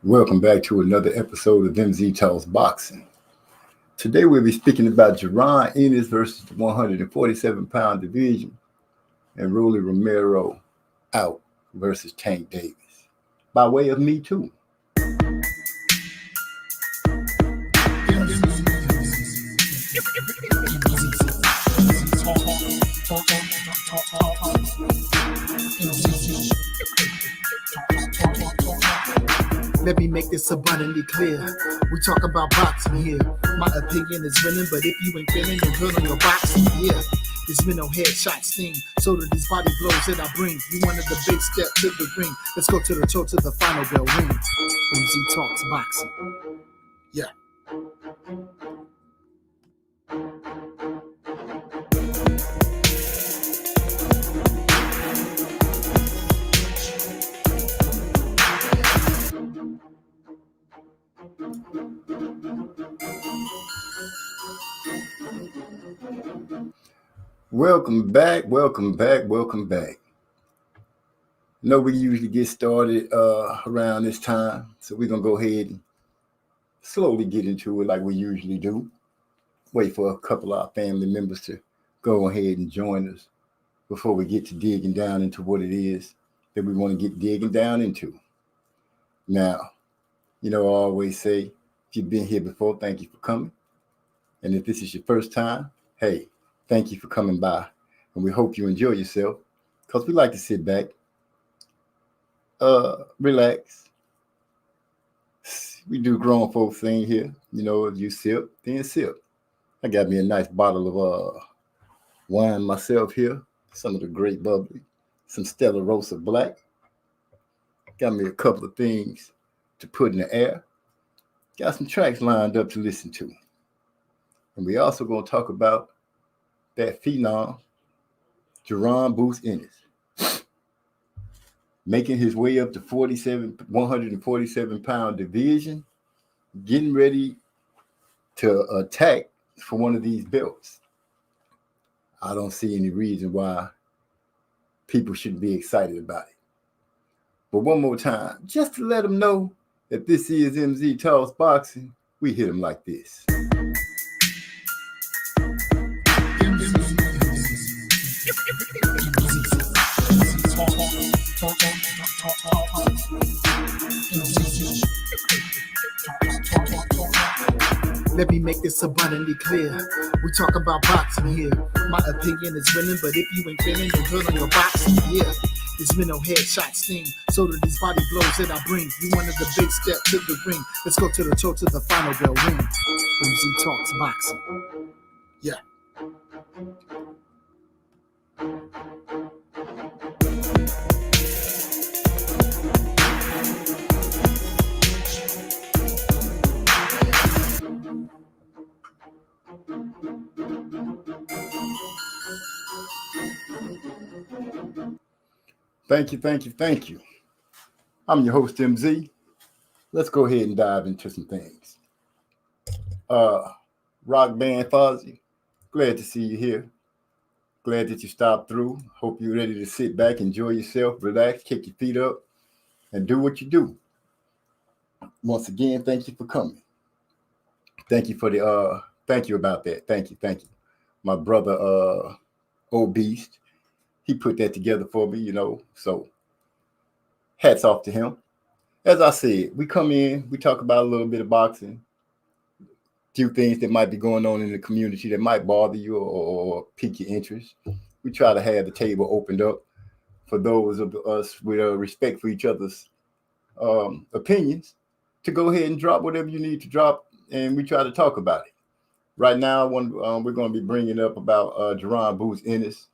Welcome back to another episode of MZ Talks Boxing. Today we'll be speaking about Jaron Ennis versus the 147-pound division and Romero out versus Tank Davis by way of Me Too. Let me make this abundantly clear. We talk about boxing here. My opinion is winning, but if you ain't feeling, then good on your boxing. Yeah, this mental headshot sting. So do these body blows that I bring. You wanted the big step to the ring. Let's go to the toe to the final bell ring. MZ Talks Boxing. Yeah. Welcome back. No, we usually get started around this time, so we're going to go ahead and slowly get into it like we usually do. Wait for a couple of our family members to go ahead and join us before we get to digging down into what it is that we want to get digging down into. Now, I always say, if you've been here before, thank you for coming. And if this is your first time, hey, thank you for coming by. And we hope you enjoy yourself, because we like to sit back, relax. We do grown folk thing here. If you sip, then sip. I got me a nice bottle of wine myself here. Some of the great bubbly. Some Stella Rosa Black. Got me a couple of things to put in the air. Got some tracks lined up to listen to. And we also going to talk about that phenom, Jaron Ennis, making his way up to 147-pound division, getting ready to attack for one of these belts. I don't see any reason why people shouldn't be excited about it. But one more time, just to let them know that this is MZ Talks Boxing, we hit them like this. Let me make this abundantly clear. We talk about boxing here. My opinion is winning, but if you ain't feeling, then good on your boxing. Yeah, this mental headshot sting. So do these body blows that I bring. You wanted the big step to the ring. Let's go to the toe to the final bell ring. MZ Talks Boxing. Yeah. Thank you. I'm your host, MZ. Let's go ahead and dive into some things. Rock Band Fozzy, glad to see you here. Glad that you stopped through. Hope you're ready to sit back, enjoy yourself, relax, kick your feet up, and do what you do. Once again, thank you for coming. Thank you about that. Thank you. My brother, Old Beast, he put that together for me, so hats off to him. As I said, we come in, we talk about a little bit of boxing, a few things that might be going on in the community that might bother you or pique your interest. We try to have the table opened up for those of us with respect for each other's opinions to go ahead and drop whatever you need to drop, and we try to talk about it. Right now, we're going to be bringing up about Jaron Ennis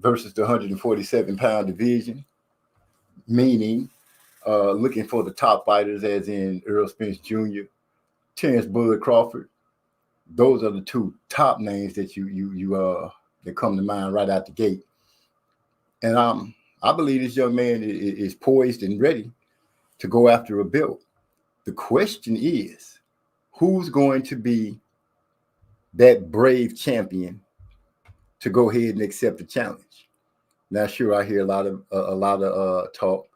versus the 147-pound division, meaning looking for the top fighters, as in Earl Spence Jr., Terrence Bullet Crawford. Those are the two top names that that come to mind right out the gate. And I believe this young man is poised and ready to go after a belt. The question is, who's going to be that brave champion to go ahead and accept the challenge? Now, sure, I hear a lot of talk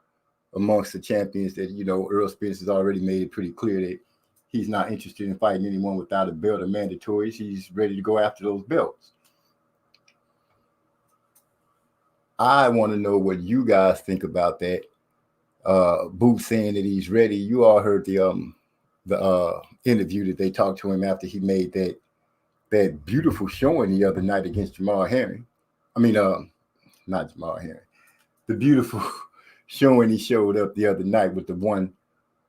amongst the champions that, Earl Spence has already made it pretty clear that he's not interested in fighting anyone without a belt or mandatories. He's ready to go after those belts. I want to know what you guys think about that. Booth saying that he's ready. You all heard the interview that they talked to him after he made that beautiful showing the other night against Jamal Herring. I mean, not Jamal Herring. The beautiful showing he showed up the other night with the one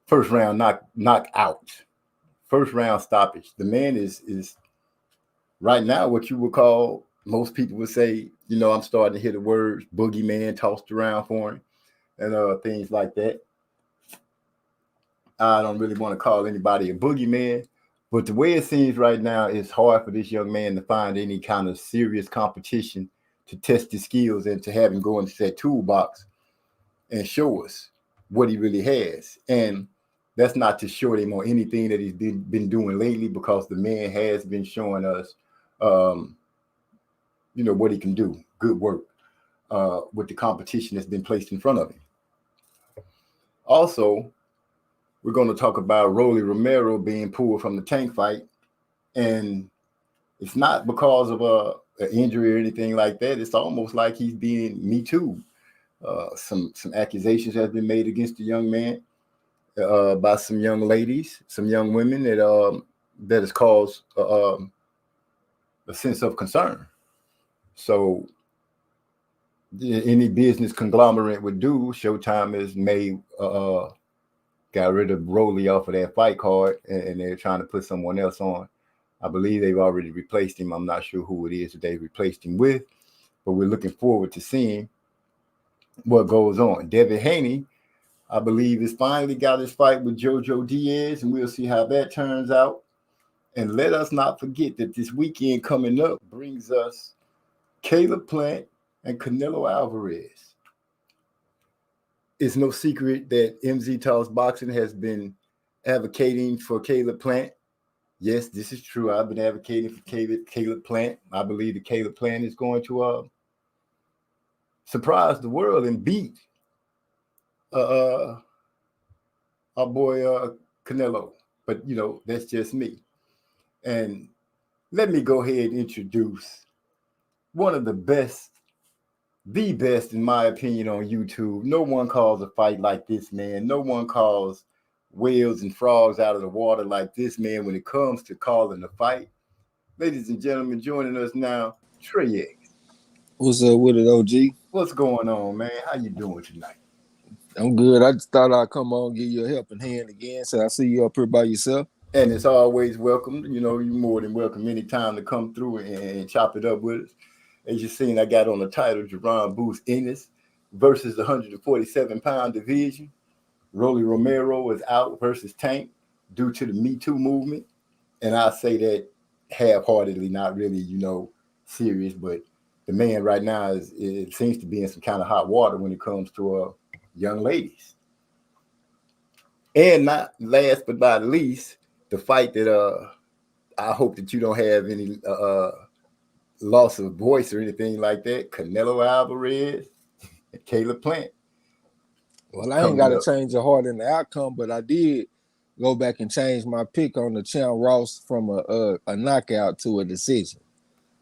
first round knockout, first round stoppage. The man is right now what you would call, most people would say, I'm starting to hear the words boogeyman tossed around for him and things like that. I don't really want to call anybody a boogeyman, but the way it seems right now, it's hard for this young man to find any kind of serious competition to test his skills and to have him go into that toolbox and show us what he really has. And that's not to short him on anything that he's been doing lately, because the man has been showing us, what he can do. Good work with the competition that's been placed in front of him. Also, we're going to talk about Romero being pulled from the Tank fight. And it's not because of an injury or anything like that. It's almost like he's being Me Too. Some accusations have been made against the young man by some young ladies, some young women that has caused a sense of concern. So any business conglomerate would do, Showtime has made got rid of Rolly off of that fight card, and they're trying to put someone else on. I believe they've already replaced him. I'm not sure who it is that they replaced him with, but we're looking forward to seeing what goes on. Devin Haney, I believe, has finally got his fight with Jojo Diaz, and we'll see how that turns out. And let us not forget that this weekend coming up brings us Caleb Plant and Canelo Alvarez. It's no secret that MZ Talks Boxing has been advocating for Caleb Plant. Yes, this is true. I've been advocating for Caleb Plant. I believe that Caleb Plant is going to surprise the world and beat our boy Canelo. But, that's just me. And let me go ahead and introduce one of the best in my opinion on YouTube. No one calls a fight like this man. No one calls whales and frogs out of the water like this man when it comes to calling a fight. Ladies and gentlemen, joining us now, Trey X. What's up with it, OG? What's going on, man? How you doing tonight? I'm good. I just thought I'd come on and give you a helping hand again. So I see you up here by yourself. And it's always welcome. You're more than welcome anytime to come through and chop it up with us. As you've seen, I got on the title, Jaron Booth Ennis versus the 147-pound division. Romero is out versus Tank due to the Me Too movement. And I say that half-heartedly, not really, serious. But the man right now it seems to be in some kind of hot water when it comes to young ladies. And not last but not least, the fight that I hope that you don't have any loss of voice or anything like that. Canelo Alvarez and Caleb Plant. Well, I ain't got to change the heart in the outcome, but I did go back and change my pick on the Champ Ross from a knockout to a decision.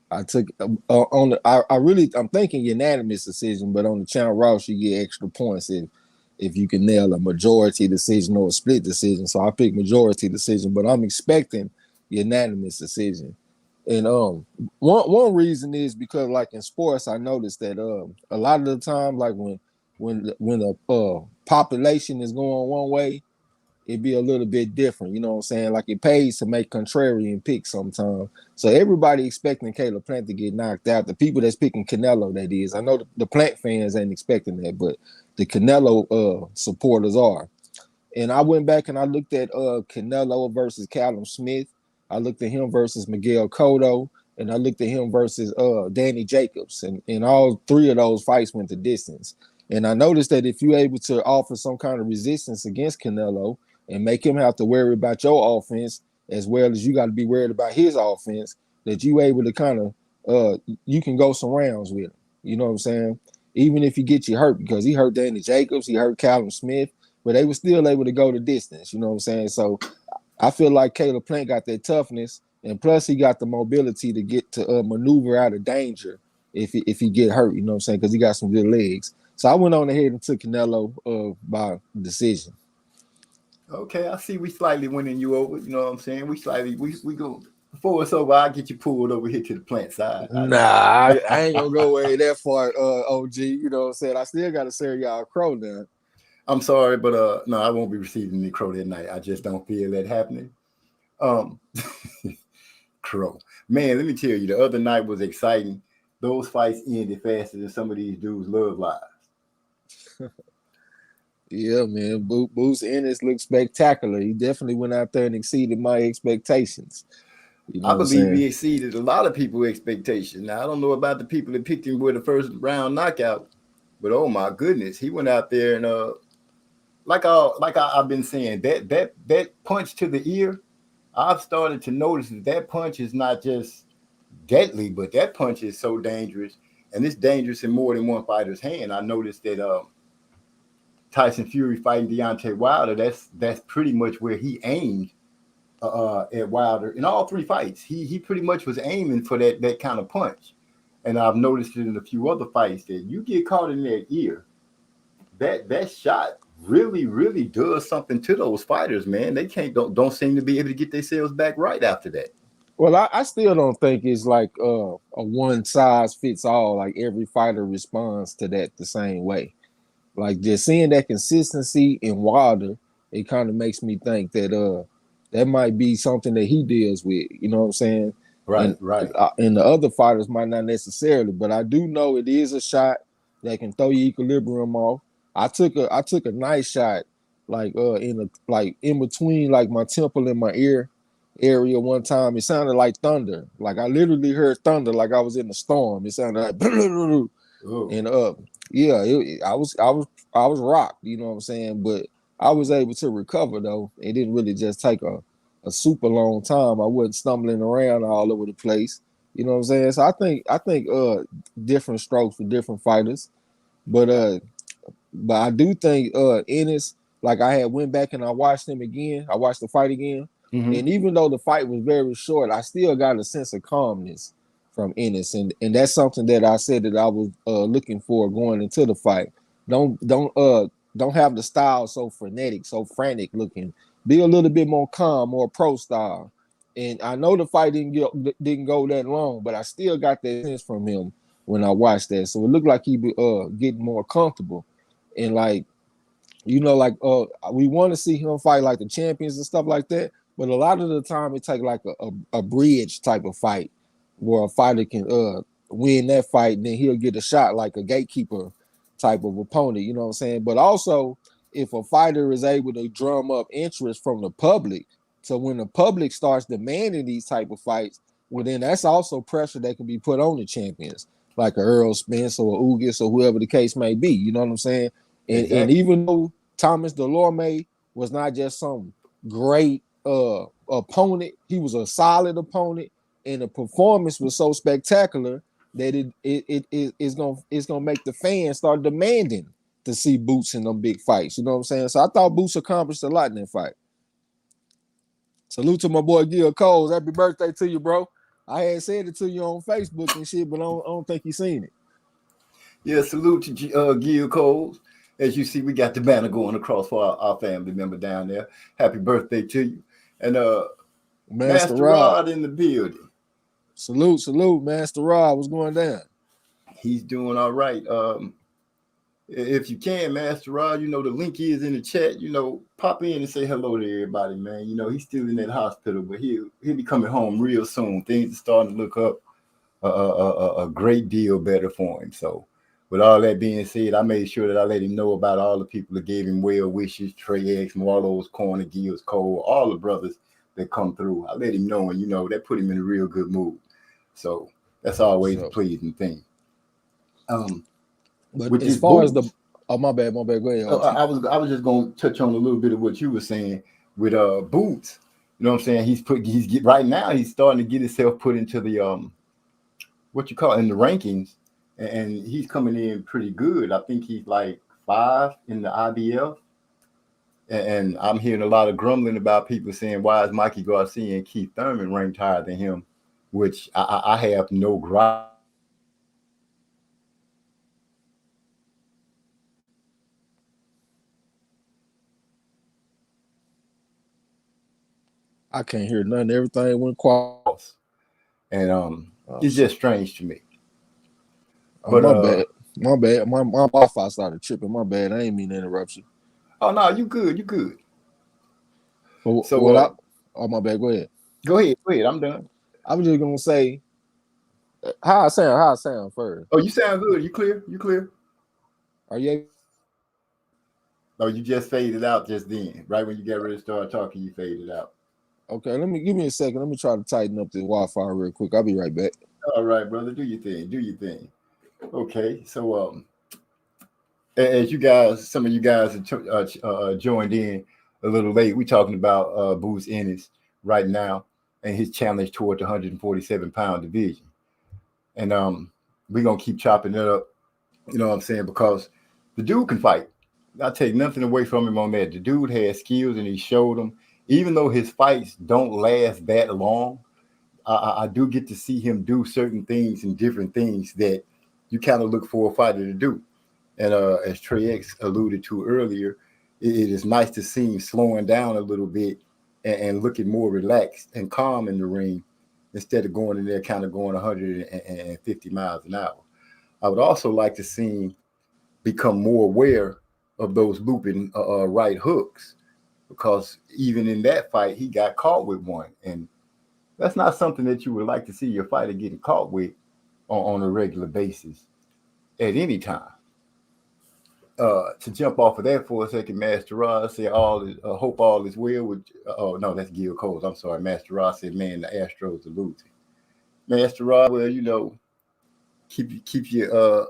I took I'm thinking unanimous decision, but on the Champ Ross you get extra points if you can nail a majority decision or a split decision. So I picked majority decision, but I'm expecting unanimous decision. And one reason is because, like in sports, I noticed that a lot of the time, like when the population is going one way, it'd be a little bit different. You know what I'm saying? Like it pays to make contrarian picks sometimes. So everybody expecting Caleb Plant to get knocked out. The people that's picking Canelo, that is. I know the Plant fans ain't expecting that, but the Canelo supporters are. And I went back and I looked at Canelo versus Callum Smith. I looked at him versus Miguel Cotto, and I looked at him versus Danny Jacobs. And all three of those fights went the distance. And I noticed that if you're able to offer some kind of resistance against Canelo and make him have to worry about your offense as well as you got to be worried about his offense, that you able to kind of you can go some rounds with him. You know what I'm saying? even if he gets you hurt, because he hurt Danny Jacobs, he hurt Callum Smith, but they were still able to go the distance. You know what I'm saying? So I feel like Caleb Plant got that toughness, and plus he got the mobility to get to maneuver out of danger if he get hurt. You know what I'm saying? Because he got some good legs. So I went on ahead and took Canelo by decision. Okay, I see we slightly winning you over. You know what I'm saying? We go before it's over. I'll get you pulled over here to the Plant side. Nah, I ain't gonna go away that far, OG. You know what I'm saying? I still got to serve y'all crow now. I'm sorry, but no, I won't be receiving the crow that night. I just don't feel that happening. Crow. Man, let me tell you, the other night was exciting. Those fights ended faster than some of these dudes' love lives. Yeah, man. Boots Ennis looked spectacular. He definitely went out there and exceeded my expectations. You know I believe he exceeded a lot of people's expectations. Now, I don't know about the people that picked him with the first round knockout, but oh my goodness, he went out there and I've been saying, that punch to the ear, I've started to notice that punch is not just deadly, but that punch is so dangerous, and it's dangerous in more than one fighter's hand. I noticed that Tyson Fury fighting Deontay Wilder, that's pretty much where he aimed at Wilder in all three fights. He pretty much was aiming for that kind of punch, and I've noticed it in a few other fights that you get caught in that ear, that shot really does something to those fighters, man. They don't seem to be able to get themselves back right after that. Well, I still don't think it's like a one size fits all. Like every fighter responds to that the same way. Like just seeing that consistency in Wilder, it kind of makes me think that that might be something that he deals with. You know what I'm saying? Right. And the other fighters might not necessarily, but I do know it is a shot that can throw your equilibrium off. I took a nice shot, like in between like my temple and my ear area one time. It sounded like thunder. Like I literally heard thunder, like I was in a storm. It sounded like and I was rocked, you know what I'm saying? But I was able to recover though. It didn't really just take a super long time. I wasn't stumbling around all over the place. You know what I'm saying? So I think different strokes for different fighters. But I do think Ennis, like I had went back and I watched him again. I watched the fight again. Mm-hmm. And even though the fight was very short, I still got a sense of calmness from Ennis. And that's something that I said that I was looking for going into the fight. Don't have the style so frenetic, so frantic looking. Be a little bit more calm, more pro style. And I know the fight didn't go that long, but I still got that sense from him when I watched that. So it looked like he be getting more comfortable. And like, you know, like we want to see him fight like the champions and stuff like that. But a lot of the time it takes like a bridge type of fight where a fighter can win that fight, and then he'll get a shot like a gatekeeper type of opponent, you know what I'm saying? But also, if a fighter is able to drum up interest from the public, so when the public starts demanding these type of fights, well, then that's also pressure that can be put on the champions, like a Earl Spence or Ugas or whoever the case may be, you know what I'm saying? And, exactly. And even though Thomas Delorme was not just some great opponent, he was a solid opponent, and the performance was so spectacular that it's gonna make the fans start demanding to see Boots in them big fights. You know what I'm saying? So I thought Boots accomplished a lot in that fight. Salute to my boy Gil Coles. Happy birthday to you, bro. I had said it to you on Facebook and shit, but I don't think you seen it. Yeah, salute to Gil Coles. As you see, we got the banner going across for our family member down there. Happy birthday to you. And Master Rod in the building. Salute, Master Rod. What's going down? He's doing all right. If you can, Master Rod, you know, the link is in the chat. You know, pop in and say hello to everybody, man. You know, he's still in that hospital, but he'll be coming home real soon. Things are starting to look up a great deal better for him. So, with all that being said, I made sure that I let him know about all the people that gave him well wishes, Trey X, Marlowe's Corner, Gil's Cole, all the brothers that come through. I let him know, and, you know, that put him in a real good mood. So, that's always a pleasing thing. But as far as my bad, go ahead. I was just going to touch on a little bit of what you were saying with Boots. You know what I'm saying? Right now he's starting to get himself put into the what you call it, in the rankings and he's coming in pretty good. I think he's like 5 in the IBF. And I'm hearing a lot of grumbling about people saying, why is Mikey Garcia and Keith Thurman ranked higher than him? Which I have no gripe. I can't hear nothing. Everything went quiet. And Oh, it's shit. just strange to me. Oh, But my bad. My bad. My Wi-Fi started tripping. My bad. I ain't mean to interrupt you. oh no, you good, you good. But So what I oh my bad. Go ahead. go ahead, I'm done. I was just gonna say how I sound first. Oh, you sound good. You clear? You clear? Are you Oh, you just faded out just then. Right when you get ready to start talking, you faded out. okay? Give me a second. Let me try to tighten up the Wi-Fi real quick. I'll be right back. All right, brother, do your thing. Do your thing. Okay, so as you guys, some of you guys joined in a little late. We talking about Boots Ennis right now and his challenge toward the 147-pound division, and we're gonna keep chopping it up. You know what I'm saying? Because the dude can fight. I take nothing away from him on that. The dude has skills and he showed them. Even though his fights don't last that long, I do get to see him do certain things and different things that you kind of look for a fighter to do. And as Trey X alluded to earlier, it is nice to see him slowing down a little bit and looking more relaxed and calm in the ring instead of going in there kind of going 150 miles an hour. I would also like to see him become more aware of those looping right hooks because even in that fight, he got caught with one. And that's not something that you would like to see your fighter getting caught with on a regular basis at any time. To jump off of that for a second, Master Rod said, hope all is well with, oh, no, that's Gil Coles. I'm sorry. Master Rod said, man, the Astros are losing. Master Rod, well, you know, keep your,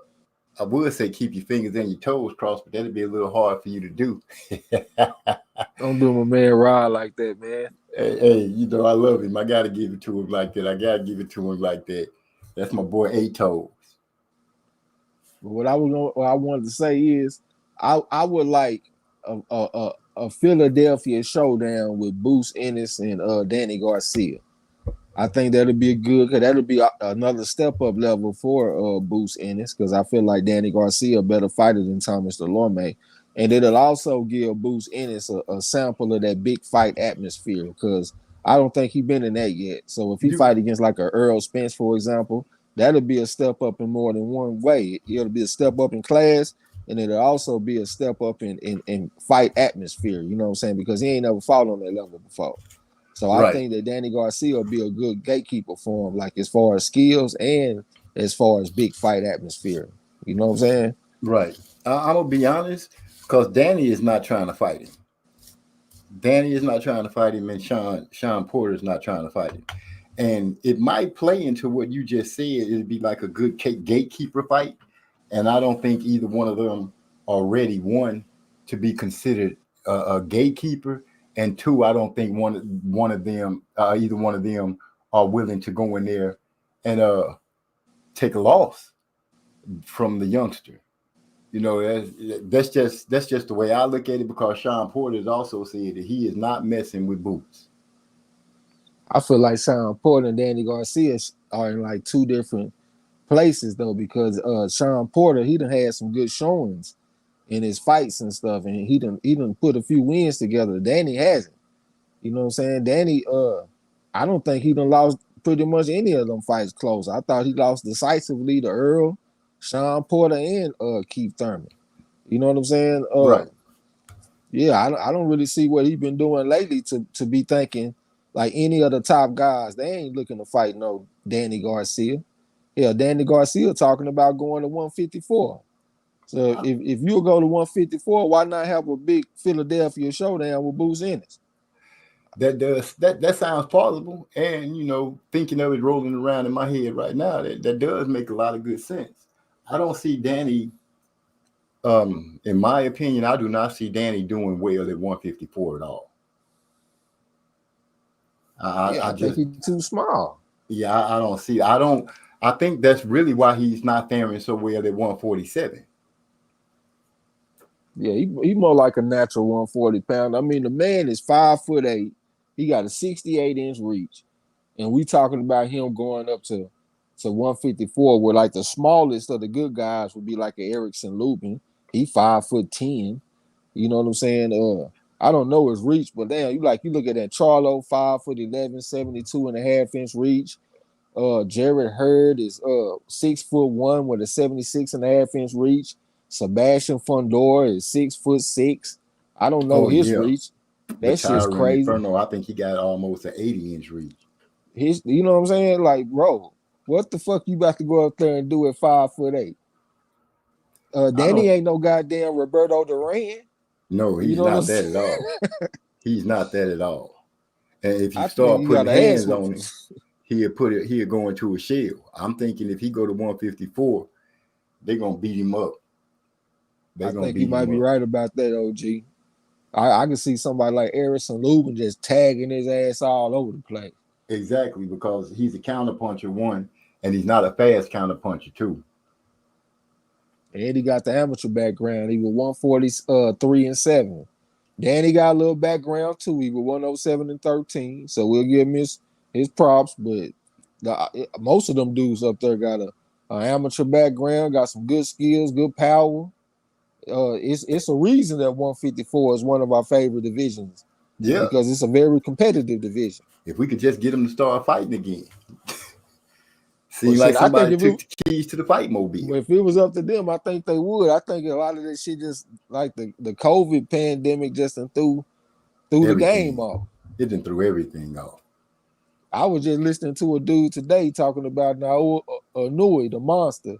I would say keep your fingers and your toes crossed, but that'd be a little hard for you to do. Don't do my man Rod like that, man. Hey, you know, I love him. I got to give it to him like that. I got to give it to him like that. That's my boy, A-Toes. But what I wanted to say is, I would like a Philadelphia showdown with Boots Ennis and Danny Garcia. I think that'll be good because that'll be another step up level for Boots Ennis because I feel like Danny Garcia a better fighter than Thomas Delorme. And it'll also give Boots Ennis a sample of that big fight atmosphere because I don't think he's been in that yet. So if he fight against like a Earl Spence, for example, that'll be a step up in more than one way. It'll be a step up in class, and it'll also be a step up in fight atmosphere. You know what I'm saying? Because he ain't never fought on that level before. So I think that Danny Garcia will be a good gatekeeper for him, like as far as skills and as far as big fight atmosphere. You know what I'm saying? Right. I'm going to be honest, because Danny is not trying to fight him. Danny is not trying to fight him, and Sean Porter is not trying to fight him. And it might play into what you just said. It'd be like a good gatekeeper fight. And I don't think either one of them are ready, one, to be considered a gatekeeper. And two, I don't think one of them, either one of them, are willing to go in there and take a loss from the youngster. You know, that's just the way I look at it because Sean Porter has also said that he is not messing with Boots. I feel like Sean Porter and Danny Garcia are in like two different places though, because Sean Porter, he done had some good showings in his fights and stuff, and he done put a few wins together. Danny hasn't. You know what I'm saying? Danny, I don't think he done lost pretty much any of them fights close. I thought he lost decisively to Earl, Sean Porter, and Keith Thurman. You know what I'm saying? Right. Yeah, I don't really see what he's been doing lately to be thinking like any of the top guys. They ain't looking to fight no Danny Garcia. Yeah, Danny Garcia talking about going to 154. So if you'll go to 154, why not have a big Philadelphia showdown with Boots Ennis? That sounds plausible, and you know, thinking of it rolling around in my head right now, that does make a lot of good sense. I don't see Danny. In my opinion, I do not see Danny doing well at 154 at all. I think he's too small. Yeah, I don't see. I don't. I think that's really why he's not faring so well at 147. Yeah, he more like a natural 140 pound. I mean, the man is 5'8". He got a 68-inch reach, and we talking about him going up to 154, where like the smallest of the good guys would be like an Erickson Lubin. He 5'10". You know what I'm saying? I don't know his reach, but damn, you look at that Charlo, 5'11", 72.5-inch reach. Jared Hurd is 6'1" with a 76.5-inch reach. Sebastian Fundora is 6'6". I don't know Oh his yeah, reach. the That shit's Tyron crazy. Inferno. I think he got almost an 80-inch reach. You know what I'm saying? Like, bro, what the fuck you about to go up there and do at 5'8"? Danny ain't no goddamn Roberto Duran. No, he's not that at all. He's not that at all. And if you start putting hands on him, he'll go into a shell. I'm thinking if he go to 154, they're gonna beat him up. I think you might be right about that, OG. I can see somebody like Erickson Lubin just tagging his ass all over the place. Exactly, because he's a counterpuncher, one, and he's not a fast counterpuncher, two. And he got the amateur background. He was 143 and 7. Danny got a little background too. He was 107 and 13. So we'll give him his props. But most of them dudes up there got an amateur background, got some good skills, good power. It's a reason that 154 is one of our favorite divisions. Yeah, because it's a very competitive division. If we could just get them to start fighting again. Seems like somebody took the keys to the fight mobile. If it was up to them, I think they would. I think a lot of this shit just like the COVID pandemic just threw the game off. It done threw everything off. I was just listening to a dude today talking about Nui, the monster,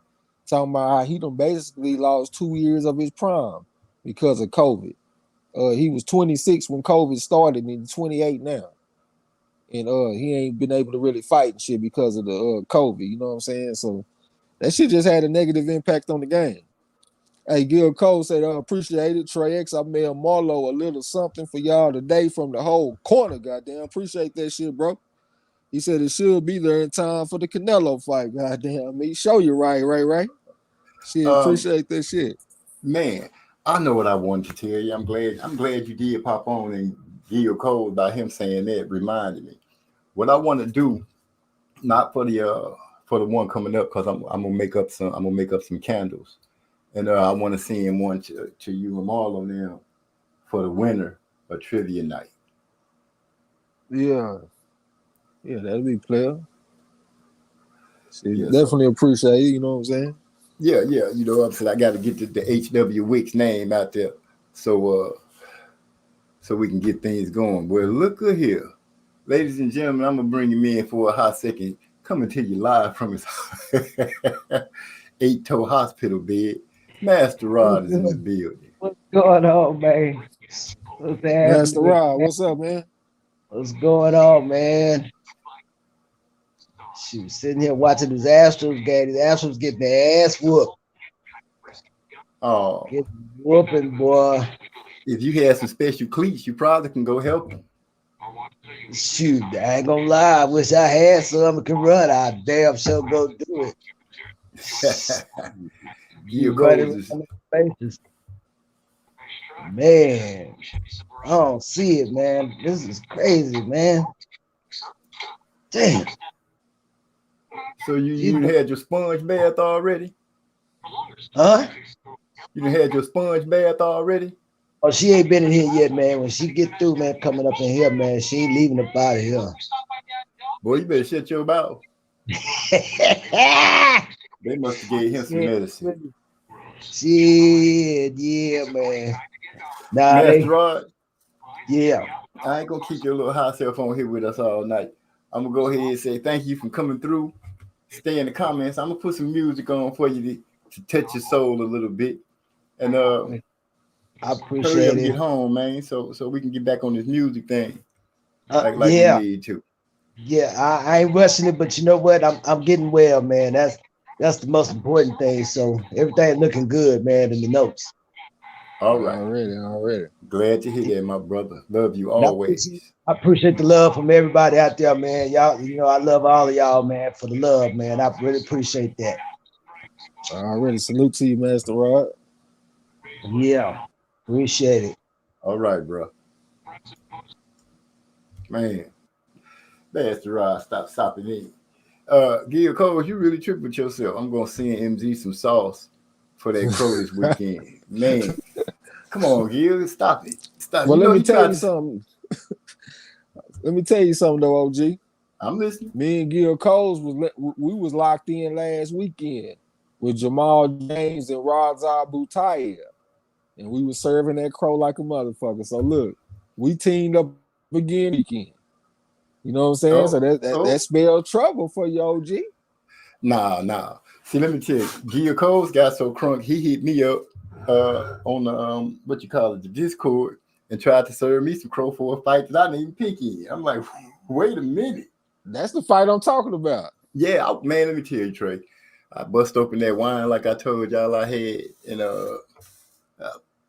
talking about how he done basically lost 2 years of his prime because of COVID. He was 26 when COVID started, and he's 28 now. And he ain't been able to really fight and shit because of the COVID. You know what I'm saying? So that shit just had a negative impact on the game. Hey, Gil Cole said, appreciate it. Trey X, I mail Marlo a little something for y'all today from the whole corner. Goddamn, appreciate that shit, bro. He said it should be there in time for the Canelo fight. Goddamn, me show you right. Shit, appreciate that shit. Man, I know what I wanted to tell you. I'm glad you did pop on and Gil Cole by him saying that reminded me. What I want to do, not for the one coming up, because I'm gonna make up some candles, and I want to send one to you and Marlo now for the winner of trivia night. Yeah, that'll be player. Definitely appreciate it. You know what I'm saying? Yeah. You know what I'm saying? I got to get the H.W. Wicks name out there, so we can get things going. Well, look here. Ladies and gentlemen, I'm going to bring him in for a hot second, coming to you live from his 8-toe hospital bed. Master Rod is in the building. What's going on, man? Master Rod, what's up, man? What's going on, man? Shoot, sitting here watching this Astros game. The Astros getting their ass whooped. Oh. Getting whooping, boy. If you had some special cleats, you probably can go help them. Shoot, I ain't gonna lie. I wish I had some that can run. I damn sure go do it. You running faces. Man, I don't see it, man. This is crazy, man. Damn. So you had your sponge bath already? Huh? You done had your sponge bath already? Oh, she ain't been in here yet, man. When she get through, man, coming up in here, man, she ain't leaving up out of here. Boy, you better shut your mouth. They must have gave him some medicine. Shit, yeah, man. Nah, Master Rod? Yeah. I ain't gonna keep your little hot self on here with us all night. I'm gonna go ahead and say thank you for coming through. Stay in the comments. I'm gonna put some music on for you to touch your soul a little bit. And I appreciate it. Get home, man, so we can get back on this music thing, like yeah. we need to. Yeah, I ain't rushing it, but you know what? I'm getting well, man. That's the most important thing. So everything looking good, man, in the notes. All right. Already. Glad to hear that, my brother. Love you always. I appreciate the love from everybody out there, man. Y'all, I love all of y'all, man, for the love, man. I really appreciate that. Already. Salute to you, Master Rod. Yeah. Appreciate it. All right, bro. Man. Master Rod, stop stopping in. Gil Cole, you really tripped with yourself. I'm gonna send MZ some sauce for that crow this weekend. Man, come on, Gil, stop it. Stop. Well, You let know me he tell tried you to. something. Let me tell you something though, OG. I'm listening. Me and Gil Coles was locked in last weekend with Jamal James and Raza Butaya. And we was serving that crow like a motherfucker. So look, we teamed up again weekend. You know what I'm saying? So that spelled trouble for you, OG. Nah. See, let me tell you, Gil Coles got so crunk, he hit me up on the the Discord, and tried to serve me some crow for a fight that I didn't even pick in. I'm like, wait a minute. That's the fight I'm talking about. Yeah, man, let me tell you, Trey. I bust open that wine like I told y'all I had, and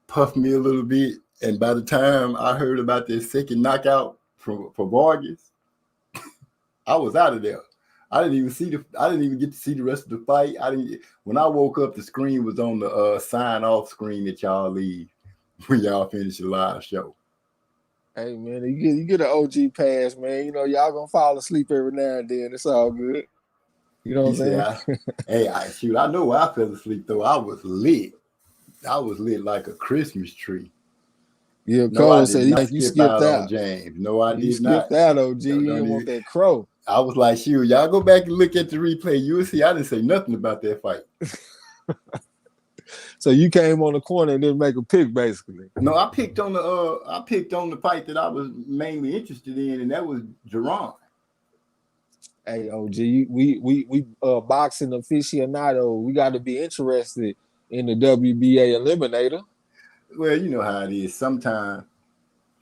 puffed me a little bit. And by the time I heard about this second knockout for Vargas, I was out of there. I didn't even get to see the rest of the fight. When I woke up, the screen was on the sign off screen that y'all leave when y'all finish the live show. Hey man, you get an OG pass, man. You know, y'all gonna fall asleep every now and then. It's all good. You know what I'm saying? I know I fell asleep though. I was lit. I was lit like a Christmas tree. Yeah, Cole said you skipped out on James. No, I did not. You skipped out, OG. You didn't want that crow. I was like, shoot, y'all go back and look at the replay. You'll see I didn't say nothing about that fight. So you came on the corner and didn't make a pick, basically. No, I picked on the fight that I was mainly interested in, and that was Jaron. Hey, OG, we boxing aficionado. We got to be interested in the WBA eliminator. Well, you know how it is. Sometimes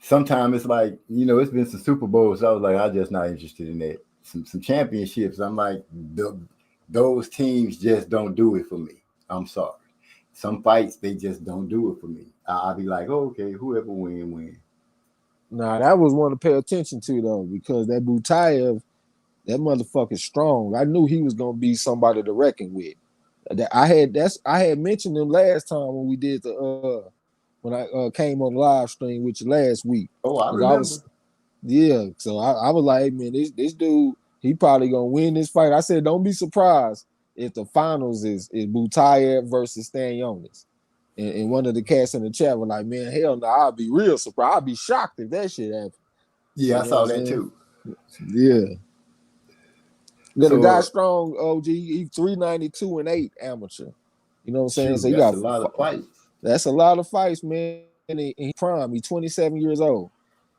it's like, it's been some Super Bowls. So I was like, I'm just not interested in that. Some championships. I'm like, those teams just don't do it for me. I'm sorry. Some fights, they just don't do it for me. I'll be like, okay, whoever win. Nah, that was one to pay attention to, though, because that Butayev, that motherfucker's strong. I knew he was gonna be somebody to reckon with. I had mentioned him last time when we did when I came on the live stream with you last week. Oh, I remember. So I was like, hey, man, this dude, he probably gonna win this fight. I said, don't be surprised if the finals is Butayev versus Stanionis. And one of the cats in the chat was like, man, hell no, I'll be real surprised. I'll be shocked if that shit happened. Yeah, I saw that too. Yeah. The guy strong, OG, he's 392-8 amateur. You know what I'm saying? Shoot, so you got got a lot of fights. That's a lot of fights, man. And he prime. He's 27 years old.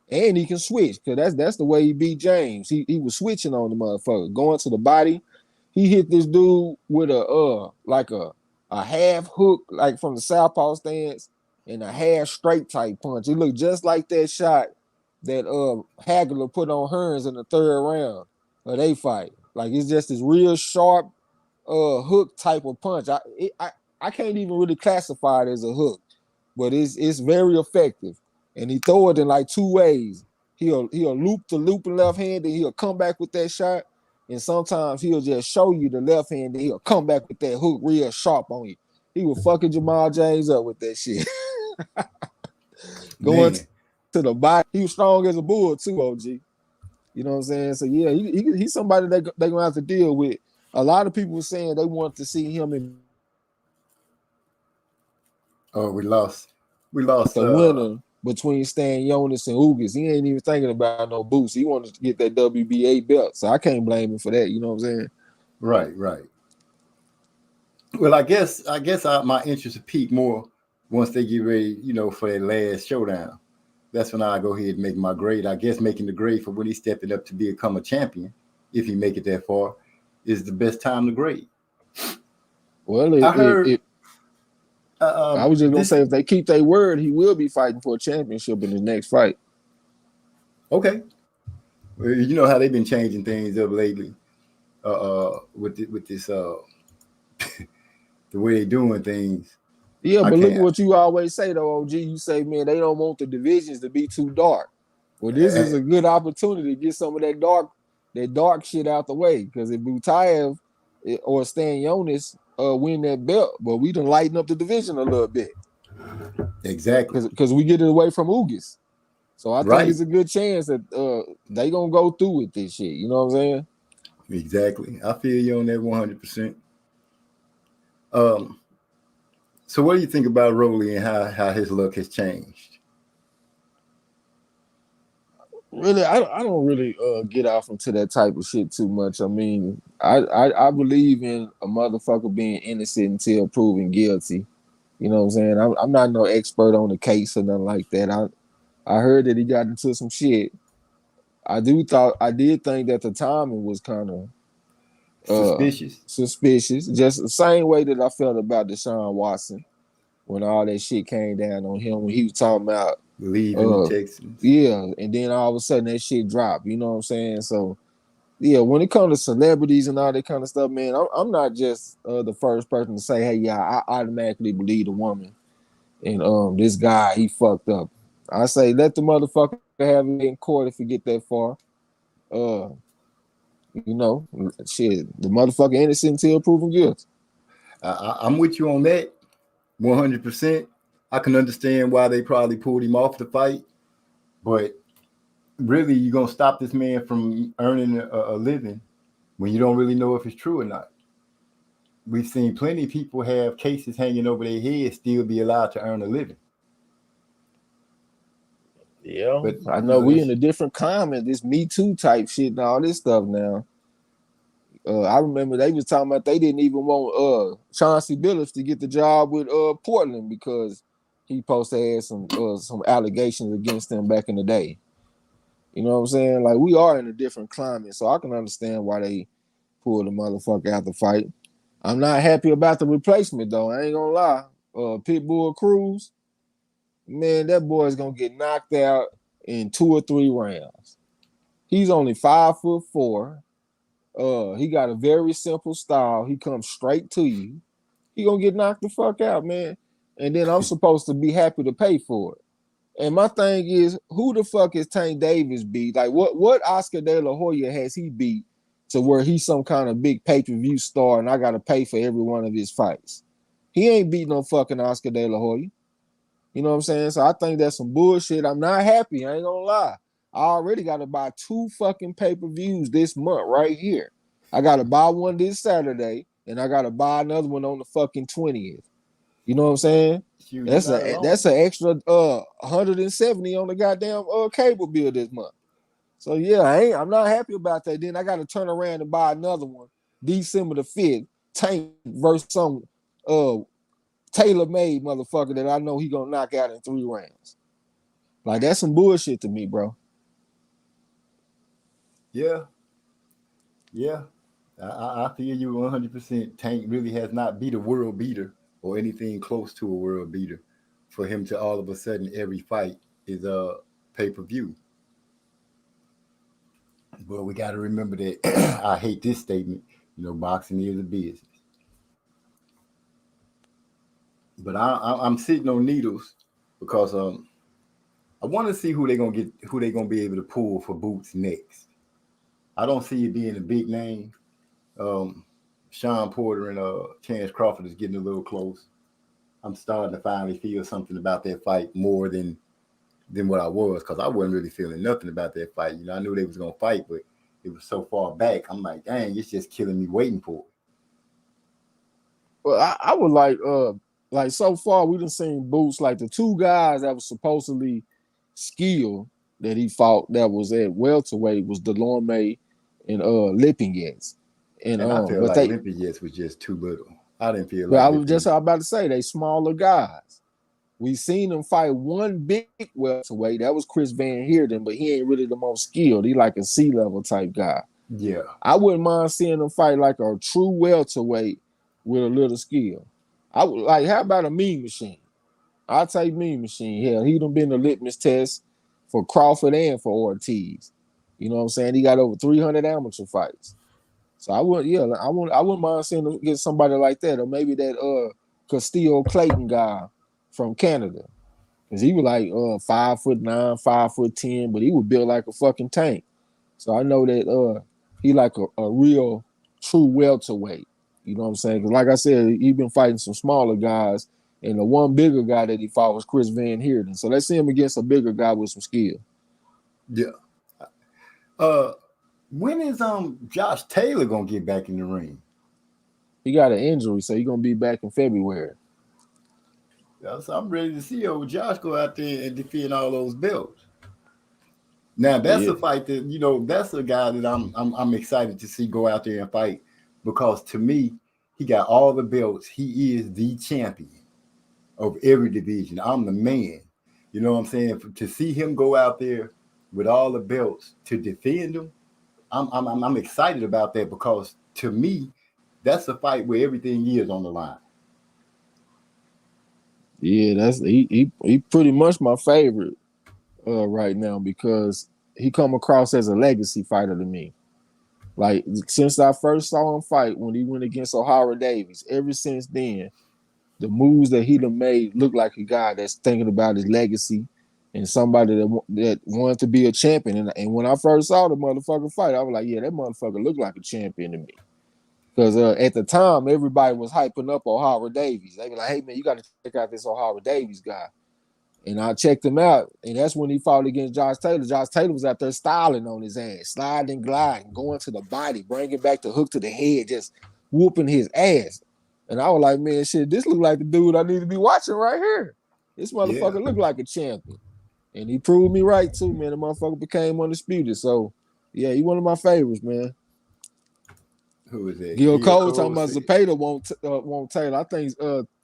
And he can switch, because that's the way he beat James. He was switching on the motherfucker, going to the body. He hit this dude with a half hook, like from the southpaw stance, and a half straight type punch. It looked just like that shot that Hagler put on Hearns in the third round of they fight. Like, it's just this real sharp hook type of punch. I can't even really classify it as a hook, but it's very effective. And he throw it in like two ways. He'll loop the looping left hand, and he'll come back with that shot. And sometimes he'll just show you the left hand, and he'll come back with that hook real sharp on you. He was fucking Jamal James up with that shit. Going to the body. He was strong as a bull too, OG. You know what I'm saying? So yeah, he's somebody they're gonna have to deal with. A lot of people were saying they want to see him in. Oh, we lost the winner between Stanionis and Ugas. He ain't even thinking about no boost. He wanted to get that WBA belt, so I can't blame him for that. You know what I'm saying? Right. Well, I guess my interest will peak more once they get ready, for that last showdown. That's when I go ahead and make my grade. I guess making the grade for when he's stepping up to become a champion, if he make it that far, is the best time to grade. Well, I heard. I was just gonna say, if they keep their word, he will be fighting for a championship in his next fight. Okay. Well, you know how they've been changing things up lately, with this the way they're doing things. Yeah, I but look at can't. what you always say though, OG. You say, man, they don't want the divisions to be too dark. Well, this is a good opportunity to get some of that dark shit out the way. Because if Butayev or Stan Jonas win that belt, well, we done lighten up the division a little bit. Exactly. Because we get it away from Ugis. So I think Right. it's a good chance that they gonna go through with this shit. You know what I'm saying? Exactly. I feel you on that 100%. So what do you think about Rolly and how his luck has changed? Really, I don't really get off into that type of shit too much. I mean, I believe in a motherfucker being innocent until proven guilty. You know what I'm saying? I'm not no expert on the case or nothing like that. I heard that he got into some shit. I did think that the timing was kind of suspicious. Just the same way that I felt about Deshaun Watson when all that shit came down on him when he was talking about Leaving the Texans. Yeah, and then all of a sudden that shit dropped. You know what I'm saying? So yeah, when it comes to celebrities and all that kind of stuff, man, I'm not just the first person to say, hey, yeah, I automatically believe the woman. And this guy, he fucked up. I say let the motherfucker have it in court if you get that far. You know, shit, the motherfucker innocent until proven guilty. I'm with you on that 100%. I can understand why they probably pulled him off the fight, but really, you're going to stop this man from earning a living when you don't really know if it's true or not. We've seen plenty of people have cases hanging over their heads still be allowed to earn a living. Yeah, but I know we in a different climate, this Me Too type shit and all this stuff now. I remember they was talking about they didn't even want Chauncey Billups to get the job with Portland because he supposed to have some allegations against them back in the day. You know what I'm saying? Like, we are in a different climate, so I can understand why they pulled the motherfucker out the fight. I'm not happy about the replacement, though. I ain't gonna lie. Pitbull Cruz, man, that boy is gonna get knocked out in 2 or 3 rounds. He's only 5'4". He got a very simple style. He comes straight to you. He gonna get knocked the fuck out, man. And then I'm supposed to be happy to pay for it. And my thing is, who the fuck is Tank Davis beat? Like, what Oscar De La Hoya has he beat to where he's some kind of big pay-per-view star and I got to pay for every one of his fights? He ain't beat no fucking Oscar De La Hoya. You know what I'm saying? So I think that's some bullshit. I'm not happy. I ain't gonna lie. I already got to buy 2 fucking pay-per-views this month right here. I got to buy one this Saturday and I got to buy another one on the fucking 20th. You know what I'm saying? That's an extra 170 on the goddamn cable bill this month. So yeah, I'm not happy about that. Then I got to turn around and buy another one December the 5th, Tank versus some tailor-made motherfucker that I know he gonna knock out in 3 rounds. Like, that's some bullshit to me, bro. Yeah. I feel you 100%. Tank really has not beat a world beater or anything close to a world beater for him to all of a sudden every fight is a pay-per-view. But we got to remember that I hate this statement. You know, boxing is a business. But I'm sitting on needles because I want to see who they're gonna be able to pull for Boots next. I don't see it being a big name. Sean Porter and Chance Crawford is getting a little close. I'm starting to finally feel something about that fight more than what I was, because I wasn't really feeling nothing about that fight. You know, I knew they was gonna fight, but it was so far back. I'm like, dang, it's just killing me waiting for it. Well, I would like so far we done seen Boots, like the 2 guys that was supposedly skilled that he fought that was at welterweight was Delorme and Lipinets. And I feel like Lipinets was just too little. I didn't feel like. But I was just about to say they smaller guys. We seen him fight one big welterweight. That was Chris Van Heerden, but he ain't really the most skilled. He like a C-level type guy. Yeah. I wouldn't mind seeing him fight like a true welterweight with a little skill. I would like, how about a Mean Machine? I'll take Mean Machine. Hell, he done been the litmus test for Crawford and for Ortiz. You know what I'm saying? He got over 300 amateur fights. So I wouldn't mind seeing him get somebody like that, or maybe that Castillo Clayton guy from Canada. Cause he was like 5'9", 5'10", but he was built like a fucking tank. So I know that he like a real true welterweight. You know what I'm saying? Cause like I said, he been fighting some smaller guys, and the one bigger guy that he fought was Chris Van Heerden. So let's see him against a bigger guy with some skill. Yeah. When is Josh Taylor gonna get back in the ring? He got an injury, so he's gonna be back in February. So I'm ready to see old Josh go out there and defend all those belts. Now that's a fight that that's a guy that I'm excited to see go out there and fight, because to me he got all the belts. He is the champion of every division. I'm the man. You know what I'm saying? To see him go out there with all the belts to defend them, I'm excited about that, because to me that's a fight where everything is on the line. Yeah, that's he pretty much my favorite right now, because he come across as a legacy fighter to me. Like, since I first saw him fight when he went against O'Hara Davies, ever since then, the moves that he done made look like a guy that's thinking about his legacy and somebody that wanted to be a champion. And when I first saw the motherfucker fight, I was like, yeah, that motherfucker looked like a champion to me. Because at the time, everybody was hyping up O'Hara Davies. They were like, hey, man, you got to check out this O'Hara Davies guy. And I checked him out, and that's when he fought against Josh Taylor. Josh Taylor was out there styling on his ass, sliding, gliding, going to the body, bringing back the hook to the head, just whooping his ass. And I was like, man, shit, this look like the dude I need to be watching right here. This motherfucker look like a champion. And he proved me right, too, man. The motherfucker became undisputed. So, yeah, he one of my favorites, man. Who is that? Gil Cole talking about Zepeda won't Taylor. I think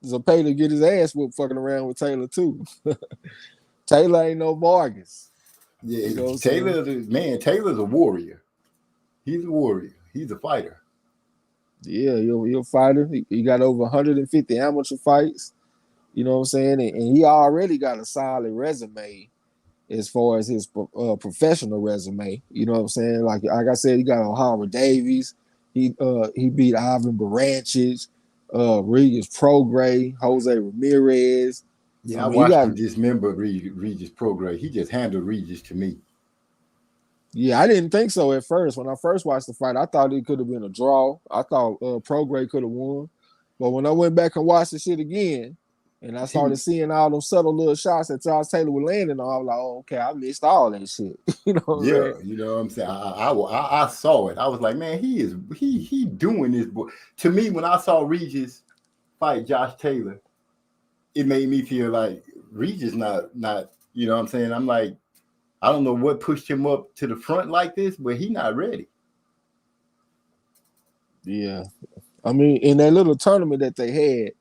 Zepeda get his ass whooped fucking around with Taylor too. Taylor ain't no Vargas. Yeah, you know Taylor's a warrior. He's a warrior. He's a fighter. Yeah, he'll a fighter. He got over 150 amateur fights. You know what I'm saying? And he already got a solid resume as far as his professional resume. You know what I'm saying? Like I said, he got O'Hara Davies. He beat Ivan Barancic, Regis Prograis, Jose Ramirez. Yeah, I watched him dismember Regis Prograis. He just handled Regis to me. Yeah, I didn't think so at first. When I first watched the fight, I thought it could have been a draw. I thought Prograis could have won. But when I went back and watched the shit again, and I started seeing all those subtle little shots that Josh Taylor was landing on, I was like, oh, okay, I missed all that shit. You know what I'm saying? You know what I'm saying? I saw it. I was like, man, he doing this. To me, when I saw Regis fight Josh Taylor, it made me feel like Regis not, you know what I'm saying? I'm like, I don't know what pushed him up to the front like this, but he not ready. Yeah. I mean, in that little tournament that they had,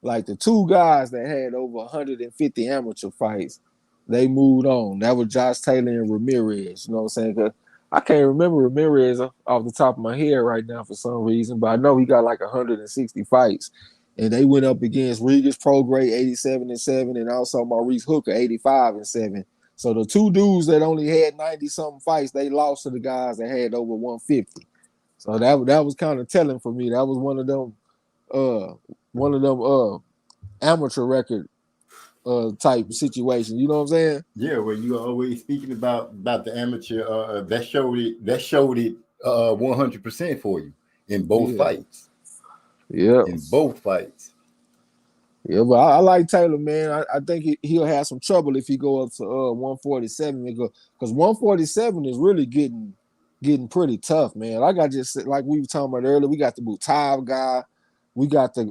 like the two guys that had over 150 amateur fights, they moved on. That was Josh Taylor and Ramirez. You know what I'm saying? 'Cause I can't remember Ramirez off the top of my head right now for some reason, but I know he got like 160 fights. And they went up against Regis Prograis 87-7, and also Maurice Hooker 85-7. So the two dudes that only had 90-something fights, they lost to the guys that had over 150. So that was kind of telling for me. That was one of them amateur record type situation. You know what I'm saying? Yeah, well, you always speaking about the amateur. That showed it 100% for you in both fights. Yeah, in both fights. Yeah, but I like Taylor, man. I think he'll have some trouble if he go up to 147, because 147 is really getting pretty tough, man. Like I just said, like we were talking about earlier, we got the Butav guy, we got the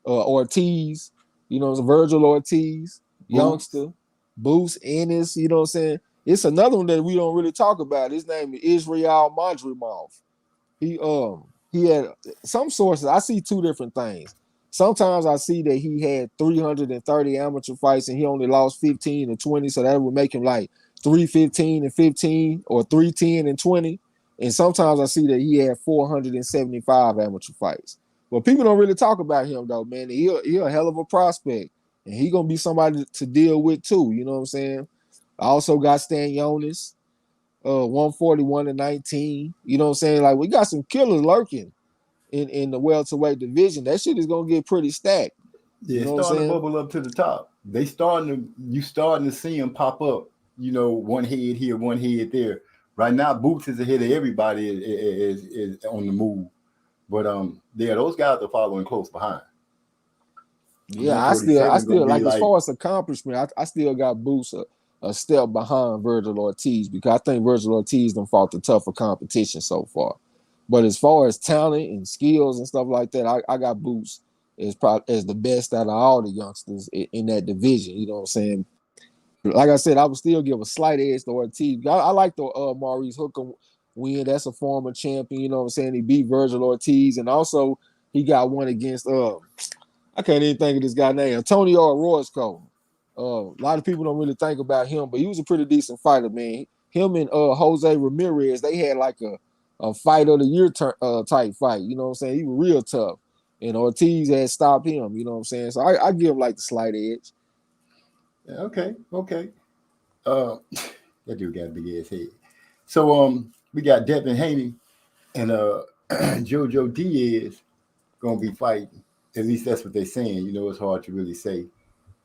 Ortiz, you know, Virgil Ortiz, youngster, Boost Ennis, you know what I'm saying? It's another one that we don't really talk about. His name is Israel Madrimov. He had some sources. I see two different things. Sometimes I see that he had 330 amateur fights and he only lost 15 or 20, so that would make him like 315-15 or 310-20. And sometimes I see that he had 475 amateur fights. But people don't really talk about him though, man. He a hell of a prospect, and he gonna be somebody to deal with too. You know what I'm saying? I also got Stan Jonas, 141-19. You know what I'm saying? Like, we got some killers lurking in the welterweight division, that shit is gonna get pretty stacked. Yeah, you know it's starting to bubble up to the top. You starting to see them pop up. You know, one head here, one head there. Right now, Boots is ahead of everybody is on the move. But yeah, those guys are following close behind. Yeah, I still like as far as accomplishment, I still got Boots a step behind Virgil Ortiz because I think Virgil Ortiz done fought the tougher competition so far. But as far as talent and skills and stuff like that, I got Boots as the best out of all the youngsters in that division. You know what I'm saying? Like I said, I would still give a slight edge to Ortiz. I like the Maurice Hooker win. That's a former champion. You know what I'm saying? He beat Virgil Ortiz, and also he got one against I can't even think of this guy's name, Antonio Orozco. A lot of people don't really think about him, but he was a pretty decent fighter, man. Him and Jose Ramirez, they had like a fight of the year type fight. You know what I'm saying? He was real tough, and Ortiz had stopped him. You know what I'm saying? So I give him like the slight edge. Yeah, okay. That dude got a big ass head. So we got Devin Haney and Jojo Diaz gonna be fighting. At least that's what they're saying. You know, it's hard to really say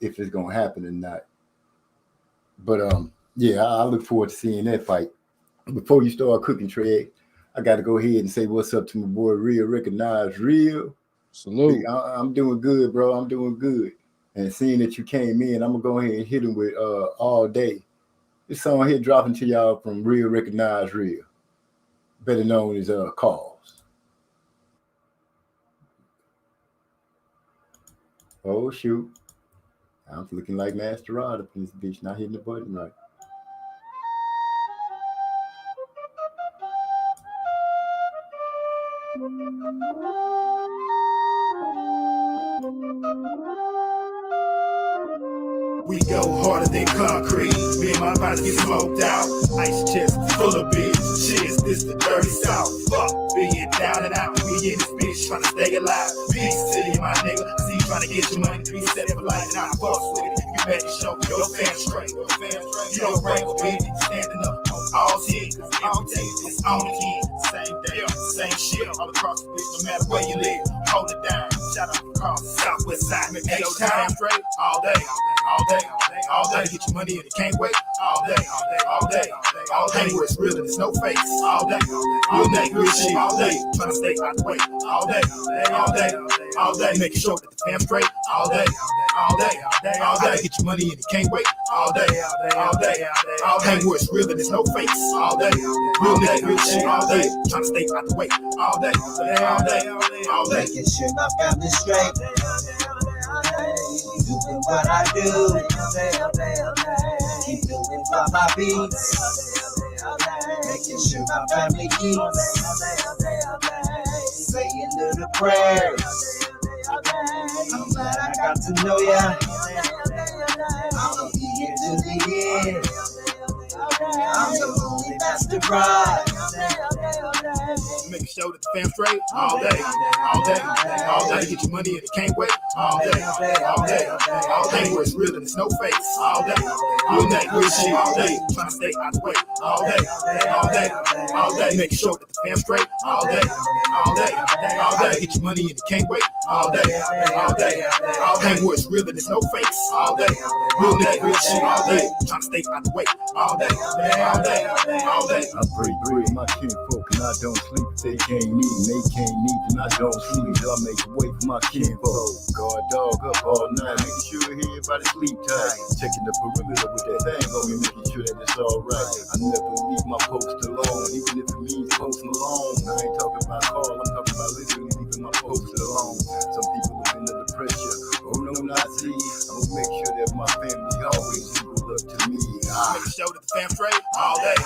if it's gonna happen or not. But yeah, I look forward to seeing that fight. Before you start cooking, Trey, I got to go ahead and say what's up to my boy Real Recognize Real. Salute. I'm doing good, bro. I'm doing good. And seeing that you came in, I'm gonna go ahead and hit him with All Day. This song here dropping to y'all from Real Recognize Real, better known as Cause. Oh shoot, I'm looking like Master Rod up in this bitch, not hitting the button right. We go harder than concrete. Me and my body get smoked out. Ice chest full of beers. Cheers, this the dirty south. Fuck being down and out. We in this bitch trying to stay alive. Peace to you, my nigga. I see you trying to get your money 3 7 for life, and I fuck with it. You better show your fans straight. You don't bring with me, standing up on all teams. All days, it's on again. Same day, same shit. All across the bitch, no matter where you live. Hold it down. Shout out across the southwest side. Make no time straight. All day. Get your money and it can't wait. All day. Where it's real and it's no face. All day. Real shit. All day. Trying to stay out the way. All day. Making sure that the fam straight. All day. Get your money and it can't wait. All day. Where it's real and it's no face. All day. Real shit. All day. Trying to stay out the way. All day. Making sure my family's straight. Doing what I do. Keep doing what my beats. Making sure my family eats. Saying little prayers. I'm glad I got to know ya. I'll be here to the end. I'm the only master bride. Making sure that the fam straight. All day. Get your money and it can't wait. All day. Where it's real and it's no face. All day. Real shit. All day. Trying to stay out the way. All day. Making sure that the fam straight. All day. Get your money and it can't wait. All day. Where it's real and it's no face. All day. Real shit. All day. Trying to stay out the way. All day. I pray my kinfolk and I don't sleep. They can't eat and they can't eat and I don't sleep. I make way for my kinfolk. Guard dog up all night, making sure everybody sleep tight. Checking the perimeter with that thing on me, making sure that it's alright. I never leave my post alone, even if it means posting alone. I ain't talking about call, I'm talking about literally leaving my post alone. Some people live under the pressure. Oh no, not see. I'm gonna make sure that my family always equal up to me. Making sure that the fam straight. All day.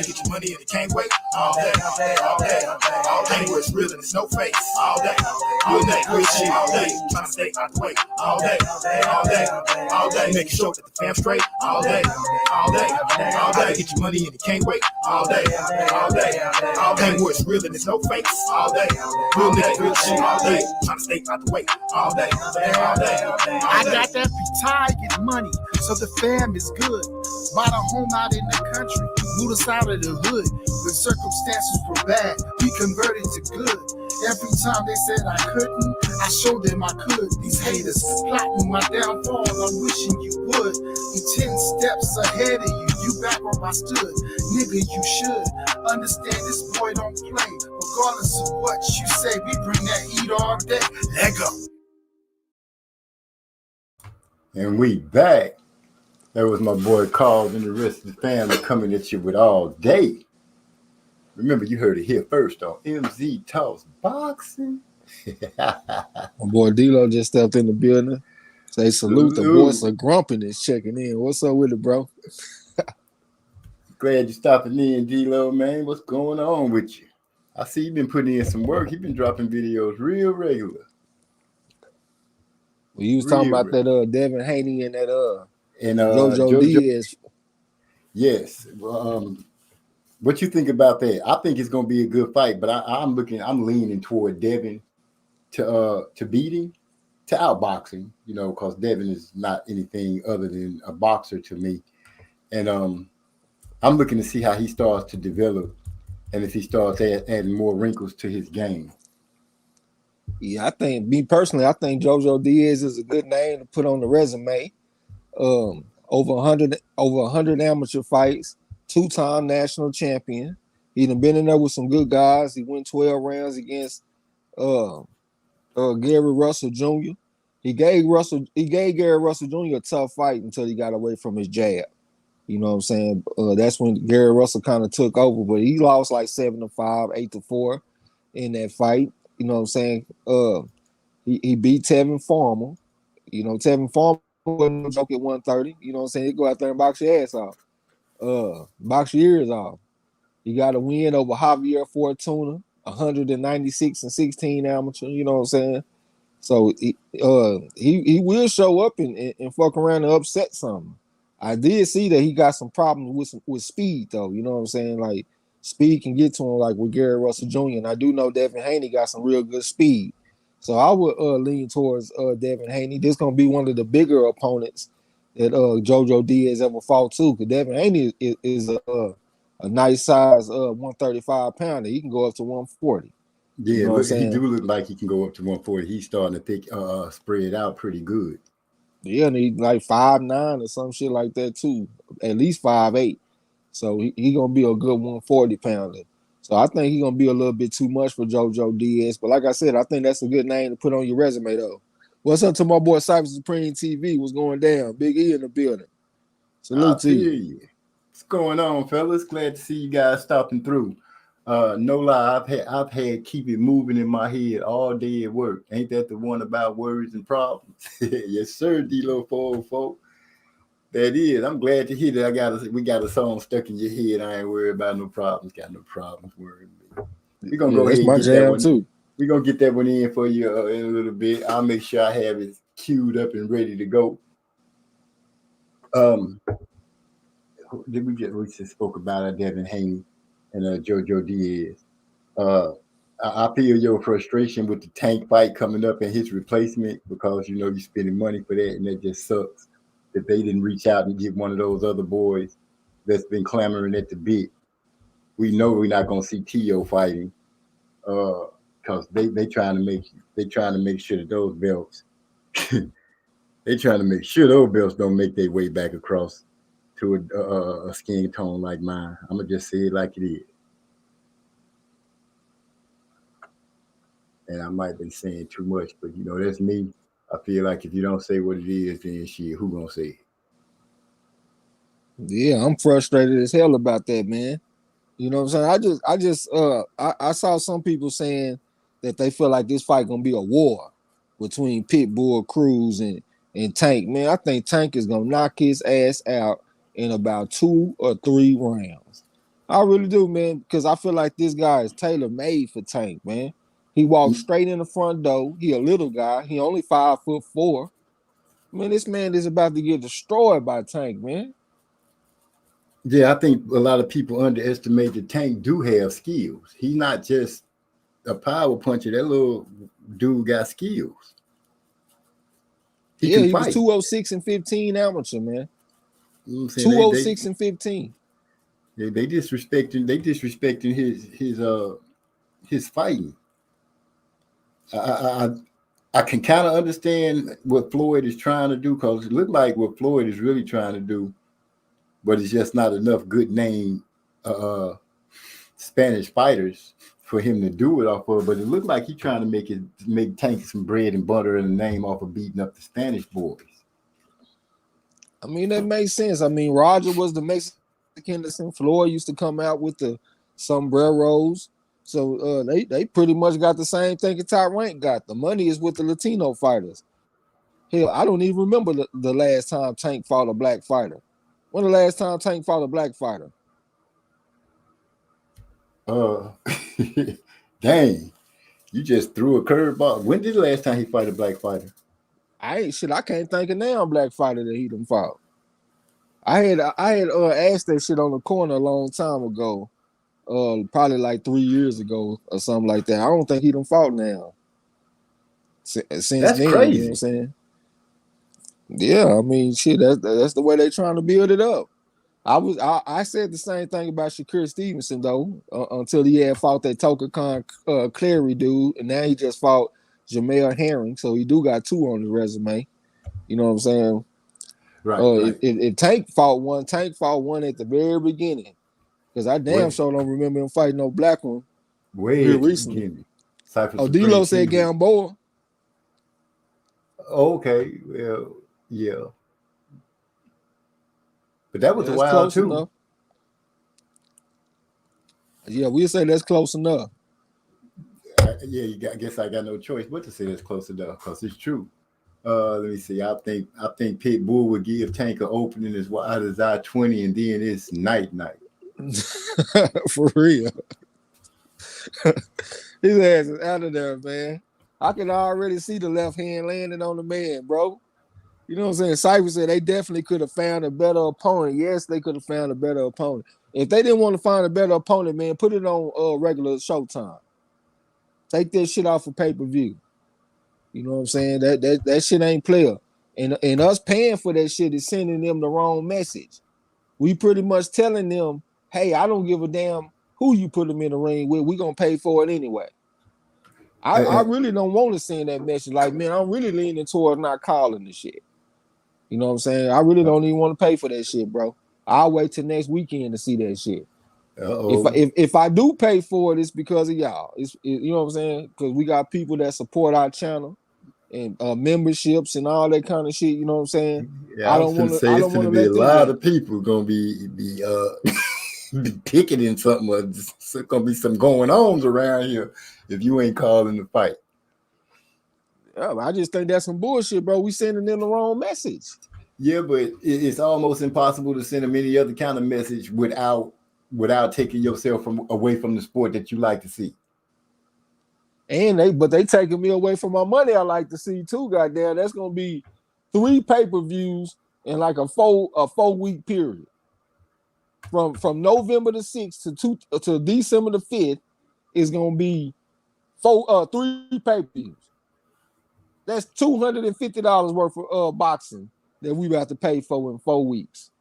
Get your money and it can't wait. All day. Where it's real and it's no face. All day. Real shit. All day. Trying to stay out the way. All day. Making sure that the fam straight. All day. Get your money and it can't wait. All day. Where it's real and it's no face. All day. Real shit. All day. Trying to stay out the way. All day. I got that retired money, so the fam is good. Bought a home out in the country, moved us out of the hood. The when circumstances were bad, we converted to good. Every time they said I couldn't, I showed them I could. These haters plotting my downfall, I'm wishing you would. You 10 steps ahead of you, you back where I stood. Nigga, you should understand this boy don't play. Regardless of what you say, we bring that heat all day. Let go. And we back. That was my boy Carl and the rest of the family coming at you with all day. Remember, you heard it here first on MZ Talks Boxing. My boy D-Lo just stepped in the building. Say salute. The voice of Grumpiness checking in. What's up with it, bro? Glad you stopping in, D-Lo, man. What's going on with you? I see you've been putting in some work. You've been dropping videos real regular. Well, you was talking about that Devin Haney and that JoJo Diaz. Yes. What you think about that? I think it's going to be a good fight, but I'm leaning toward Devin to beat him, to outboxing, because Devin is not anything other than a boxer to me. And I'm looking to see how he starts to develop and if he starts adding more wrinkles to his game. Yeah, I think JoJo Diaz is a good name to put on the resume. Over 100 amateur fights, 2-time national champion. He done been in there with some good guys. He went 12 rounds against Gary Russell Jr. He gave Gary Russell Jr. a tough fight until he got away from his jab. You know what I'm saying? That's when Gary Russell kind of took over, but he lost like 7-5, 8-4 in that fight. You know what I'm saying? He beat Tevin Farmer. Tevin Farmer wasn't no joke at 130. You know what I'm saying? He go out there and box your ass off. Box your ears off. He got a win over Javier Fortuna, 196-16 amateur. You know what I'm saying? So he will show up and fuck around and upset something. I did see that he got some problems with speed though. You know what I'm saying? Like speed can get to him like with Gary Russell Jr. And I do know Devin Haney got some real good speed. So I would lean towards Devin Haney. This gonna be one of the bigger opponents that JoJo Diaz ever fought too. Because Devin Haney is a nice size 135 pounder. He can go up to 140. Yeah, you know he do look like he can go up to 140. He's starting to spread out pretty good. Yeah, and he's like 5'9" or some shit like that too. At least 5'8". So he gonna be a good 140 pounder. So I think he's gonna be a little bit too much for JoJo Diaz. But like I said, I think that's a good name to put on your resume though. What's up to my boy Cypher Supreme TV? What's going down? Big E in the building. Salute to you. What's going on, fellas? Glad to see you guys stopping through. No lie, I've had keep it moving in my head all day at work. Ain't that the one about worries and problems? Yes, sir, D-Lo 404. That is. I'm glad to hear that we got a song stuck in your head. I ain't worried about no problems. Got no problems worrying me. We're gonna go ahead and get that one too. We're gonna get that one in for you in a little bit. I'll make sure I have it queued up and ready to go. We just spoke about Devin Haney and JoJo Diaz. I feel your frustration with the Tank fight coming up and his replacement because you're spending money for that, and that just sucks that they didn't reach out and get one of those other boys that's been clamoring at the bit. We know we're not gonna see T.O. fighting because they trying to make sure that those belts they trying to make sure those belts don't make their way back across to a skin tone like mine. I'm gonna just say it like it is. And I might have been saying too much, but that's me. I feel like if you don't say what it is, then shit, who gonna say it? Yeah, I'm frustrated as hell about that, man. You know what I'm saying? I saw some people saying that they feel like this fight gonna be a war between Pitbull Cruz and Tank. Man, I think Tank is gonna knock his ass out in about 2 or 3 rounds. I really do, man, because I feel like this guy is tailor-made for Tank, man. He walks straight in the front door. He a little guy. He only 5'4". Man, this man is about to get destroyed by Tank, man. Yeah, I think a lot of people underestimate that Tank do have skills. He's not just a power puncher. That little dude got skills. He was 206-15 amateur, man. 206-15. They disrespecting his fighting. I can kind of understand what Floyd is trying to do, because it looked like what Floyd is really trying to do, but it's just not enough good name Spanish fighters for him to do it off of. But it looked like he's trying to make Tank some bread and butter and a name off of beating up the Spanish boys. I mean, that makes sense. I mean, Roger was the Mexican. Floyd used to come out with the sombreros. So they pretty much got the same thing that Top Rank got. The money is with the Latino fighters. Hell, I don't even remember the last time Tank fought a black fighter. When the last time Tank fought a black fighter? Dang. You just threw a curveball. When did the last time he fought a black fighter? I can't think of now black fighter that he done fought. I had asked that shit on the corner a long time ago. Probably like 3 years ago or something like that. I don't think he done fought now. Since that's then, crazy. You know what I'm saying? Yeah, I mean, shit, that's the way they trying to build it up. I said the same thing about Shakur Stevenson though, until he had fought that Toka Khan Clary dude, and now he just fought Jamel Herring, so he do got 2 on his resume. You know what I'm saying? Right. If Tank fought one at the very beginning, because I damn sure don't remember him fighting no black one way recently. Oh, D-Lo said Gamboa. Okay, well, yeah. But that was a while close too. Enough. Yeah, we'll say that's close enough. I guess I got no choice but to say that's close enough, because it's true. Let me see. I think Pitbull would give Tank an opening as wide as I-20, and then it's night. For real. His ass is out of there, man. I can already see the left hand landing on the man, bro. You know what I'm saying? Cypher said they definitely could have found a better opponent. Yes, they could have found a better opponent. If they didn't want to find a better opponent, man, put it on regular Showtime. Take that shit off of pay-per-view. You know what I'm saying? That shit ain't player. And us paying for that shit is sending them the wrong message. We pretty much telling them, hey, I don't give a damn who you put them in the ring with. We gonna pay for it anyway. I really don't want to send that message. Like, man, I'm really leaning towards not calling the shit. You know what I'm saying? I really don't even want to pay for that shit, bro. I'll wait till next weekend to see that shit. If I do pay for it, it's because of y'all. You know what I'm saying? Because we got people that support our channel and memberships and all that kind of shit. You know what I'm saying? Yeah, I don't want to say it's going to be a lot of people going to be picketing something. There's going to be some going ons around here if you ain't calling the fight. Yeah, I just think that's some bullshit, bro. We sending them the wrong message. Yeah, but it's almost impossible to send them any other kind of message without taking yourself away from the sport that you like to see. And they taking me away from my money I like to see too. Goddamn, that's gonna be 3 pay-per-views in like a 4-week period. From November the 6th to December the 5th is gonna be 3 pay-per-views. That's $250 worth of boxing that we about to pay for in 4 weeks.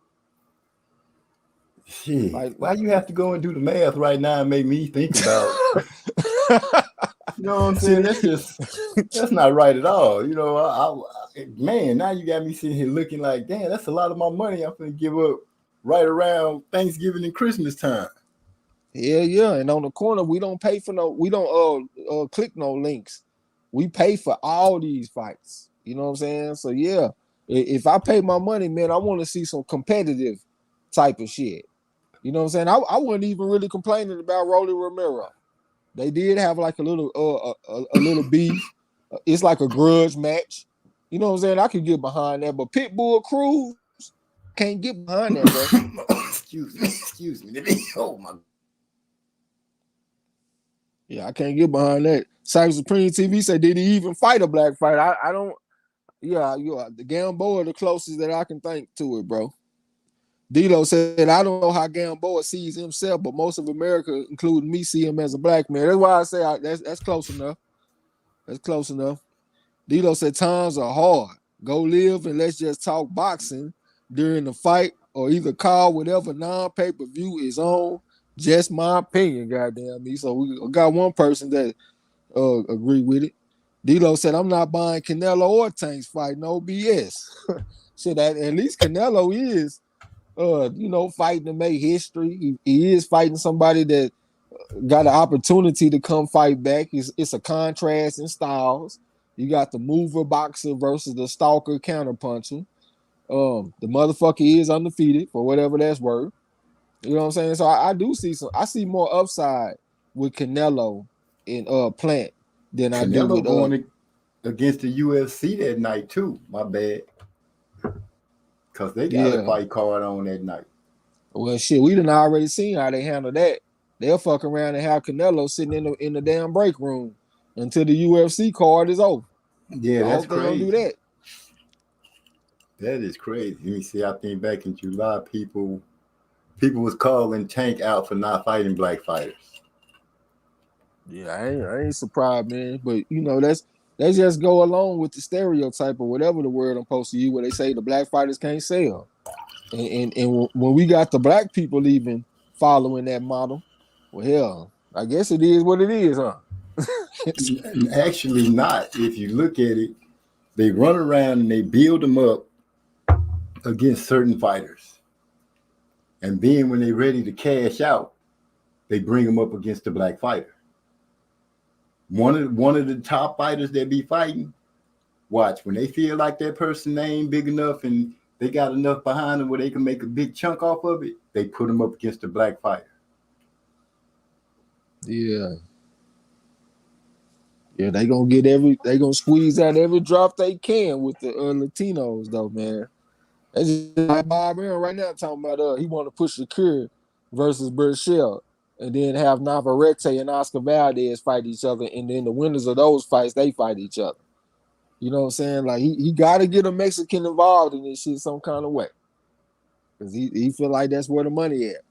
Shit, like, why you have to go and do the math right now and make me think about you know what I'm saying? That's not right at all. You know, man, now you got me sitting here looking like, damn, that's a lot of my money I'm gonna give up right around Thanksgiving and Christmas time. Yeah. And on the corner, we don't pay for we don't click no links. We pay for all these fights. You know what I'm saying? So yeah, if I pay my money, man, I want to see some competitive type of shit. You know what I'm saying? I wasn't even really complaining about Rolly Romero. They did have like a little beef. It's like a grudge match. You know what I'm saying? I could get behind that, but Pitbull Cruz can't get behind that, bro. Excuse me. Oh my. Yeah, I can't get behind that. Cyber Supreme TV said, did he even fight a black fighter? I don't. Yeah, the Gamboa the closest that I can think to it, bro. D-Lo said, I don't know how Gamboa sees himself, but most of America, including me, see him as a black man. That's why I say that's close enough. That's close enough. D-Lo said, times are hard. Go live and let's just talk boxing during the fight or either call whatever non-pay-per-view is on. Just my opinion, goddamn me. So we got one person that agree with it. D-Lo said, I'm not buying Canelo or Tank's fight. No BS. Shit, at least Canelo is, fighting to make history. He is fighting somebody that got an opportunity to come fight back. It's a contrast in styles. You got the mover boxer versus the stalker counterpuncher. The motherfucker is undefeated for whatever that's worth. You know what I'm saying? So I do see I see more upside with Canelo and Plant than I do Canelo with going against the UFC that night too. My bad, because they got a fight card on that night. Well, shit, we done already seen how they handle that. They'll fuck around and have Canelo sitting in the damn break room until the UFC card is over. Yeah, that's crazy. They don't do that. That is crazy. Let me see. I think back in July, people was calling Tank out for not fighting black fighters. Yeah, I ain't surprised, man. But that's just go along with the stereotype or whatever the word I'm supposed to use, where they say the black fighters can't sell. And when we got the black people even following that model, well, hell, I guess it is what it is, huh? Actually, not. If you look at it, they run around and they build them up against certain fighters. And then when they're ready to cash out, they bring them up against the black fighter. One of the top fighters that be fighting, watch, when they feel like that person ain't big enough and they got enough behind them where they can make a big chunk off of it, they put them up against the black fighter. Yeah. Yeah, they gonna squeeze out every drop they can with the Latinos though, man. That's just like Bob Aaron right now talking about he want to push Shakur versus Burchell and then have Navarrete and Oscar Valdez fight each other, and then the winners of those fights they fight each other. You know what I'm saying? Like he got to get a Mexican involved in this shit some kind of way, because he feel like that's where the money at.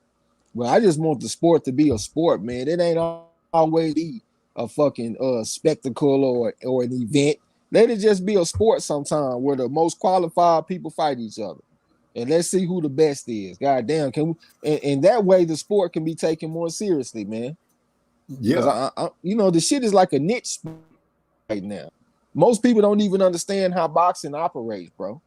But I just want the sport to be a sport, man. It ain't always be a fucking spectacle or an event. Let it just be a sport sometime where the most qualified people fight each other. And let's see who the best is. God damn, can we, and that way the sport can be taken more seriously, man. Yeah. I the shit is like a niche sport right now. Most people don't even understand how boxing operates, bro.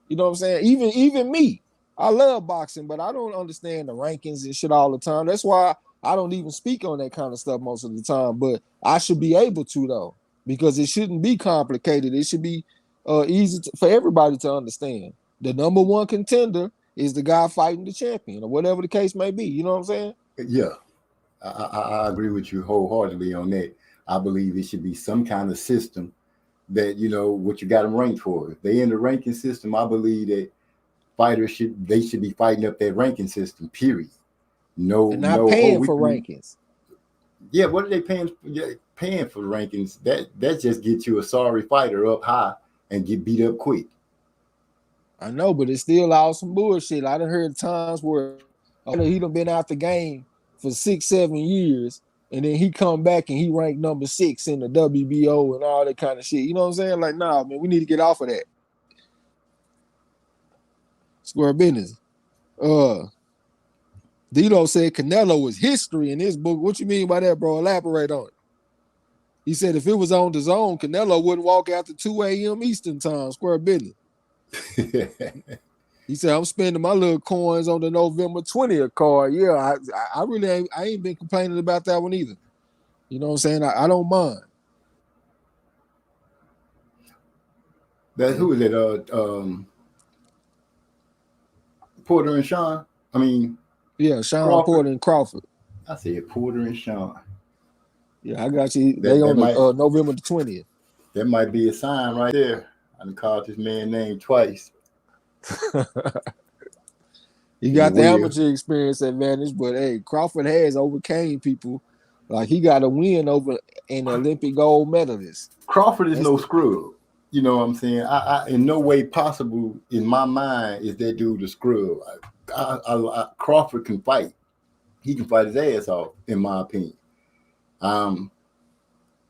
You know what I'm saying? Even me. I love boxing, but I don't understand the rankings and shit all the time. That's why I don't even speak on that kind of stuff most of the time. But I should be able to, though, because it shouldn't be complicated. It should be easy for everybody to understand. The number one contender is the guy fighting the champion, or whatever the case may be. You know what I'm saying? Yeah, I agree with you wholeheartedly on that. I believe it should be some kind of system that, what you got them ranked for. If they in the ranking system, I believe that fighters should be fighting up that ranking system, period. No, and not paying for rankings. Yeah, what are they paying? Paying for rankings. That just gets you a sorry fighter up high and get beat up quick. I know, but it's still all some bullshit. I done heard times where he done been out the game for 6-7 years, and then he come back and he ranked number 6 in the WBO and all that kind of shit. You know what I'm saying? Like, nah, man, we need to get off of that. Square business. D-Lo said Canelo was history in his book. What you mean by that, bro? Elaborate on it. He said if it was on the zone, Canelo wouldn't walk after 2 a.m. Eastern time. Square business. He said, I'm spending my little coins on the November 20th card. Yeah, I really ain't been complaining about that one either. You know what I'm saying? I don't mind. Who is it? Porter and Sean? I mean, yeah, Sean Porter and Crawford. I said Porter and Sean. Yeah, I got you. They on November the 20th. That might be a sign right there. I done called this man name twice. He got the amateur experience advantage, but hey, Crawford has overcame people. Like he got a win over an Olympic gold medalist. Crawford is no scrub. You know what I'm saying? I in no way possible in my mind is that dude a scrub. Crawford can fight. He can fight his ass off, in my opinion.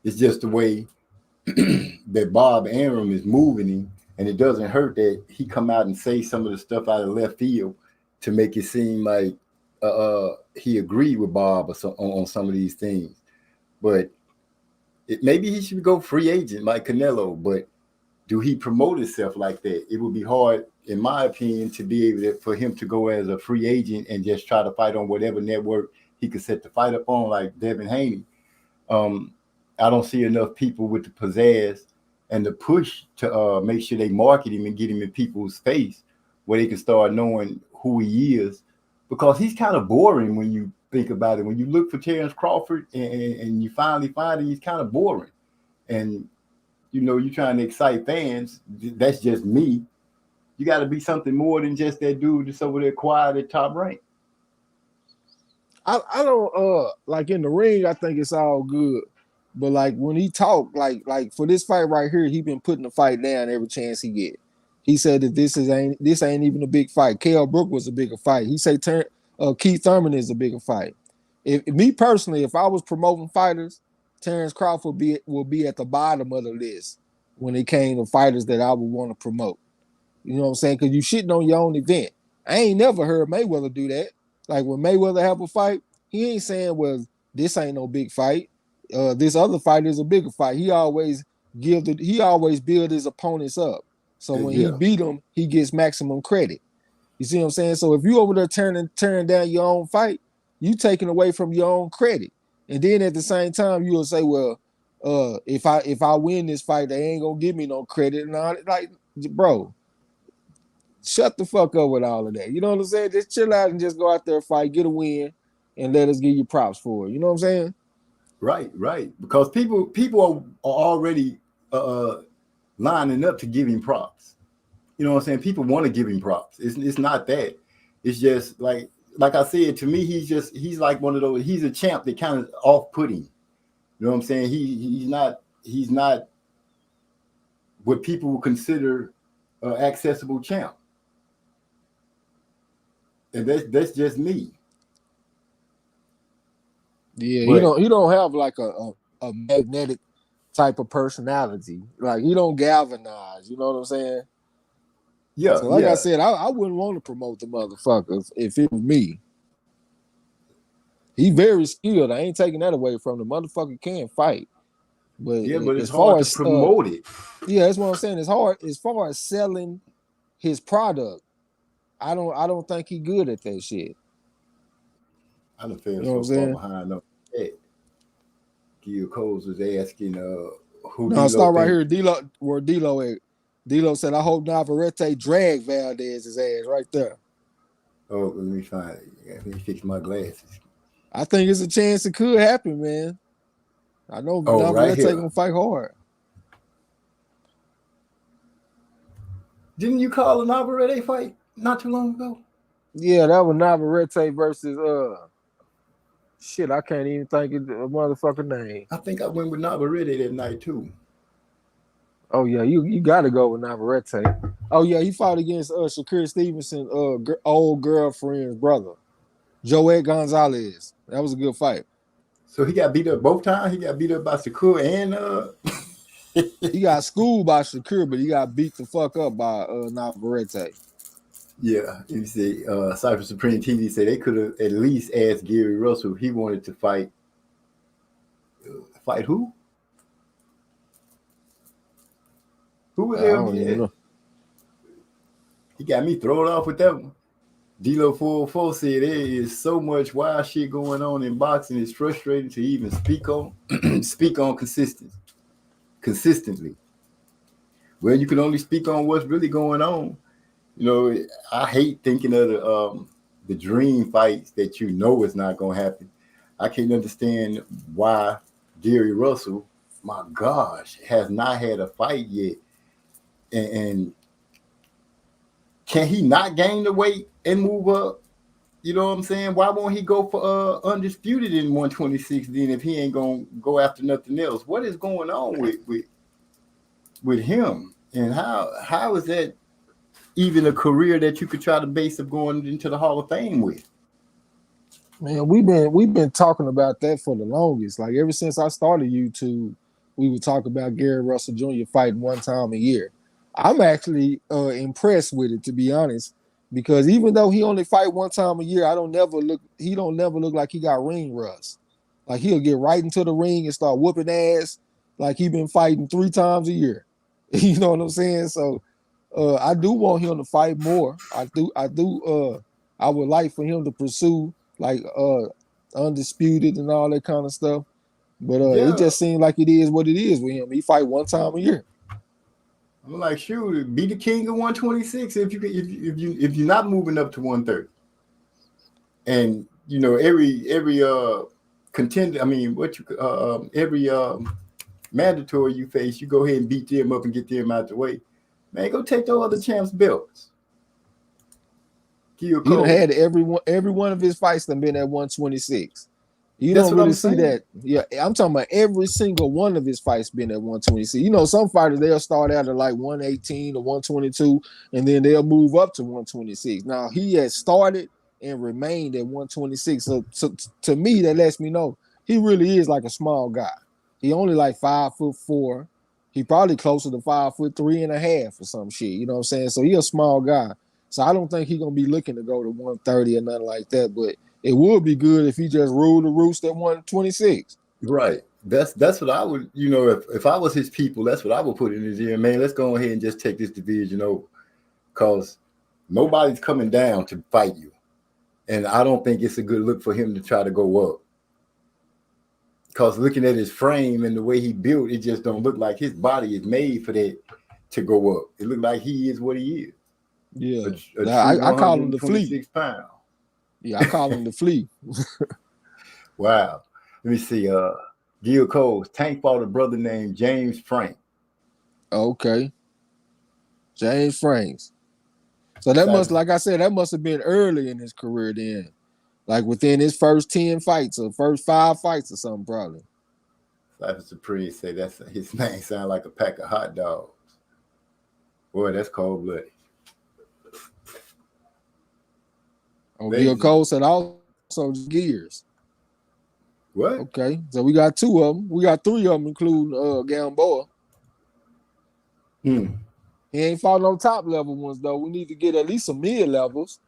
It's just the way that Bob Arum is moving him, and it doesn't hurt that he come out and say some of the stuff out of left field to make it seem like he agreed with Bob or on some of these things. But maybe he should go free agent like Canelo, but do he promote himself like that? It would be hard, in my opinion, to be able for him to go as a free agent and just try to fight on whatever network he could set the fight up on, like Devin Haney. I don't see enough people with the pizzazz and the push to make sure they market him and get him in people's face where they can start knowing who he is, because he's kind of boring when you think about it. When you look for Terrence Crawford and you finally find him, he's kind of boring. And, you know, you're trying to excite fans. That's just me. You got to be something more than just that dude that's over there quiet at top rank. I don't like in the ring, I think it's all good. But like when he talked, like for this fight right here, he been putting the fight down every chance he get. He said that this ain't even a big fight. Kell Brook was a bigger fight. He said Keith Thurman is a bigger fight. If me personally, if I was promoting fighters, Terrence Crawford will be at the bottom of the list when it came to fighters that I would want to promote. You know what I'm saying? Because you shitting on your own event. I ain't never heard Mayweather do that. Like when Mayweather have a fight, he ain't saying, well, this ain't no big fight. This other fight is a bigger fight. He always build his opponents up. So when he beat him, he gets maximum credit. You see what I'm saying? So if you over there tearing down your own fight, you taking away from your own credit. And then at the same time, you'll say, well, if I win this fight, they ain't gonna give me no credit. And all, like, bro, shut the fuck up with all of that. You know what I'm saying? Just chill out and just go out there, fight, get a win, and let us give you props for it. You know what I'm saying? Right. Because people are already lining up to give him props. You know what I'm saying? People want to give him props. It's not that. It's just like I said, to me, he's like one of those. He's a champ that kind of off-putting. You know what I'm saying? He's not what people would consider an accessible champ. And that's just me. Yeah, but he don't have like a magnetic type of personality. Like he don't galvanize. You know what I'm saying? Yeah. So like I said, I wouldn't want to promote the motherfucker if it was me. He very skilled. I ain't taking that away from the motherfucker. Can fight, but it's hard to promote it. Yeah, that's what I'm saying. It's hard as far as selling his product. I don't think he good at that shit. I done fell so far behind on that. Gil Coles was asking who. No, start right here. Where D-Lo at? D-Lo said, "I hope Navarrete drag Valdez's ass right there." Oh, let me find it. Let me fix my glasses. I think it's a chance it could happen, man. I know Navarrete gonna fight hard. Didn't you call a Navarrete fight not too long ago? Yeah, that was Navarrete versus shit. I can't even think of the motherfucker name. I think I went with Navarrete that night too. Oh yeah, you got to go with Navarrete. Oh yeah, he fought against Shakur Stevenson, old girlfriend's brother, Joet Gonzalez. That was a good fight. So he got beat up both times. He got beat up by Shakur and he got schooled by Shakur, but he got beat the fuck up by Navarrete. Yeah, you see, Cypher Supreme TV said they could have at least asked Gary Russell if he wanted to fight. Fight who? Who was there? He got me thrown off with that one. D-Lo 404 said there is so much wild shit going on in boxing. It's frustrating to even speak on consistently. Well, you can only speak on what's really going on. You know, I hate thinking of the dream fights that you know is not going to happen. I can't understand why Gary Russell, my gosh, has not had a fight yet. And can he not gain the weight and move up? You know what I'm saying? Why won't he go for undisputed in 126 then if he ain't going to go after nothing else? What is going on with him? And how is that even a career that you could try to base of going into the Hall of Fame with? Man, we've been talking about that for the longest. Like ever since I started YouTube, we would talk about Gary Russell Jr. fighting one time a year. I'm actually impressed with it, to be honest, because even though he only fight one time a year, he don't never look like he got ring rust. Like he'll get right into the ring and start whooping ass like he been fighting 3 times a year. You know what I'm saying? So I do want him to fight more. I would like for him to pursue like undisputed and all that kind of stuff. But it Yeah. just seems like it is what it is with him. He fight one time a year. I'm like, shoot, be the king of 126 if you're not moving up to 130. And you know, every contender, I mean, every mandatory you face, you go ahead and beat them up and get them out the way. Man, go take those other champs' belts. He done had every one of his fights done been at 126. You don't really see that. Yeah, I'm talking about every single one of his fights been at 126. You know, some fighters, they'll start out at like 118 or 122, and then they'll move up to 126. Now, he has started and remained at 126. So to me, that lets me know he really is like a small guy. He only like 5'4". He probably closer to 5'3.5" or some shit. You know what I'm saying? So he a small guy. So I don't think he's gonna be looking to go to 130 or nothing like that. But it would be good if he just ruled the roost at 126. Right. That's what I would, you know, if I was his people, that's what I would put in his ear. Man, let's go ahead and just take this division over. Because nobody's coming down to fight you. And I don't think it's a good look for him to try to go up. Because looking at his frame and the way he built, it just don't look like his body is made for that to go up. It look like he is what he is. Yeah. I call him the flea. Pounds. Yeah, I call him the flea. Wow. Let me see. Gil Cole's Tank fought a brother named James Frank. Okay. James Franks. So that must, like I said, that must have been early in his career then. Like within his first 10 fights or first 5 fights or something, probably. Cypher Supreme say that's his name sound like a pack of hot dogs. Boy, that's cold-blooded. Oh, Gil Cole said also gears. What? Okay, so we got 2 of them. We got 3 of them, including Gamboa. He ain't fought no top level ones though. We need to get at least some mid levels.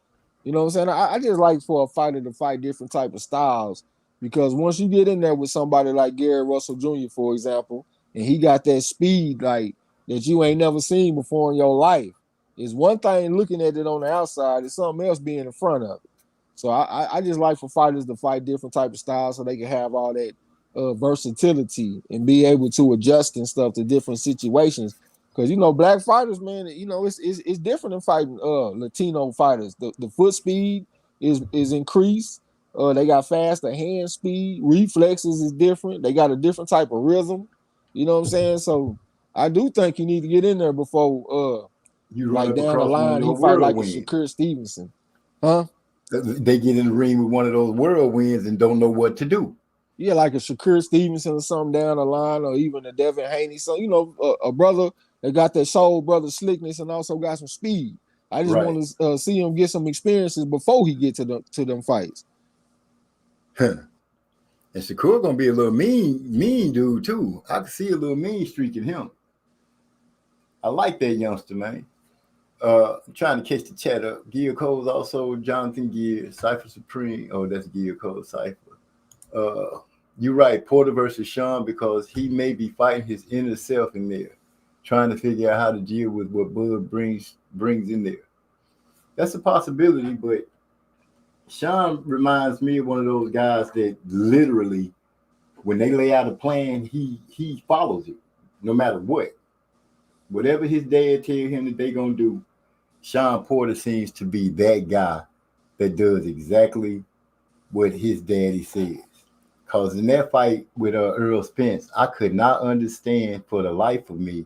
You know what I'm saying? I just like for a fighter to fight different type of styles, because once you get in there with somebody like Gary Russell Jr., for example, and he got that speed like that you ain't never seen before in your life. It's one thing looking at it on the outside, it's something else being in front of it. So I just like for fighters to fight different type of styles so they can have all that versatility and be able to adjust and stuff to different situations. Because, you know, black fighters, man, you know, it's different than fighting Latino fighters. The foot speed is increased. They got faster hand speed. Reflexes is different. They got a different type of rhythm. You know what I'm saying? So I do think you need to get in there before you like down the line he fight like a Shakur Stevenson. Huh? They get in the ring with one of those whirlwinds and don't know what to do. Yeah, like a Shakur Stevenson or something down the line, or even a Devin Haney. So, you know, a brother that got that soul brother slickness and also got some speed. I just want to see him get some experiences before he get to them fights. And Shakur gonna be a little mean dude too. I can see a little mean streak in him. I like that youngster, man. I'm trying to catch the chat up. Gil Cole's also Jonathan Gear, Cypher Supreme. Oh, that's Gil Cole Cypher. You're right, Porter versus Sean, because he may be fighting his inner self in there, trying to figure out how to deal with what Bud brings in there. That's a possibility, but Sean reminds me of one of those guys that literally, when they lay out a plan, he follows it, no matter what. Whatever his dad tell him that they gonna do, Sean Porter seems to be that guy that does exactly what his daddy says. Because in that fight with Earl Spence, I could not understand for the life of me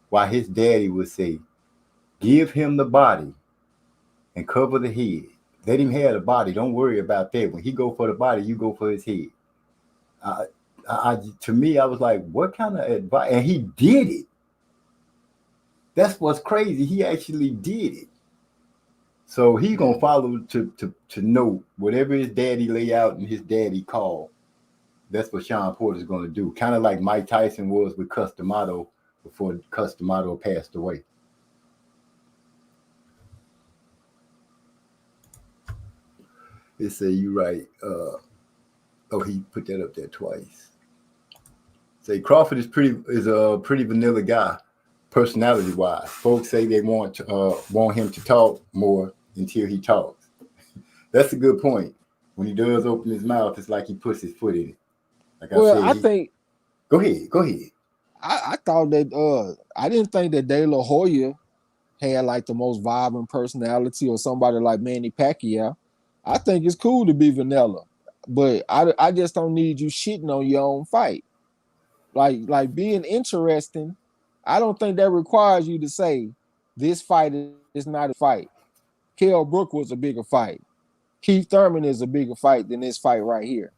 why his daddy would say, give him the body and cover the head. Let him have the body. Don't worry about that. When he go for the body, you go for his head. To me, I was like, what kind of advice? And he did it. That's what's crazy. He actually did it. So he's going to follow to know whatever his daddy lay out and his daddy called. That's what Sean Porter's going to do. Kind of like Mike Tyson was with Cus D'Amato before Cus D'Amato passed away. It say you right. Oh, he put that up there twice. Say Crawford is a pretty vanilla guy, personality wise. Folks say they want him to talk more until he talks. That's a good point. When he does open his mouth, it's like he puts his foot in it. Like Well, I I said, think go ahead. I thought that I didn't think that De La Hoya had like the most vibrant personality or somebody like Manny Pacquiao. I think it's cool to be vanilla, but I just don't need you shitting on your own fight. Like being interesting, I don't think that requires you to say this fight is not a fight. Kell Brook was a bigger fight. Keith Thurman is a bigger fight than this fight right here.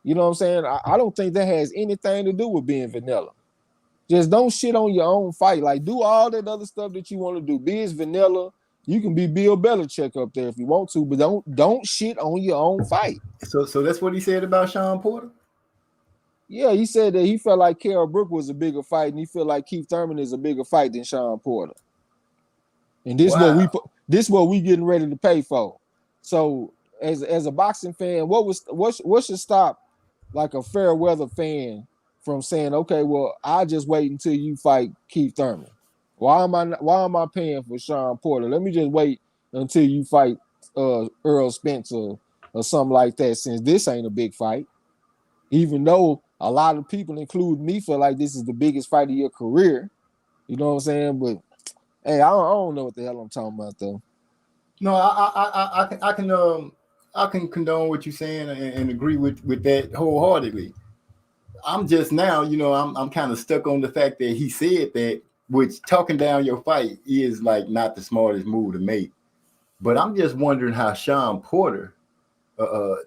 You know what I'm saying? I don't think that has anything to do with being vanilla. Just don't shit on your own fight. Like, do all that other stuff that you want to do. Be as vanilla. You can be Bill Belichick up there if you want to, but don't shit on your own fight. So that's what he said about Sean Porter? Yeah, he said that he felt like Kell Brook was a bigger fight, and he felt like Keith Thurman is a bigger fight than Sean Porter. And this is what we getting ready to pay for. So as a boxing fan, what should stop like a fair weather fan from saying, okay, well, I'll just wait until you fight Keith Thurman. Why am I paying for Sean Porter? Let me just wait until you fight Earl Spencer or something like that, since this ain't a big fight. Even though a lot of people, including me, feel like this is the biggest fight of your career. You know what I'm saying? But hey, I don't know what the hell I'm talking about though. No, I can condone what you're saying and agree with that wholeheartedly. I'm just now, I'm kind of stuck on the fact that he said that, which talking down your fight is like not the smartest move to make. But I'm just wondering how Sean Porter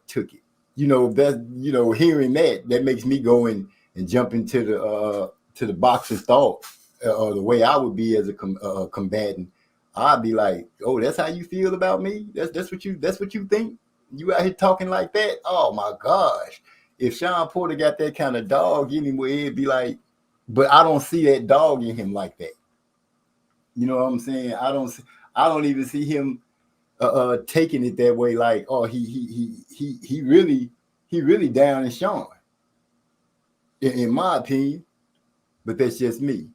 took it. Hearing that makes me go and jump into the boxer's thought, or the way I would be as a combatant. I'd be like, oh, that's how you feel about me? That's what you think? You out here talking like that? Oh my gosh. If Sean Porter got that kind of dog anyway, it'd be like, but I don't see that dog in him like that. You know what I'm saying? I don't even see him taking it that way. Like, oh, he really down and Sean, in my opinion. But that's just me.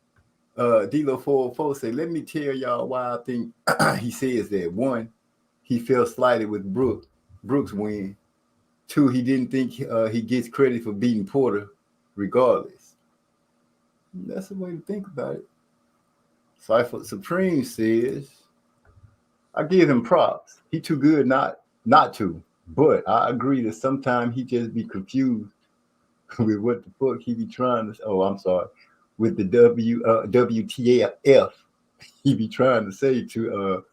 D-Lo 404 say, let me tell y'all why I think he says that. One, he felt slighted with Brooks' win. Two, he didn't think he gets credit for beating Porter regardless. That's the way to think about it. Cypher Supreme says, I give him props. He too good not to. But I agree that sometimes he just be confused with what the fuck he be trying to. Oh, I'm sorry. With the WTF he be trying to say to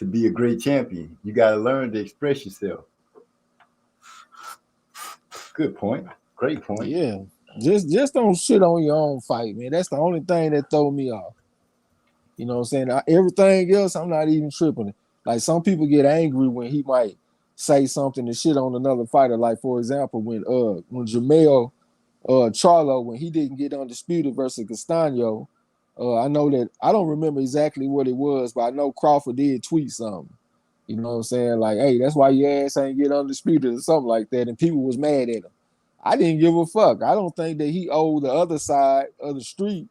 be a great champion. You got to learn to express yourself. Good point. Great point. Yeah. Just don't shit on your own fight, man. That's the only thing that throw me off. You know what I'm saying? Everything else, I'm not even tripping. Like, some people get angry when he might say something to shit on another fighter. Like, for example, when Jamel Charlo, when he didn't get undisputed versus Castano, I know that I don't remember exactly what it was, but I know Crawford did tweet something. You know what I'm saying? Like, hey, that's why your ass ain't get undisputed or something like that. And people was mad at him. I didn't give a fuck. I don't think that he owed the other side of the street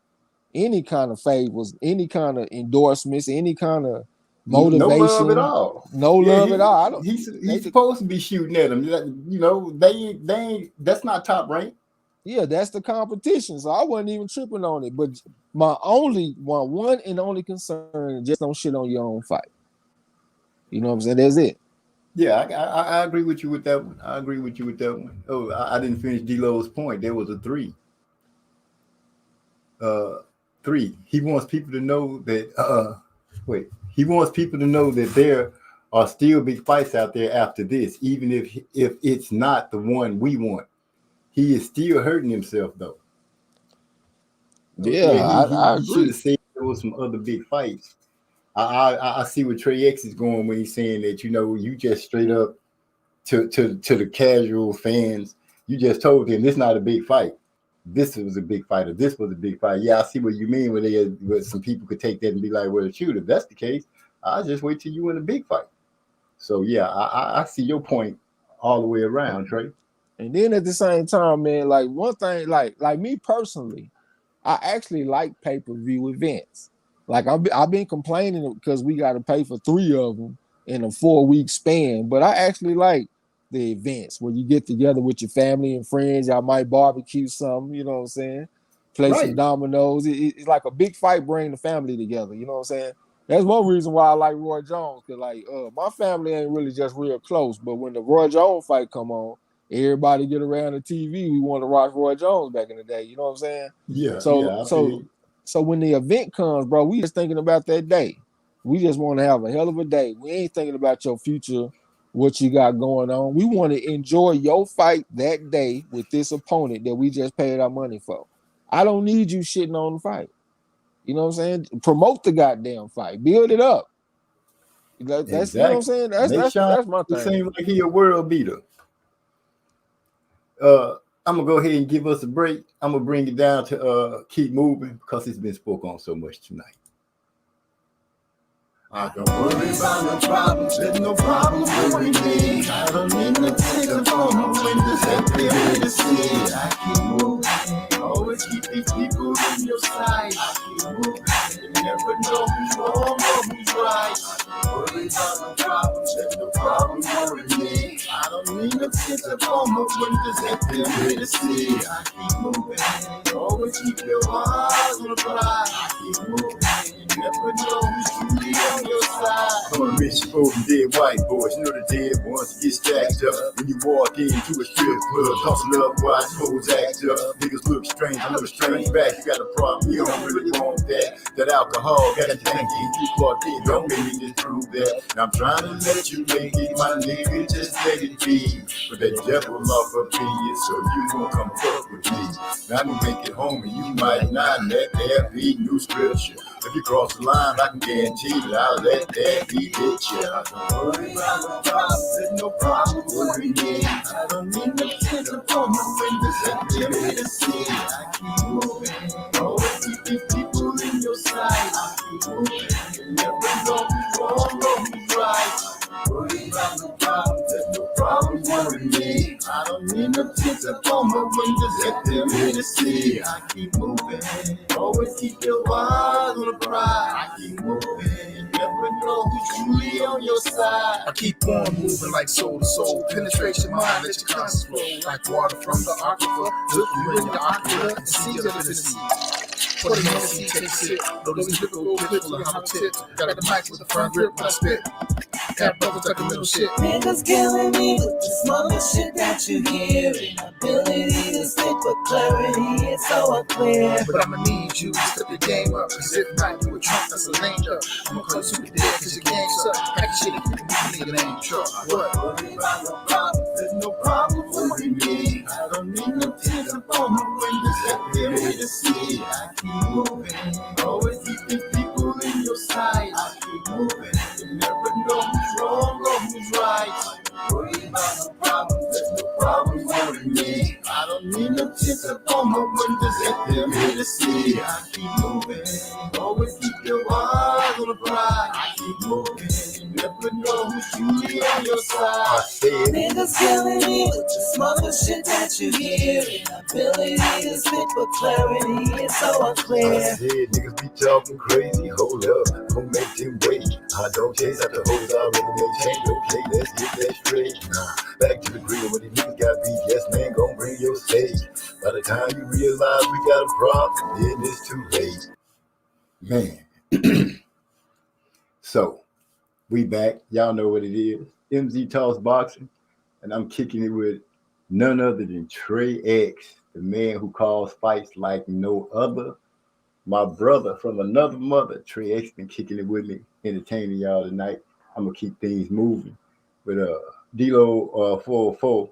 any kind of favors, any kind of endorsements, any kind of motivation. No love at all. No love at all. He's supposed to be shooting at him. They ain't. That's not top rank. Yeah, that's the competition. So I wasn't even tripping on it. But my one and only concern, just don't shit on your own fight. You know what I'm saying? That's it. Yeah, I agree with you with that one. Oh, I didn't finish D-Lo's point. There was a 3. 3. He wants people to know that. He wants people to know that there are still big fights out there after this, even if it's not the one we want. He is still hurting himself though. Yeah, I he should have said there was some other big fights. I see where Trey X is going when he's saying that, you just straight up to the casual fans, you just told him this not a big fight. This was a big fight, or this was a big fight. Yeah, I see what you mean where some people could take that and be like, well, shoot, if that's the case, I'll just wait till you win a big fight. So yeah, I see your point all the way around, Trey. And then at the same time, man, like one thing, like me personally, I actually like pay-per-view events. Like I've been complaining because we got to pay for 3 of them in a 4-week span, but I actually like the events where you get together with your family and friends. Y'all might barbecue something, you know what I'm saying? Play some dominoes. It's like a big fight, bring the family together. You know what I'm saying? That's one reason why I like Roy Jones, because like my family ain't really just real close, but when the Roy Jones fight come on, everybody get around the TV. We want to watch Roy Jones back in the day. You know what I'm saying? Yeah. So when the event comes, bro, we just thinking about that day. We just want to have a hell of a day. We ain't thinking about your future, what you got going on. We want to enjoy your fight that day with this opponent that we just paid our money for. I don't need you shitting on the fight. You know what I'm saying? Promote the goddamn fight. Build it up. That's exactly. You know what I'm saying? That's my thing. It seems like he a world beater. I'm gonna go ahead and give us a break. I'm gonna bring it down to keep moving because it's been spoke on so much tonight. I don't worry about no problems, there's no problem with me. I don't need no ticket for my windows and feel to see. I keep moving, always keep these people in your sight. I keep moving, you never know who's wrong or who's right. I don't worry about no problems, there's no problem with me. I don't need no ticket for my windows and feel to see. I keep moving, always keep your eyes on the prize. I keep moving, you never know who's truly on your side. I'm a rich old dead white boys. You know the dead ones get stacked up. When you walk into a strip club, hustle up, watch hoes act up. Niggas look strange, I look strange back. You got a problem, you don't really want that. That alcohol got you thinking you clocked in. Don't make me just prove that. Now I'm trying to let you make it, my nigga, just let it be. But that devil off up in you, so you won't come fuck with me. Now I'm gonna make it home and you might not let there be new scripture. If you cross the line, I can guarantee that I'll let that be bitch. I don't worry about no problems, there's no problem with me. I don't need no ticket for my windows and give me to see. I keep moving, always keep these people in your sight. I keep moving, you never know who's wrong or who's right. Worry about no problems, there's no problem with me. I don't need no ticket for my windows and give me to see. I keep moving, always keep your eyes on the prize. I keep moving, never know who's truly on your side. I keep on moving like soul to soul. Penetrate your mind, let your conscience flow. Like water from the aquifer. Look you in your ocular and see the infinity. For the Hennessy, take a sip. Though these typical clips full of hollow tip. Got the mic with a firm grip when I spit. Got brothers like a little shit. Niggas killing me with this mother shit that you hear. Inability to speak with clarity, it's so unclear. But I'ma need you to step your game up. Cause if not, you a trunk that's a lame duck. I'ma call you super dead cause your game suck. Pack your shit and keep the nigga name truck. What? Worry about no problem, there's no problem with me. I don't need no tears up on my windows that give me to see. I keep moving, always keep these people in your sight. I keep moving, you never know who's wrong or who's right. Worry about no problems, there's no problem with me. I don't need no tears up on my windows that give me to see. I keep moving, always keep your eyes on the prize. I keep moving, you never know who's truly on your side. Niggas killing me with this mother shit that you hear. Inability to speak with clarity, it's so unclear. I said niggas be talking crazy, hold up, don't make them wait. I don't chase after hoes, I really make change, okay, let's get that straight. Nah, back to the grill, when these niggas got beat, yes man, gon' bring your stage. By the time you realize we got a problem, then it's too late. Man. So, we back, y'all know what it is. MZ Talks Boxing, and I'm kicking it with none other than Trey X, the man who calls fights like no other. My brother from another mother, Trey X, been kicking it with me, entertaining y'all tonight. I'm gonna keep things moving. But D-Lo 404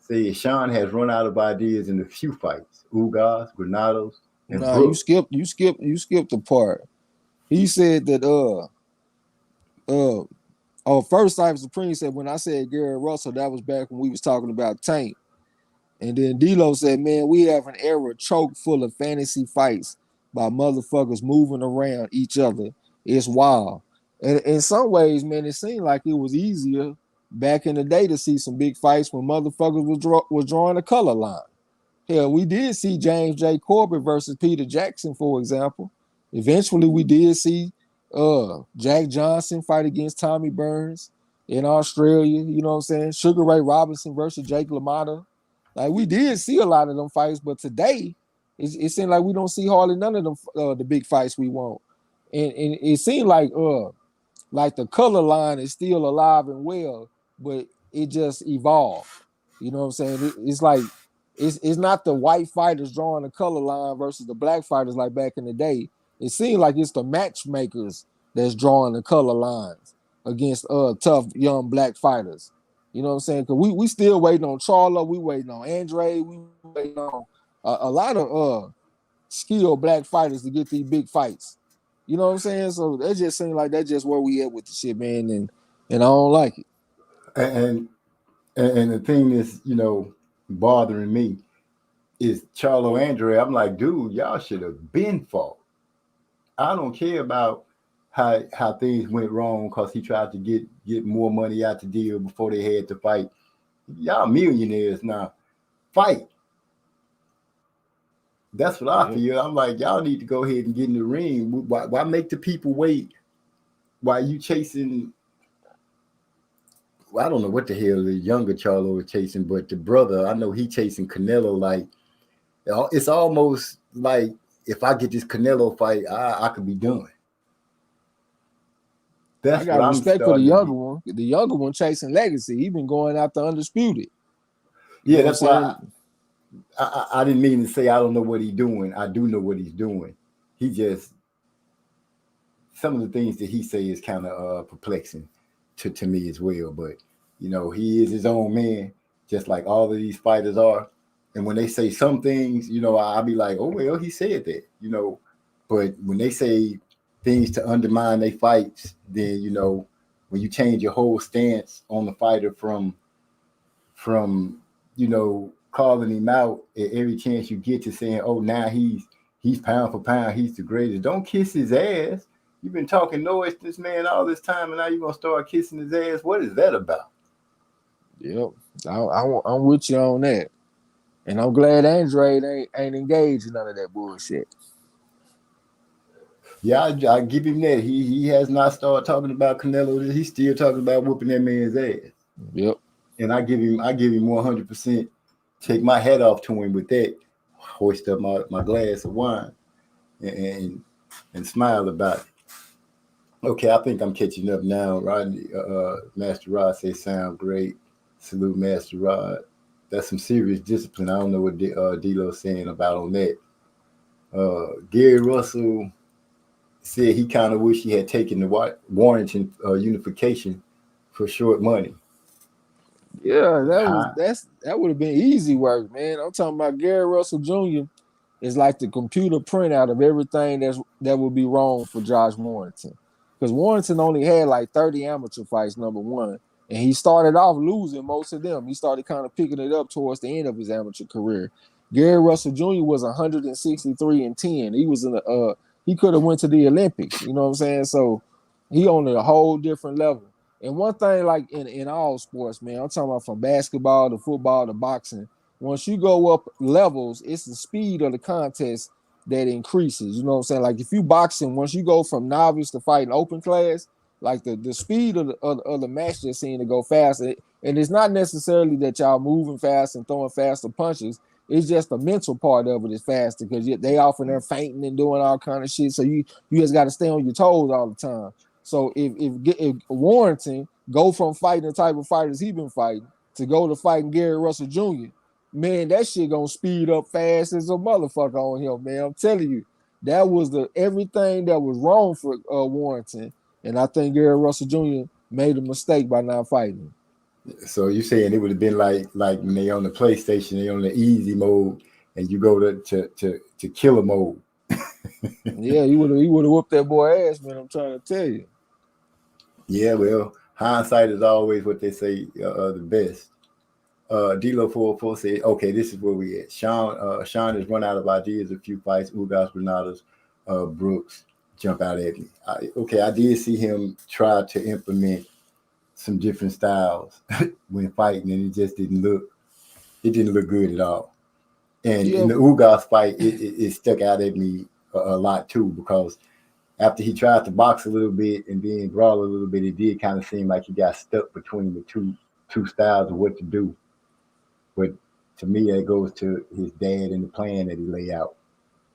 says Sean has run out of ideas in a few fights. Ugas, Granados, and Brooks. You skipped the part. He said that first Cypher Supreme said when I said Gary Russell, that was back when we was talking about Tank. And then D-Lo said, man, we have an era choke full of fantasy fights by motherfuckers moving around each other. It's wild. And in some ways, man, it seemed like it was easier back in the day to see some big fights when motherfuckers was drawing a color line. Hell, we did see James J. Corbett versus Peter Jackson, for example. Eventually, we did see Jack Johnson fight against Tommy Burns in Australia. You know what I'm saying? Sugar Ray Robinson versus Jake LaMotta. Like, we did see a lot of them fights, but today it seems like we don't see hardly none of them the big fights we want. And it seemed like the color line is still alive and well, but it just evolved. You know what I'm saying? It's like it's not the white fighters drawing the color line versus the black fighters like back in the day. It seems like it's the matchmakers that's drawing the color lines against tough young black fighters. You know what I'm saying? Because we still waiting on Charlo, we waiting on Andre, we waiting on a lot of skilled black fighters to get these big fights. You know what I'm saying? So that just seems like that's just where we at with the shit, man, and I don't like it. And the thing that's, bothering me is Charlo Andre. I'm like, dude, y'all should have been fought. I don't care about how things went wrong because he tried to get more money out the deal before they had to fight. Y'all millionaires now. Fight. That's what I feel. I'm like, y'all need to go ahead and get in the ring. Why make the people wait while you chasing? I don't know what the hell the younger Charlo is chasing, but the brother, I know he chasing Canelo. Like, it's almost like if I get this Canelo fight, I could be done. That's I got respect for the younger one. The younger one chasing legacy. He been going after undisputed. Yeah, that's why I didn't mean to say I don't know what he's doing. I do know what he's doing. He just, some of the things that he say is kind of perplexing to me as well. But, he is his own man, just like all of these fighters are. And when they say some things, I'll be like, oh, well, he said that, But when they say things to undermine their fights, then, when you change your whole stance on the fighter from calling him out at every chance you get to saying, oh, now he's pound for pound, he's the greatest. Don't kiss his ass. You've been talking noise to this man all this time, and now you're going to start kissing his ass. What is that about? Yep. I'm with you on that. And I'm glad Andre ain't engaged in none of that bullshit. Yeah, I give him that. He has not started talking about Canelo. He's still talking about whooping that man's ass. Yep. And I give him 100%. Take my hat off to him with that. Hoist up my glass of wine and smile about it. Okay, I think I'm catching up now. Rodney, Master Rod says sound great. Salute Master Rod. That's some serious discipline. I don't know what D-Lo's saying about on that. Gary Russell said he kind of wish he had taken the Warrington unification for short money. Yeah, that would have been easy work, man. I'm talking about Gary Russell Jr. is like the computer printout of everything that would be wrong for Josh Warrington. Because Warrington only had like 30 amateur fights, number one. And he started off losing most of them. He started kind of picking it up towards the end of his amateur career. Gary Russell Jr. was 163-10. He was he could have went to the Olympics, you know what I'm saying? So he on a whole different level. And one thing, like in all sports, man, I'm talking about from basketball to football to boxing. Once you go up levels, it's the speed of the contest that increases. You know what I'm saying? Like if you boxing, once you go from novice to fighting open class, like the speed of the match just seems to go faster. And it's not necessarily that y'all moving fast and throwing faster punches. It's just the mental part of it is faster because they often they're fainting and doing all kind of shit. So you just got to stay on your toes all the time. So if Warrington go from fighting the type of fighters he been fighting to go to fighting Gary Russell Jr., man, that shit gonna speed up fast as a motherfucker on him, man. I'm telling you, that was everything that was wrong for Warrington. And I think Gary Russell Jr. made a mistake by not fighting. So you saying it would have been like when they on the PlayStation, they on the easy mode, and you go to killer mode. Yeah, he would have whooped that boy ass, man. I'm trying to tell you. Yeah, well, hindsight is always what they say the best. D-Lo 404 said, okay, this is where we at. Sean has run out of ideas. A few fights. Ugas, Granadas, Brooks jump out at me. I did see him try to implement some different styles when fighting, and it just didn't look good at all. And in the Ugas fight, it stuck out at me a lot too, because after he tried to box a little bit and then brawl a little bit, it did kind of seem like he got stuck between the two styles of what to do. But to me, that goes to his dad and the plan that he lay out.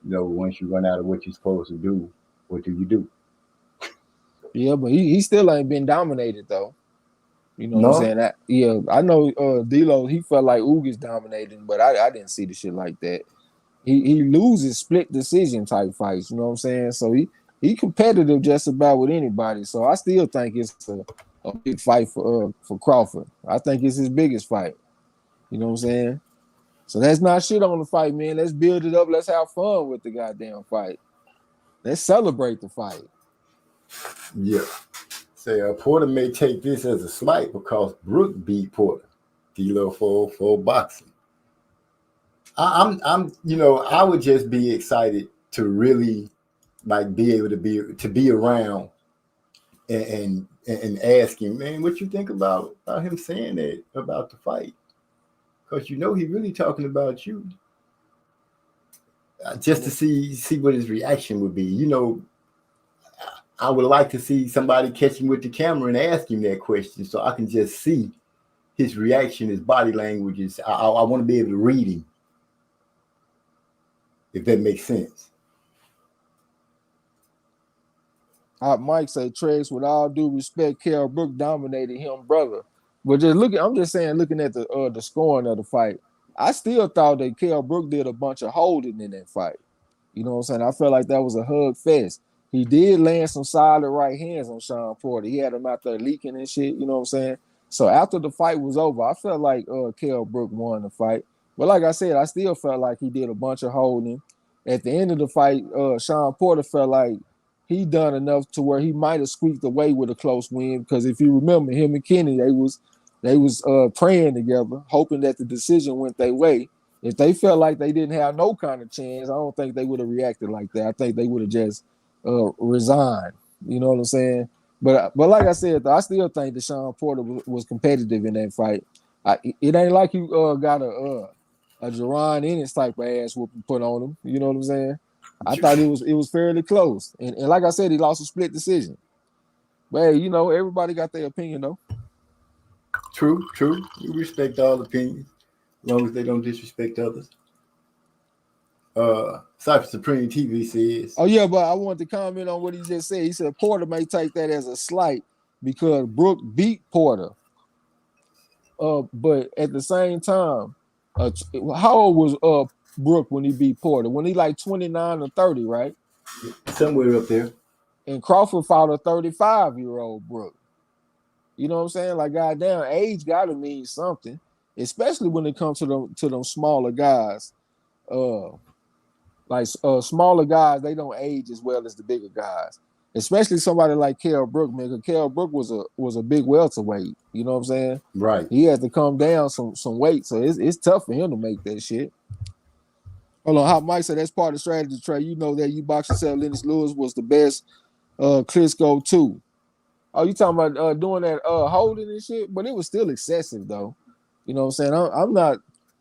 Once you run out of what you're supposed to do, what do you do? Yeah, but he still ain't been dominated though. You know what I'm saying? I know D-Lo, he felt like Ugas dominating, but I didn't see the shit like that. He loses split decision type fights, you know what I'm saying? So he competitive just about with anybody. So I still think it's a big fight for Crawford. I think it's his biggest fight. You know what I'm saying? So let's not shit on the fight, man. Let's build it up. Let's have fun with the goddamn fight. Let's celebrate the fight. Yeah. Say Porter may take this as a slight because Brooke beat Porter. D-Lo for boxing. I would just be excited to really be able to be around and ask him, man, what you think about him saying that about the fight? Because he really talking about you. Just to see what his reaction would be. I would like to see somebody catch him with the camera and ask him that question so I can just see his reaction, his body language. I want to be able to read him, if that makes sense. Mike say, Trace, with all due respect, Kell Brook dominated him, brother. But I'm just saying, looking at the scoring of the fight, I still thought that Kell Brook did a bunch of holding in that fight. You know what I'm saying? I felt like that was a hug fest. He did land some solid right hands on Sean Porter. He had him out there leaking and shit, you know what I'm saying? So after the fight was over, I felt like Kell Brook won the fight. But like I said, I still felt like he did a bunch of holding. At the end of the fight, Sean Porter felt like he done enough to where he might have squeaked away with a close win, because if you remember, him and Kenny, they was praying together, hoping that the decision went their way. If they felt like they didn't have no kind of chance, I don't think they would have reacted like that. I think they would have just resigned. You know what I'm saying? But like I said, though, I still think that Sean Porter was competitive in that fight. It ain't like you got a Jaron Ennis type of ass whooping put on him. You know what I'm saying? I thought it was fairly close. And like I said, he lost a split decision. But hey, everybody got their opinion though. True. We respect all opinions, as long as they don't disrespect others. Cypher Supreme TV says, oh yeah, but I wanted to comment on what he just said. He said Porter may take that as a slight because Brooke beat Porter. But at the same time, how old was Brooke when he beat Porter? When he like 29 or 30, right? Somewhere up there. And Crawford fought a 35-year-old Brooke. You know what I'm saying? Like, goddamn, age gotta mean something, especially when it comes to them smaller guys. Smaller guys, they don't age as well as the bigger guys. Especially somebody like Kell Brook, man. Because Kell Brook was a big welterweight. You know what I'm saying? Right. He had to come down some weight, so it's tough for him to make that shit. Hold on, Hot Mike said that's part of the strategy, Trey. You know that you box yourself. Ennis Lewis was the best. Klitschko too. Oh, you talking about doing that holding and shit? But it was still excessive though. You know what I'm saying? I'm not.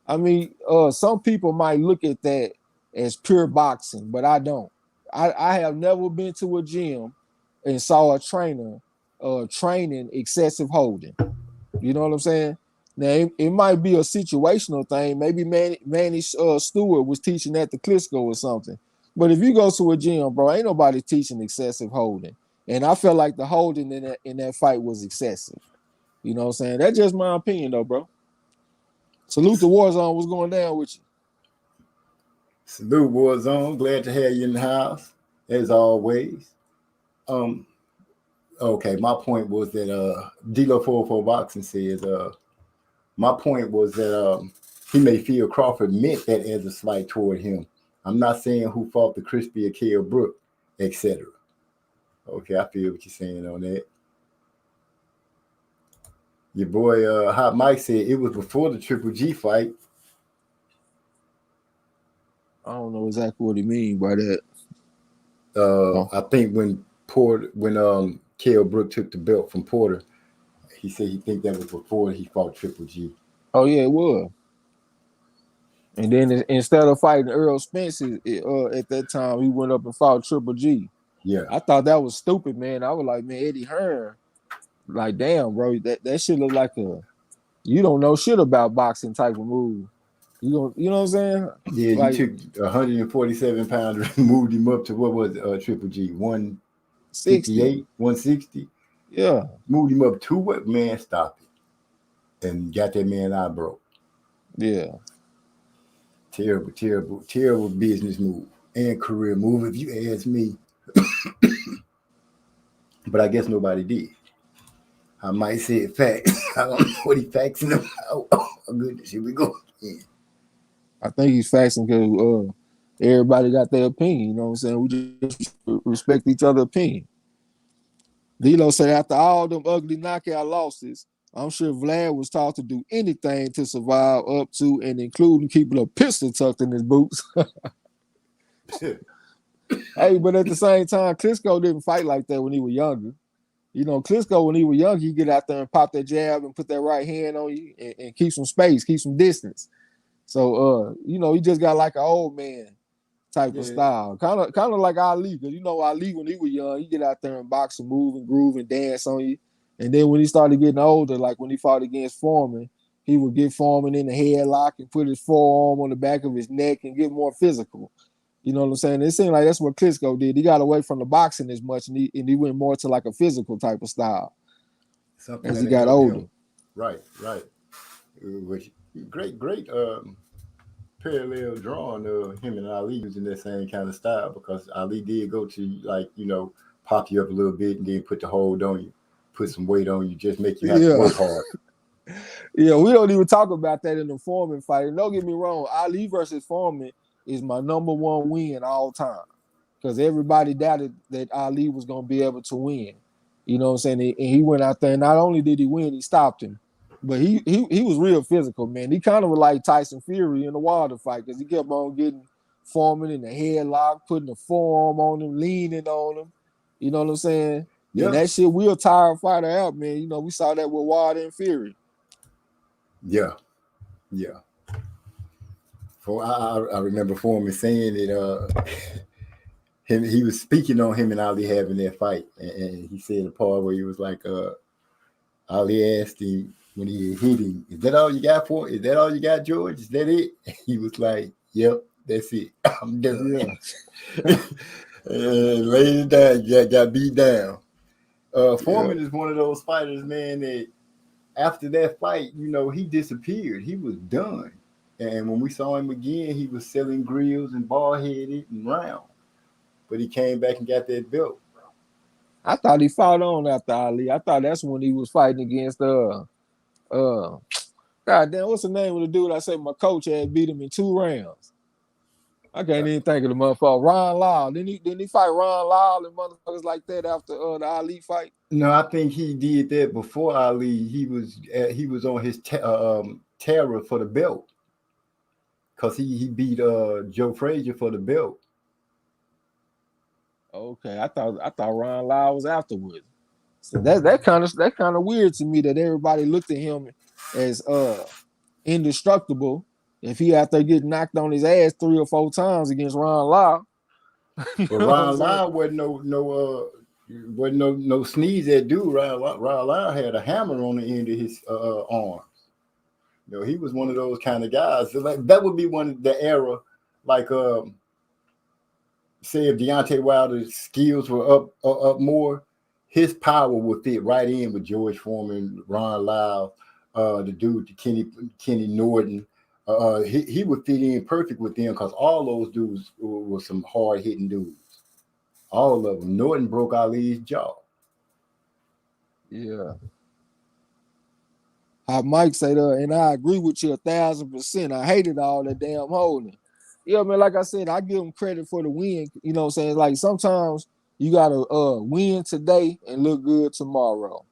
I mean, some people might look at that as pure boxing, but I don't. I have never been to a gym and saw a trainer training excessive holding. You know what I'm saying? Now, it might be a situational thing. Maybe Manny Stewart was teaching at the Klitschko or something. But if you go to a gym, bro, ain't nobody teaching excessive holding. And I felt like the holding in that fight was excessive. You know what I'm saying? That's just my opinion, though, bro. Salute the Warzone. What's going down with you? Salute Warzone. Glad to have you in the house, as always. Okay, my point was that D-Lo 404 Boxing says my point was that he may feel Crawford meant that as a slight toward him. I'm not saying who fought the crispy or Kell Brook, etc. Okay, I feel what you're saying on that. Your boy Hot Mike said it was before the Triple G fight. I don't know exactly what he mean by that. I think when Kell Brook took the belt from Porter, He said he think that was before he fought Triple G. Oh yeah, it was. And then instead of fighting Earl Spence at that time, he went up and fought Triple G. Yeah. I thought that was stupid, man. I was like, man, Eddie Hearn, like, damn, bro, that shit look like you don't know shit about boxing type of move. You know what I'm saying? Yeah, like, you took 147 pounds and moved him up to what was Triple G? 168, 160? Yeah. Moved him up to what? Man, stop it. And got that man eye broke. Yeah. Terrible business move and career move, if you ask me. But I guess nobody did. I might say facts. I don't know what he's faxing about. Oh, goodness, here we go again. I think he's faxing because everybody got their opinion. You know what I'm saying? We just respect each other's opinion. D'Lo said after all them ugly knockout losses, I'm sure Vlad was taught to do anything to survive up to and including keeping a pistol tucked in his boots. Hey, but at the same time, Klitschko didn't fight like that when he was younger. You know, Klitschko, when he was young, he get out there and pop that jab and put that right hand on you and keep some space, keep some distance. So, you know, he just got like an old man type of style. Kind of like Ali, because you know Ali, when he was young, he get out there and box and move and groove and dance on you. And then when he started getting older, like when he fought against Foreman, he would get Foreman in the headlock and put his forearm on the back of his neck and get more physical. You know what I'm saying? It seemed like that's what Klitschko did. He got away from the boxing as much, and he went more to like a physical type of style as he got older. Right. Which great parallel drawing of him and Ali using that same kind of style, because Ali did go to, like, you know, pop you up a little bit and then put the hold on you, put some weight on you, just make you have to work hard. Yeah, we don't even talk about that in the Foreman fight. And don't get me wrong, Ali versus Foreman is my number one win all time, because everybody doubted that Ali was going to be able to win. You know what I'm saying? And he went out there, and not only did he win, he stopped him. But he was real physical, man. He kind of was like Tyson Fury in the Wilder fight, because he kept on getting Foreman in the headlock, putting the forearm on him, leaning on him. You know what I'm saying? Yeah. And that shit will tire a fighter out, man. You know, we saw that with Wilder and Fury. Yeah. I remember Foreman saying that he was speaking on him and Ali having their fight, and he said a part where he was like, Ali asked him when he hit him, "Is that all you got for? Is that all you got, George? Is that it?" He was like, "Yep, that's it. I'm done." Yeah. And laid it down, got beat down. Foreman is one of those fighters, man, that after that fight, you know, he disappeared. He was done. And when we saw him again, he was selling grills and bald-headed and round. But he came back and got that belt. I thought he fought on after Ali. I thought that's when he was fighting against God damn, what's the name of the dude I said my coach had beat him in 2 rounds? I can't even think of the motherfucker. Ron Lyle. Didn't he fight Ron Lyle and motherfuckers like that after the Ali fight? No, I think he did that before Ali. He was on his terror for the belt, because he beat Joe Frazier for the belt. Okay, I thought Ron Lyle was afterwards. So that kind of weird to me that everybody looked at him as indestructible if he out there getting knocked on his ass 3 or 4 times against Ron Lyle. But Ron Lyle wasn't no sneeze at dude. Ron Lyle had a hammer on the end of his arms. You know, he was one of those kind of guys. So like, that would be one of the era, like say if Deontay Wilder's skills were up more, his power would fit right in with George Foreman, Ron Lyle, the dude, Kenny Norton. He would fit in perfect with them, because all those dudes were some hard hitting dudes. All of them. Norton broke Ali's jaw. Yeah. Mike said, and I agree with you 1,000%. I hated all that damn holding. Yeah, man, like I said, I give him credit for the win. You know what I'm saying? Like, sometimes you got to win today and look good tomorrow.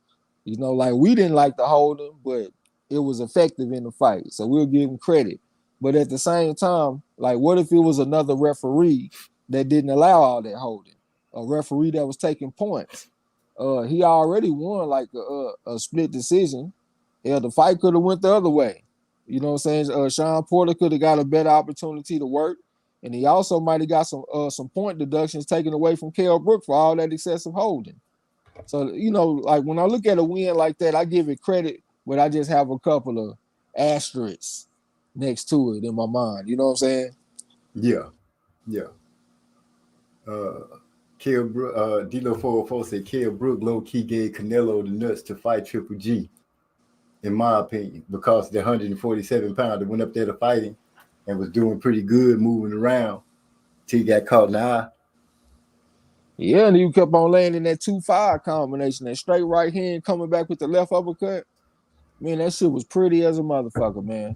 You know, like, we didn't like the holding, but it was effective in the fight. So we'll give him credit. But at the same time, like, what if it was another referee that didn't allow all that holding? A referee that was taking points? he already won like a split decision. Yeah, the fight could have went the other way. You know what I'm saying? Sean Porter could have got a better opportunity to work, and he also might have got some point deductions taken away from Kell Brook for all that excessive holding. So, you know, like when I look at a win like that, I give it credit, but I just have a couple of asterisks next to it in my mind. You know what I'm saying? Yeah. Kell Brook, D-Lo 404 said Kell Brook low-key gave Canelo the nuts to fight Triple G, in my opinion, because the 147-pounder went up there to fight him and was doing pretty good moving around till he got caught in the eye. Yeah, and you kept on landing that 2-5 combination, that straight right hand coming back with the left uppercut. Man, that shit was pretty as a motherfucker, man.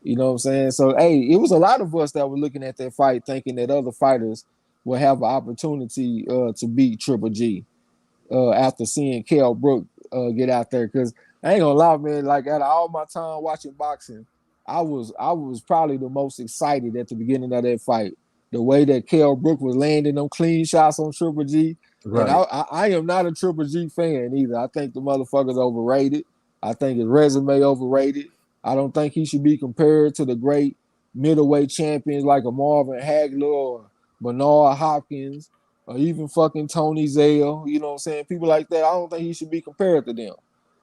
You know what I'm saying? So, hey, it was a lot of us that were looking at that fight thinking that other fighters would have an opportunity to beat Triple G after seeing Kell Brook get out there. Because I ain't gonna lie, man, like out of all my time watching boxing, I was probably the most excited at the beginning of that fight. The way that Kell Brook was landing them clean shots on Triple G. Right. And I am not a Triple G fan either. I think the motherfucker's overrated. I think his resume overrated. I don't think he should be compared to the great middleweight champions like a Marvin Hagler or Bernard Hopkins or even fucking Tony Zale. You know what I'm saying? People like that, I don't think he should be compared to them.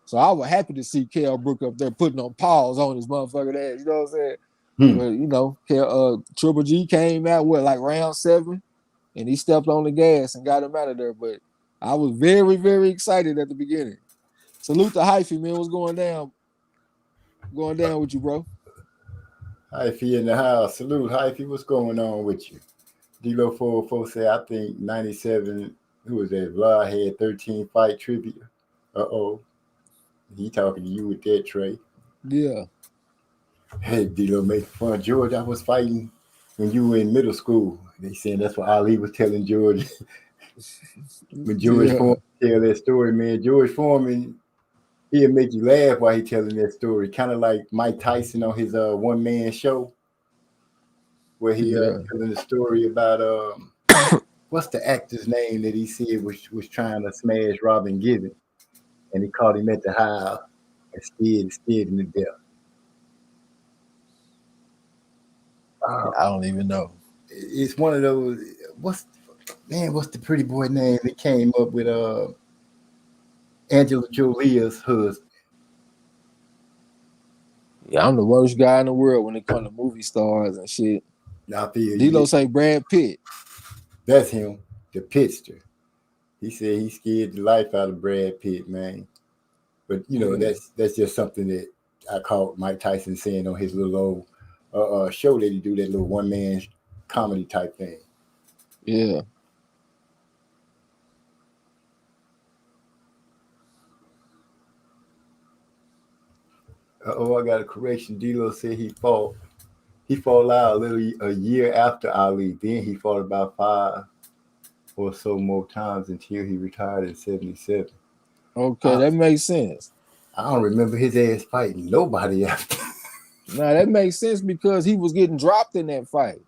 So I was happy to see Kell Brook up there putting on pause on his motherfucking ass. You know what I'm saying? But, you know, Triple G came out, like round 7, and he stepped on the gas and got him out of there. But I was very, very excited at the beginning. Salute to Hyphy, man. What's going down? Going down with you, bro? Hyphy in the house. Salute, Hyphy. What's going on with you? D-Lo 404 said, I think 97, who was that? Vlad had 13 fight trivia. Uh-oh. He talking to you with that, Trey. Yeah. Hey, D-Lo, make fun. George, I was fighting when you were in middle school. They saying that's what Ali was telling George. When George Foreman tell that story, man, George Foreman, he'll make you laugh while he telling that story. Kind of like Mike Tyson on his one-man show, where he telling the story about what's the actor's name that he said was trying to smash Robin Givens, and he caught him at the house and scared him to death. I don't even know. It's one of those. What's the pretty boy name that came up with Angela Jolie's husband? Yeah, I'm the worst guy in the world when it comes to movie stars and shit. D-Lo say Brad Pitt. That's him, the pitster. He said he scared the life out of Brad Pitt, man. But you know, that's just something that I caught Mike Tyson saying on his little old show that he do, that little one-man comedy type thing. Yeah. I got a correction. D-Lo said he fought out a year after Ali. Then he fought about 5 or so more times until he retired in 77. Okay, that makes sense. I don't remember his ass fighting nobody after. Nah, that makes sense because he was getting dropped in that fight.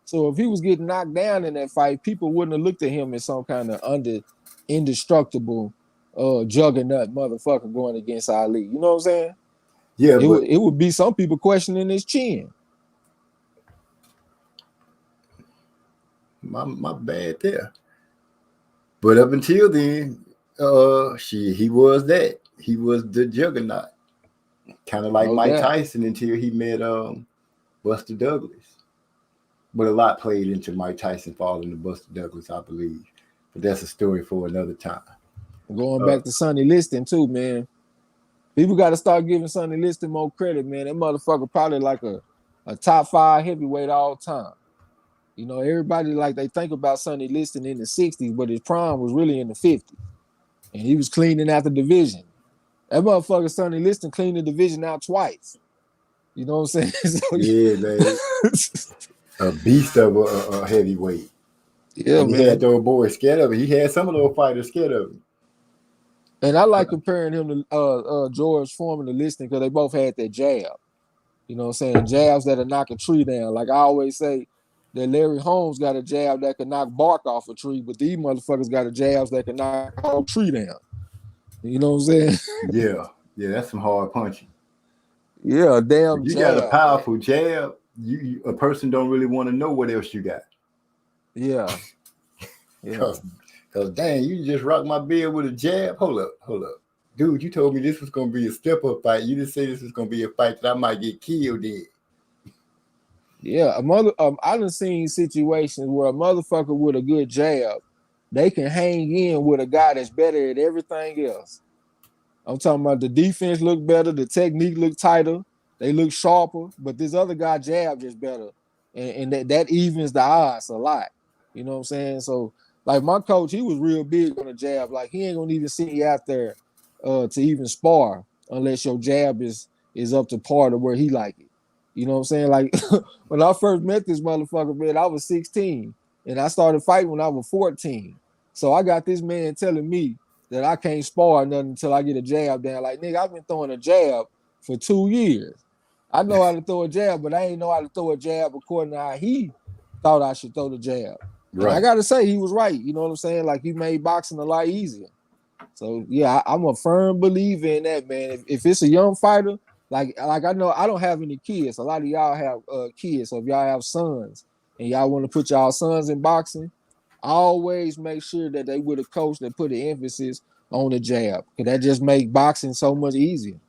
So if he was getting knocked down in that fight, people wouldn't have looked at him as some kind of indestructible juggernaut motherfucker going against Ali. You know what I'm saying? Yeah, it would be some people questioning his chin. My bad there. But up until then, he was that. He was the juggernaut. Kind of like Mike Tyson until he met Buster Douglas. But a lot played into Mike Tyson falling to Buster Douglas, I believe. But that's a story for another time. Going back to Sonny Liston too, man. People got to start giving Sonny Liston more credit, man. That motherfucker probably like a top 5 heavyweight all time. You know, everybody like they think about Sonny Liston in the 60s, but his prime was really in the 50s. And he was cleaning out the division. That motherfucker Sonny Liston cleaned the division out twice. You know what I'm saying? So, yeah, man. A beast of a heavyweight. Yeah, and he had those boys scared of him. He had some of those fighters scared of him. And I like comparing him to George Foreman to Liston because they both had that jab. You know what I'm saying? Jabs that'll knock a tree down. Like I always say, that Larry Holmes got a jab that can knock bark off a tree, but these motherfuckers got a jabs that can knock a whole tree down. You know what I'm saying? Yeah, that's some hard punching. Yeah, damn if you jab. got a powerful jab, a person don't really want to know what else you got. Yeah. Cause dang, you just rocked my beard with a jab. Hold up. Dude, you told me this was gonna be a step-up fight. You didn't say this was gonna be a fight that I might get killed in. Yeah, I done seen situations where a motherfucker with a good jab, they can hang in with a guy that's better at everything else. I'm talking about the defense look better, the technique look tighter, they look sharper, but this other guy jab just better. And that evens the odds a lot. You know what I'm saying? So, like my coach, he was real big on the jab. Like he ain't gonna even send you out there to even spar unless your jab is up to par to where he like it. You know what I'm saying? Like when I first met this motherfucker, man, I was 16 and I started fighting when I was 14. So I got this man telling me that I can't spar nothing until I get a jab down. Like, nigga, I've been throwing a jab for 2 years. I know how to throw a jab, but I ain't know how to throw a jab according to how he thought I should throw the jab. Right. And I got to say, he was right. You know what I'm saying? Like, he made boxing a lot easier. So, yeah, I'm a firm believer in that, man. If it's a young fighter, like I know I don't have any kids. A lot of y'all have kids. So if y'all have sons and y'all want to put y'all sons in boxing, always make sure that they with a coach that put the emphasis on the jab, because that just make boxing so much easier.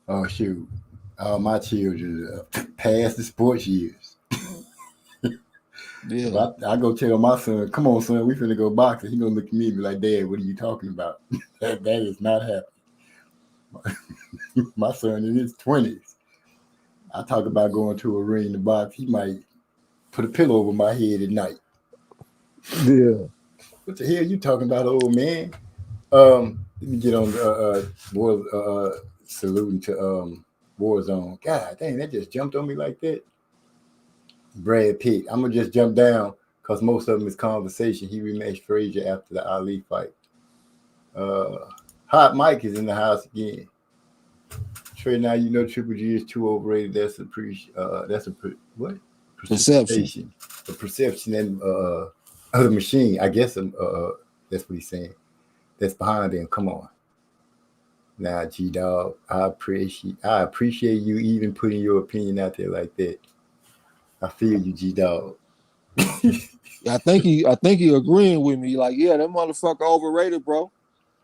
Oh shoot, all my children past the sports years. Yeah, so I go tell my son, "Come on, son, we finna go boxing." He gonna look at me and be like, "Dad, what are you talking about? that is not happening." My son in his 20s. I talk about going to a ring to box. He might put a pillow over my head at night. Yeah. What the hell you talking about, old man? Let me get on saluting to Warzone. God dang, that just jumped on me like that. Brad Pitt. I'm gonna just jump down because most of them is conversation. He rematched Frazier after the Ali fight. Hot Mike is in the house again. Trey, now you know Triple G is too overrated. That's a what? Perception. The perception and of the machine. I guess that's what he's saying. That's behind him. Come on. Now, G Dog, I appreciate you even putting your opinion out there like that. I feel you, G Dog. I think he agreeing with me. Like, yeah, that motherfucker overrated, bro.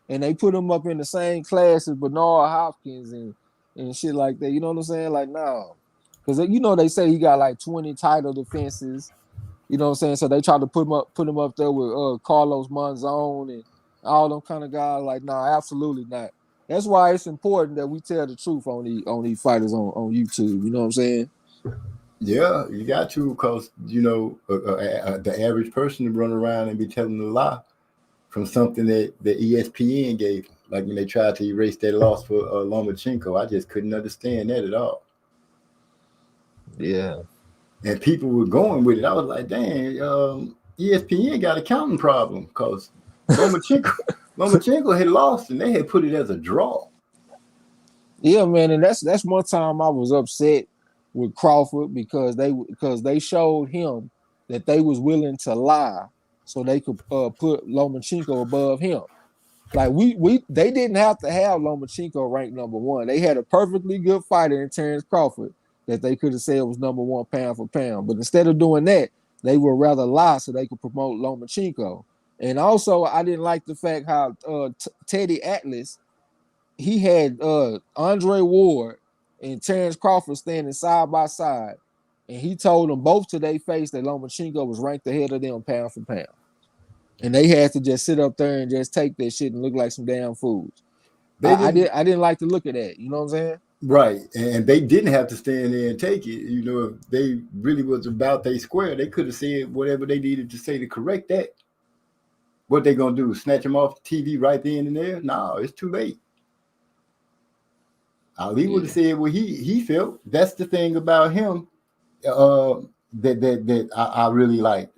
And they put him up in the same class as Bernard Hopkins and shit like that. You know what I'm saying? Like, no. Because, you know, they say he got like 20 title defenses. You know what I'm saying? So they tried to put him up there with Carlos Monzon and all them kind of guys. Like, nah, absolutely not. That's why it's important that we tell the truth on these fighters on YouTube. You know what I'm saying? Yeah, you got to, because, you know, the average person to run around and be telling a lie from something that the ESPN gave them. Like when they tried to erase that loss for Lomachenko, I just couldn't understand that at all. Yeah. And people were going with it. I was like, dang, ESPN got a counting problem because Lomachenko had lost and they had put it as a draw. Yeah, man, and that's one time I was upset with Crawford because they showed him that they was willing to lie so they could put Lomachenko above him. Like they didn't have to have Lomachenko ranked number one. They had a perfectly good fighter in Terrence Crawford that they could have said was number one pound for pound. But instead of doing that, they would rather lie so they could promote Lomachenko. And also, I didn't like the fact how Teddy Atlas, he had Andre Ward and Terrence Crawford standing side by side, and he told them both to their face that Lomachenko was ranked ahead of them pound for pound. And they had to just sit up there and just take that shit and look like some damn fools. I didn't like to look at that. You know what I'm saying? Right. And they didn't have to stand there and take it. You know, if they really was about their square, they could have said whatever they needed to say to correct that. What they gonna do? Snatch him off the TV right then and there? No, it's too late. Ali would have said what he felt. That's the thing about him that I really like.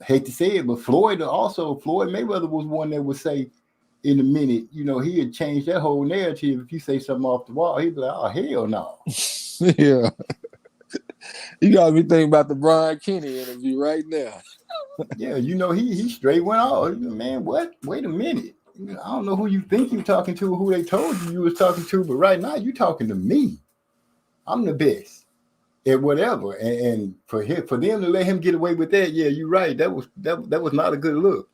Hate to say it, but Floyd Mayweather was one that would say in a minute, you know, he had changed that whole narrative. If you say something off the wall, he'd be like, oh, hell no. Yeah. You got me thinking about the Brian Kenny interview right now. Yeah, he straight went off. Man, what? Wait a minute. I don't know who you think you're talking to or who they told you was talking to, but right now you talking to me. I'm the best at whatever. And for them to let him get away with that, yeah, you're right. That was not a good look.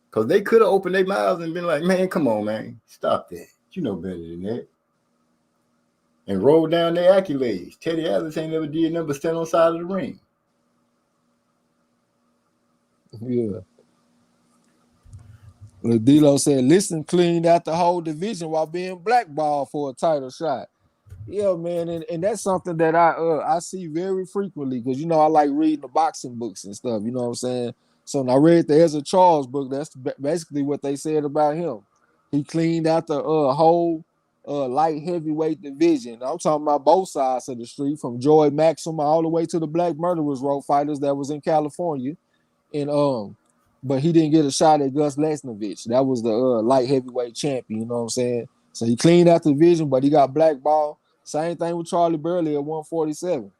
Because they could have opened their mouths and been like, man, come on, man. Stop that. You know better than that. And roll down their accolades. Teddy Atlas ain't never did nothing but stand on the side of the ring. Yeah. Well, D-Lo said, listen, cleaned out the whole division while being blackballed for a title shot. Yeah, man, and that's something that I see very frequently because, I like reading the boxing books and stuff, you know what I'm saying? So when I read the Ezra Charles book, that's basically what they said about him. He cleaned out the whole light heavyweight division. I'm talking about both sides of the street, from Joy Maxim all the way to the Black Murderers Road fighters that was in California. And but he didn't get a shot at Gus Lesnovich. That was the light heavyweight champion, you know what I'm saying? So he cleaned out the division, but he got blackballed. Same thing with Charlie Burley at 147.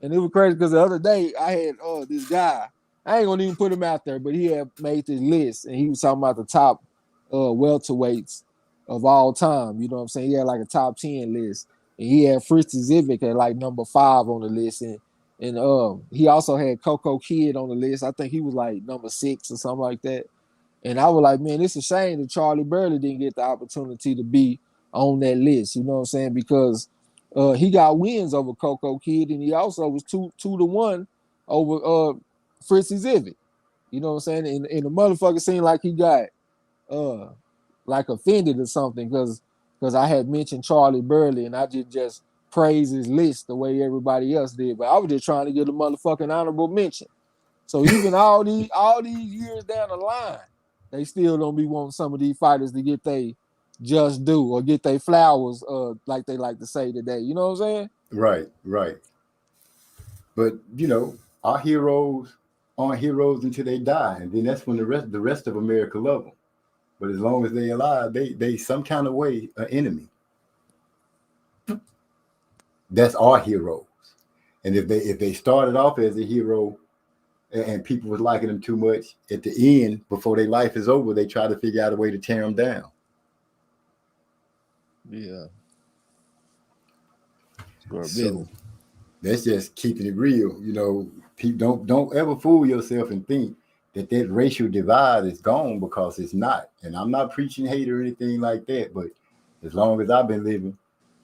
And it was crazy because the other day I had this guy, I ain't gonna even put him out there, but he had made this list and he was talking about the top welterweights of all time. You know what I'm saying? He had like a top 10 list. And he had Fritz Zivic at like number 5 on the list. And he also had Coco Kidd on the list. I think he was like number 6 or something like that. And I was like, man, it's a shame that Charlie Burley didn't get the opportunity to be on that list. You know what I'm saying? Because he got wins over Coco Kidd, and he also was 2-1 over Fritzy Zivic. You know what I'm saying? And the motherfucker seemed like he got like offended or something because I had mentioned Charlie Burley and I just praised his list the way everybody else did. But I was just trying to get a motherfucking honorable mention. So even all these years down the line, they still don't be wanting some of these fighters to get they just due or get their flowers, like they like to say today. You know what I'm saying? Right. But our heroes aren't heroes until they die, and then that's when the rest of America love them. But as long as they're alive, they some kind of way an enemy. That's our heroes. And if they started off as a hero and people was liking them too much, at the end, before their life is over, they try to figure out a way to tear them down. Yeah. So that's just keeping it real. People don't ever fool yourself and think that racial divide is gone, because it's not. And I'm not preaching hate or anything like that, but as long as I've been living,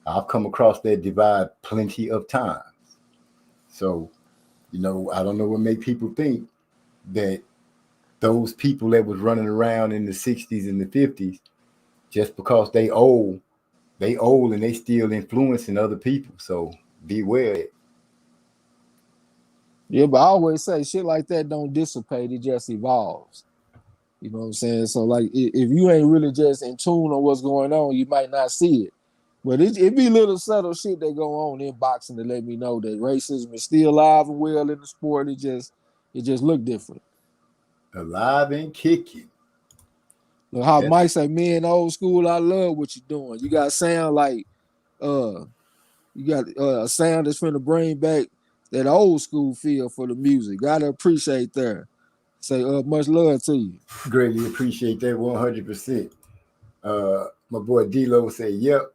I've come across that divide plenty of times. So, I don't know what make people think that those people that was running around in the 60s and the 50s, just because they old and they still influencing other people. So beware. Yeah, but I always say shit like that don't dissipate, it just evolves. You know what I'm saying? So like if you ain't really just in tune on what's going on, you might not see it. But it be little subtle shit that go on in boxing to let me know that racism is still alive and well in the sport. It just look different. Alive and kicking. Look how Mike say, man, old school, I love what you're doing. You got sound like you got a sound that's finna bring back that old school feel for the music. Gotta appreciate that. Say much love to you. Greatly appreciate that 100%. My boy D-Lo say, yep.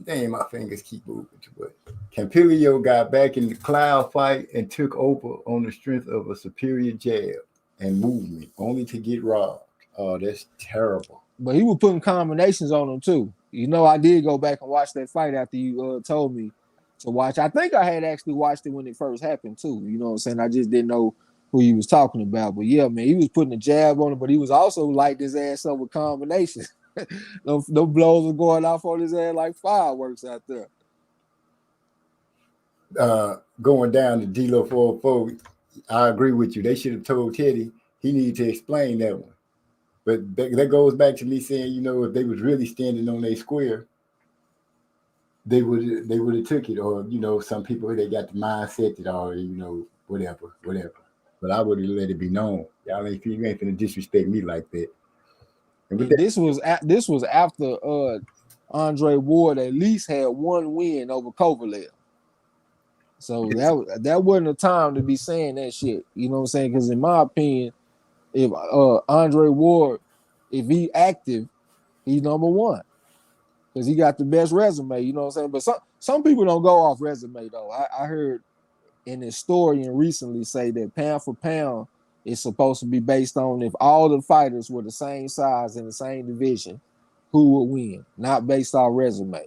Dang, my fingers keep moving too much. Campilio got back in the Cloud fight and took over on the strength of a superior jab and movement, only to get robbed. Oh, that's terrible. But he was putting combinations on him too. I did go back and watch that fight after you told me to watch. I think I had actually watched it when it first happened too. You know what I'm saying? I just didn't know who he was talking about. But yeah, man, he was putting a jab on him, but he was also lighting his ass up with combinations. No blows were going off on his ass like fireworks out there. Going down to D-Lo 404, I agree with you. They should have told Teddy he needed to explain that one. But that goes back to me saying, if they was really standing on their square, they would have took it. Or, some people, they got the mindset that already, whatever. But I would have let it be known. You ain't finna disrespect me like that. This was after Andre Ward at least had one win over Kovalev. So that wasn't a time to be saying that shit. You know what I'm saying? Because in my opinion, if Andre Ward, if he active, he's number one. Because he got the best resume, you know what I'm saying? But some people don't go off resume though. I heard an historian recently say that pound for pound is supposed to be based on if all the fighters were the same size in the same division, who would win, not based on resume.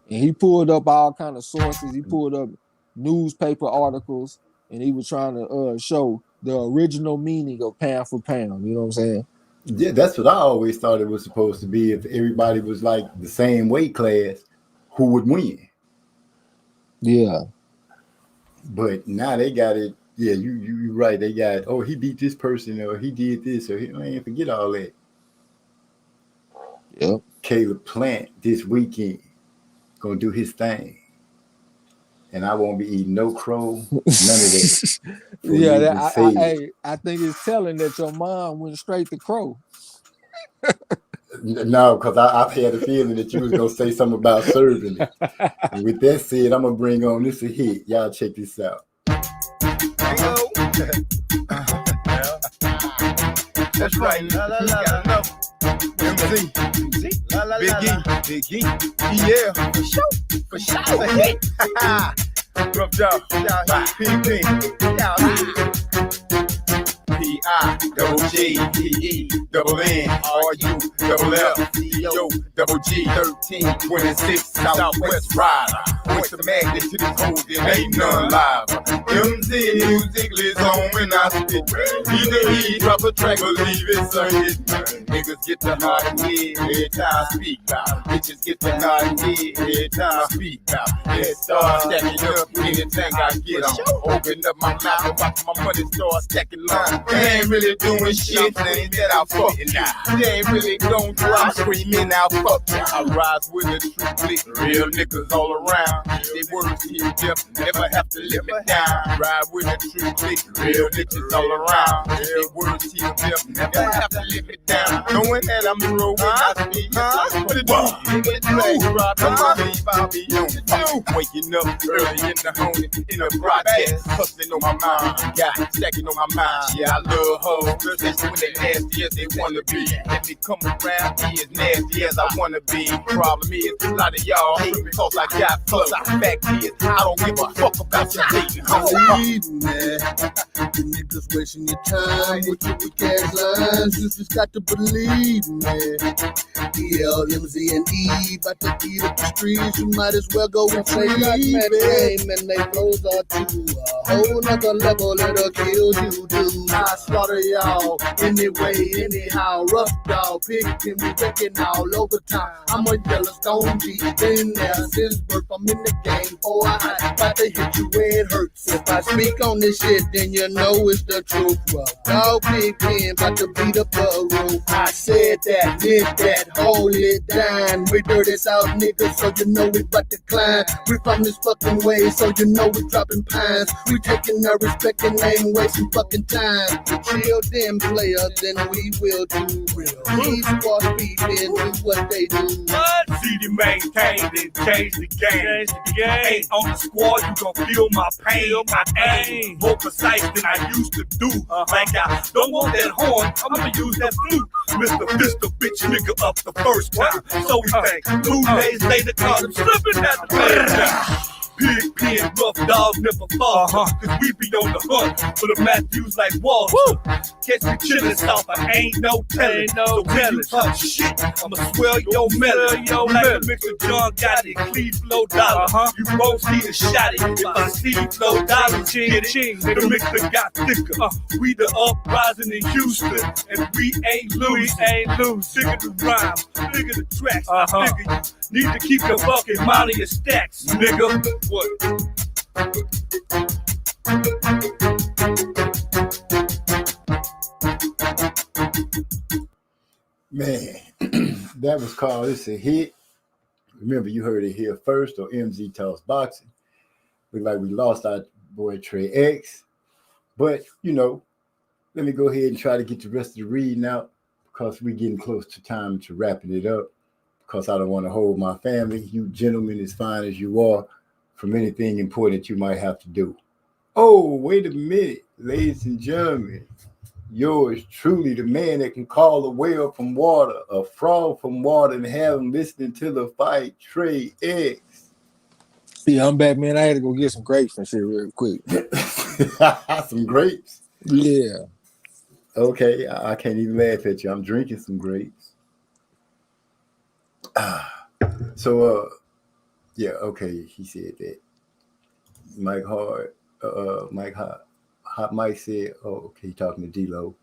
And he pulled up all kind of sources. He pulled up newspaper articles, and he was trying to show the original meaning of pound for pound. You know what I'm saying? Yeah, that's what I always thought it was supposed to be. If everybody was like the same weight class, who would win? Yeah. But now they got it. Yeah, you're right. They got, oh, he beat this person, or he did this, or man, forget all that. Yep. Caleb Plant this weekend gonna do his thing, and I won't be eating no crow, none of that. Yeah, I think it's telling that your mom went straight to crow. No, because I've had a feeling that you was gonna say something about serving it. And with that said, I'm gonna bring on this a hit. Y'all check this out. That's right. MC, Big E, yeah, for sure. Rough job, P.P. P-I-double-G-E-E, double N-R-U, double F-C-O, double G, 1326, Southwest Rider. What's the magnet to this hole? There ain't none live. MZ music lives on when I spit. Either he drop a track or leave it sung. Niggas get the hot head every time I speak out. Bitches get the hot head every time I speak out. Let's start stacking up anything I get on. Open up my mouth and watch my money start stacking line. They ain't really doing shit, ain't that I fuck now. They ain't really gon' drop screaming out fuck. I rise with a true click, real niggas all around. They words here, deaf, never have to let me down. Ride with a true click, real niggas all around. They words here, deaf, never have to let me down. Knowing that I'm through when I speak, what it do? I'll be on. Waking up early in the home, in the broadcast, hustling on my mind, got stacking on my mind. Yeah, I love hoes, especially when they nasty as they wanna be. Let me come around, be as nasty as I wanna be. Problem is, a lot of y'all hate because I got flow. Fact is, I don't give a fuck about your dating. You niggas wasting your time with your weak ass lines. You just got to believe me. ELMZ and E, about to beat up the streets. You might as well go and play that game, and they flows are to a whole nother level. It'll kill you, dude. I slaughter y'all anyway, anyhow. Rough dog, pig can be wrecking all over town. I'm a Yellowstone G, been there since birth. I'm in the game, oh I about to hit you where it hurts. If I speak on this shit, then you know it's the truth. Well, dog, pig pen, about to beat up the roof. I said that, did that, hold it down. We dirty South niggas, so you know we about to climb. We from this fucking way, so you know we dropping pines. We taking our respect and ain't wasting fucking time. Chill them players, then we will do real. These squad beefing do what they do. CD maintained and changed the game. Ain't on the squad, you gon' feel my pain. My aim more precise than I used to do. Like I don't want that horn, I'm gonna use that flute. Mr. Pistol bitch nigga up the first time. So we think 2 days later, cause I'm slipping at the third time. Pig pen, rough dogs never fall. Cause we be on the hunt for the Matthews like Walter. Catch me chillin' south, I ain't no tellin'. So when you talk shit, I'ma swell your melon. Like a mix of John Gotti and Cleve Flow Dollar. You won't see the shot it. If I see Flow Dollar, get it. The mixer got thicker. We the uprising in Houston, and we ain't lose. Sick of the rhymes, sick of the tracks. Nigga, you need to keep your fucking mind in your stacks, nigga. What? Man, that was called It's a Hit. Remember, you heard it here first on MZ Talks Boxing. Look like we lost our boy Trey X. But, you know, let me go ahead and try to get the rest of the reading out because we're getting close to time to wrapping it up because I don't want to hold my family. You gentlemen, as fine as you are, from anything important you might have to do. Oh, wait a minute, ladies and gentlemen. Yours truly, the man that can call a whale from water, a frog from water, and have him listening to the fight, Trey X. Yeah, I'm back, man. I had to go get some grapes and shit real quick. Some grapes? Yeah. Okay, I can't even laugh at you. I'm drinking some grapes. Yeah, okay, he said that. Mike Hot Mike said, oh, okay, talking to D-Lo.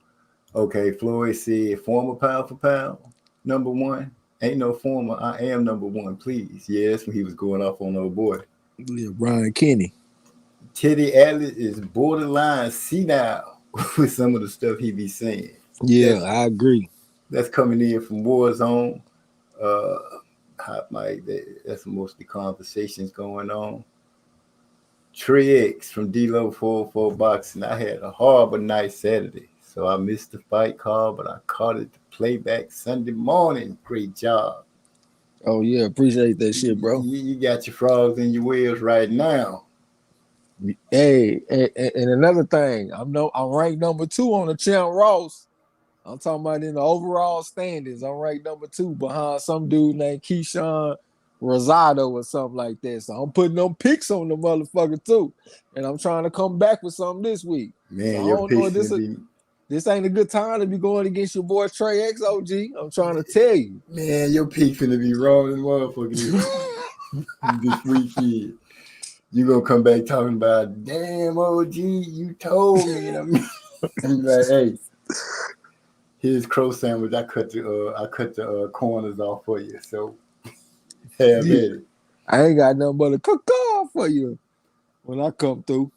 Okay, Floyd said, former pound for pound, number one. Ain't no former, I am number one, please. Yeah, that's when he was going off on old boy. Yeah, Brian Kenny. Teddy Atlas is borderline senile with some of the stuff he be saying. Yeah, I agree. That's coming in from Warzone. Hot Mike, that's mostly conversations going on. Trey X from D-Lo 404 Boxing. I had a horrible night Saturday, so I missed the fight card, but I caught it to playback Sunday morning. Great job. Oh, yeah, appreciate that shit, bro. You got your frogs in your wheels right now. Hey, and another thing, I'm ranked number 2 on the Champ Ross. I'm talking about in the overall standings. I'm ranked number 2 behind some dude named Keyshawn Rosado or something like that. So I'm putting them picks on the motherfucker too. And I'm trying to come back with something this week. Man, so your picks this ain't a good time to be going against your boy Trey X OG. I'm trying to tell you. Man, your pick's gonna be wrong as motherfucker this weekend. You gonna come back talking about, damn OG, you told me. And I'm like, hey, here's crow sandwich. I cut the corners off for you. So have at it. I ain't got nothing but a cook-off for you when I come through.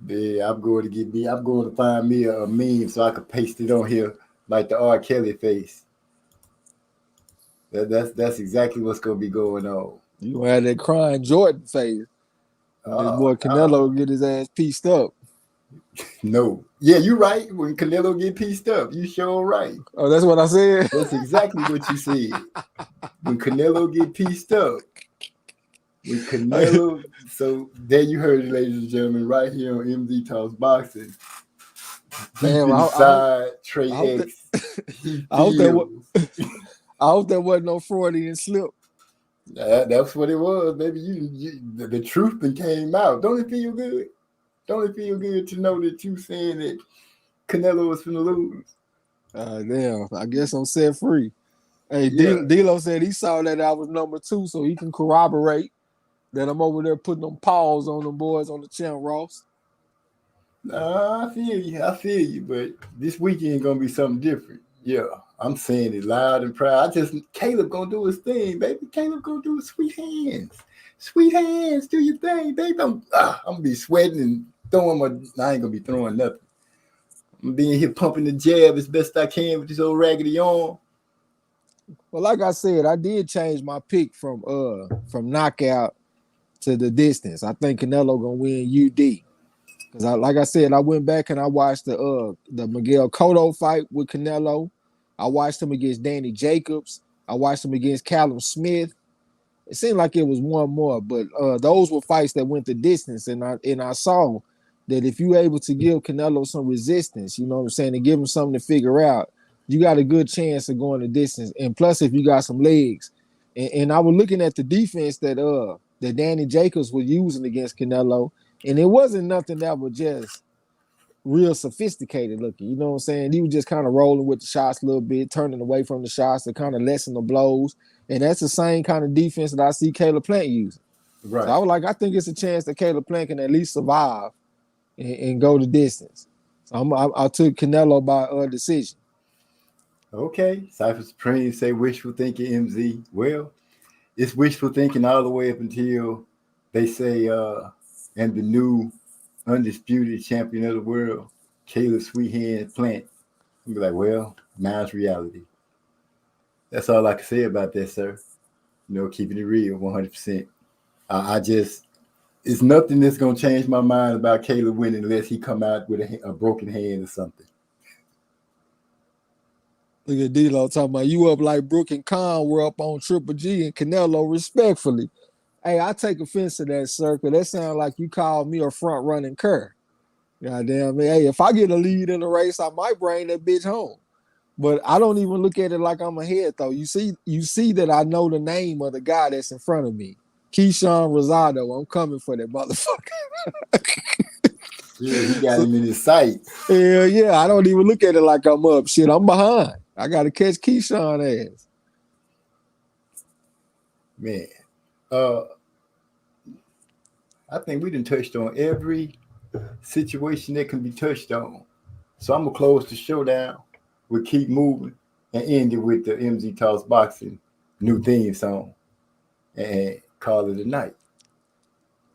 Yeah, I'm going to find me a meme so I can paste it on here like the R. Kelly face. That's exactly what's gonna be going on. You gonna have that crying Jordan face. This boy Canelo get his ass pieced up. No. Yeah, you right. When Canelo get pieced up, you sure right. Oh, that's what I said? That's exactly what you said. When Canelo get pieced up. When Canelo, so there you heard it, ladies and gentlemen, right here on MD Talks Boxing. Damn, inside Trey X. I hope that wasn't no Freudian slip. That's what it was, baby. The truth then came out. Don't it feel good? Don't it feel good to know that you saying that Canelo was finna lose? Damn, I guess I'm set free. Hey, Yeah. D-Lo said he saw that I was number 2, so he can corroborate that I'm over there putting them paws on them boys on the Champ Ross. I feel you, but this weekend gonna be something different. Yeah, I'm saying it loud and proud. Caleb gonna do his thing, baby. Caleb gonna do his sweet hands, do your thing, baby. I'm gonna be sweating and throwing I ain't gonna be throwing nothing. I'm being here pumping the jab as best I can with this old raggedy arm. Well, like I said, I did change my pick from knockout to the distance. I think Canelo gonna win UD. Because like I said, I went back and I watched the Miguel Cotto fight with Canelo. I watched him against Danny Jacobs. I watched him against Callum Smith. It seemed like it was one more, but those were fights that went the distance. And I saw that if you're able to give Canelo some resistance, you know what I'm saying, and give him something to figure out, you got a good chance of going the distance. And plus, if you got some legs. And I was looking at the defense that Danny Jacobs was using against Canelo, and it wasn't nothing that was just real sophisticated looking. You know what I'm saying? He was just kind of rolling with the shots a little bit, turning away from the shots to kind of lessen the blows. And that's the same kind of defense that I see Caleb Plant using. Right. So I was like, I think it's a chance that Caleb Plant can at least survive and go the distance. So I took Canelo by decision. Okay. Cypher Supreme say wishful thinking, MZ. Well, it's wishful thinking all the way up until they say, and the new undisputed champion of the world, Caleb Sweethand Plant. I'll be like, well, now it's reality. That's all I can say about that, sir. You know, keeping it real, 100%. It's nothing that's going to change my mind about Caleb winning unless he come out with a broken hand or something. Look at D-Lo talking about you up like Brooke and Khan were up on Triple G and Canelo respectfully. Hey, I take offense to that, sir, because that sounds like you called me a front running cur. Goddamn me. Hey, if I get a lead in the race, I might bring that bitch home. But I don't even look at it like I'm ahead, though. You see that I know the name of the guy that's in front of me. Keyshawn Rosado. I'm coming for that motherfucker. Yeah, he got him in his sight. Yeah, I don't even look at it like I'm up. Shit, I'm behind. I got to catch Keyshawn ass. Man, I think we done touched on every situation that can be touched on. So I'm going to close the showdown. We'll keep moving and end it with the MZ Talks Boxing new theme song and call it a night.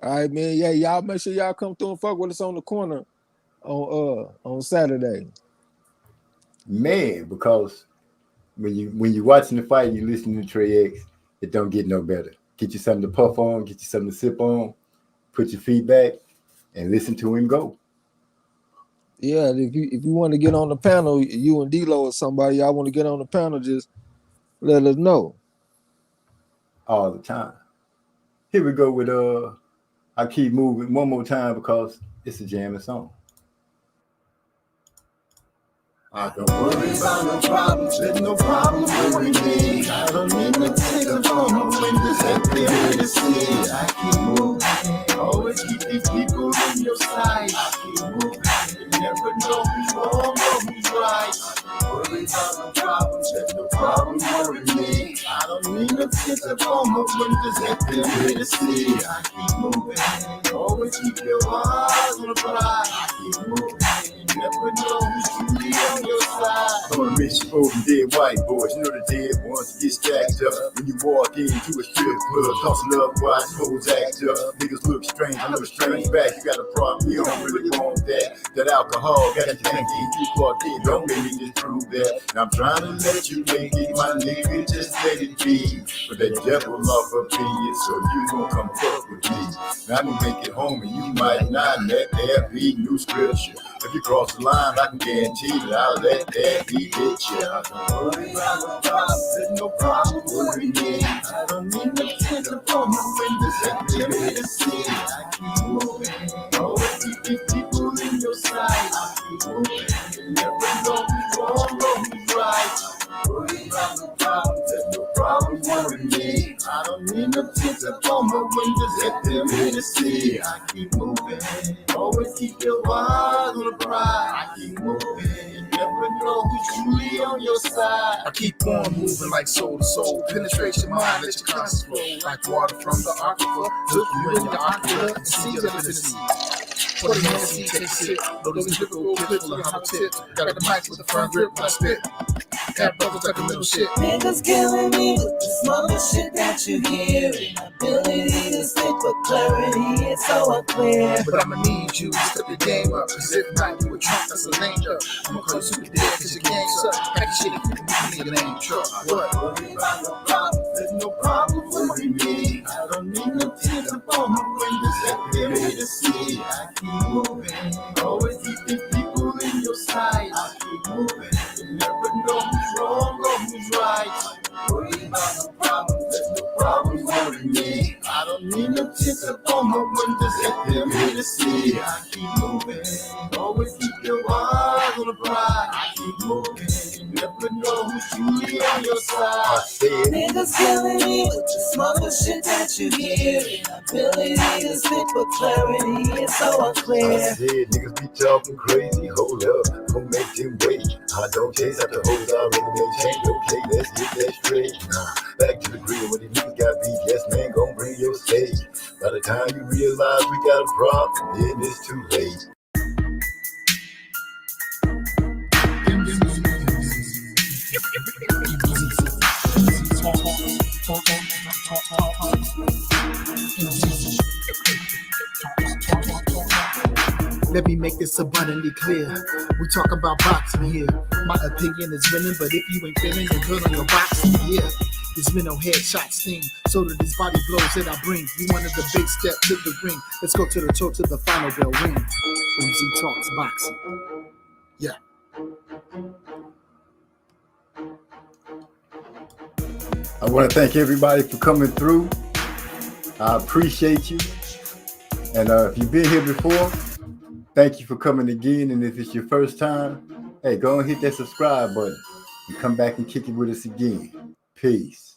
All right, man. Yeah, y'all make sure y'all come through and fuck with us on the corner on Saturday. Man, because when you're watching the fight and you listening to Trey X, it don't get no better. Get you something to puff on, get you something to sip on, put your feet back, and listen to him go. Yeah, if you want to get on the panel, you and D-Lo or somebody, y'all want to get on the panel, just let us know. All the time. Here we go with I keep moving one more time because it's a jamming song. I don't worry about no problems, there's no problems worry me. I don't need no ticket from my windows at the end to see. I keep moving, always keep these people in your sight. I keep moving, you never know who's wrong or who's right. I don't worry about no problems, there's no problems worry me. I don't need no ticket from my windows at the end to see. I keep moving, always keep your eyes on the prize. I keep moving. Never know who's truly on your side. I'm a rich old and dead white boys. You know the dead ones get stacked up. When you walk into a strip club, tossing up watch hoes act up. Niggas look strange, I know strange back. You got a problem, you don't really want that. That alcohol got you thinking you clocked in. Don't make me disprove that. Now I'm trying to let you make it, my nigga, just let it be. But that devil off opinion, so you gon' come fuck with me. Now I can make it home and you might not let there be new scripture. If you cross the line, I can guarantee that I'll let that be hit you. I don't worry about no problems, there's no problem worry me. I don't need no attention from my windows at the end to see. I keep moving, always keep these people in your sight. I keep moving, you never know who's wrong or who's right. Worry about no problems, there's no problem worry me. I don't need no attention from my windows at the end to see. I keep moving, always keep your eyes on the prize. I keep moving, you never know who's truly on your side. I keep on moving like soul to soul. Penetrate your mind, let your conscience flow. Like water from the aquifer. Look you in your ocular and see the infinity. For the Hennessy, take a sip. Those difficult clips on the hollow tip. Got the mic with a firm grip when I spit. Got bubbles like a little shit. Niggas killing me with the smoking shit that you hear. Ability to spit with clarity, it's so unclear. But I'ma need you to step your game up. Cause if not, you a trunk, that's a lame up. I'ma call you super dead cause your game suck. Pack your shit and you can make a name truck. What? Worry about no problem, there's no problem worry me. I don't need no tears upon my windows that they're ready to see. I keep moving, always keep these people in your sight. I keep moving, you never know who's wrong or who's right. Worry about no problem, there's no problem worry me. I don't need no tears upon my windows that they're ready to see. I keep moving, always keep your eyes on the prize. I keep moving, you never know who's truly on your side. Niggas killing me with the smoking shit that you hear. Ability to spit with clarity, it's so unclear. I said niggas be talking crazy, hold up, don't make them wait. I don't chase after hoes, I already made change. Okay, let's get that straight. Back to the grill, when these niggas got beef, yes man, gon' bring your stage. By the time you realize we got a problem, then it's too late. Let me make this abundantly clear. We talk about boxing here. My opinion is winning, but if you ain't feeling the good on your boxing, yeah. This mental headshot sting, so do these body blows that I bring. You wanted the big step to the ring. Let's go to the toe to the final bell ring. MZ Talks Boxing. Yeah. I want to thank everybody for coming through. I appreciate you. And if you've been here before, thank you for coming again. And if it's your first time, hey, go and hit that subscribe button and come back and kick it with us again. Peace.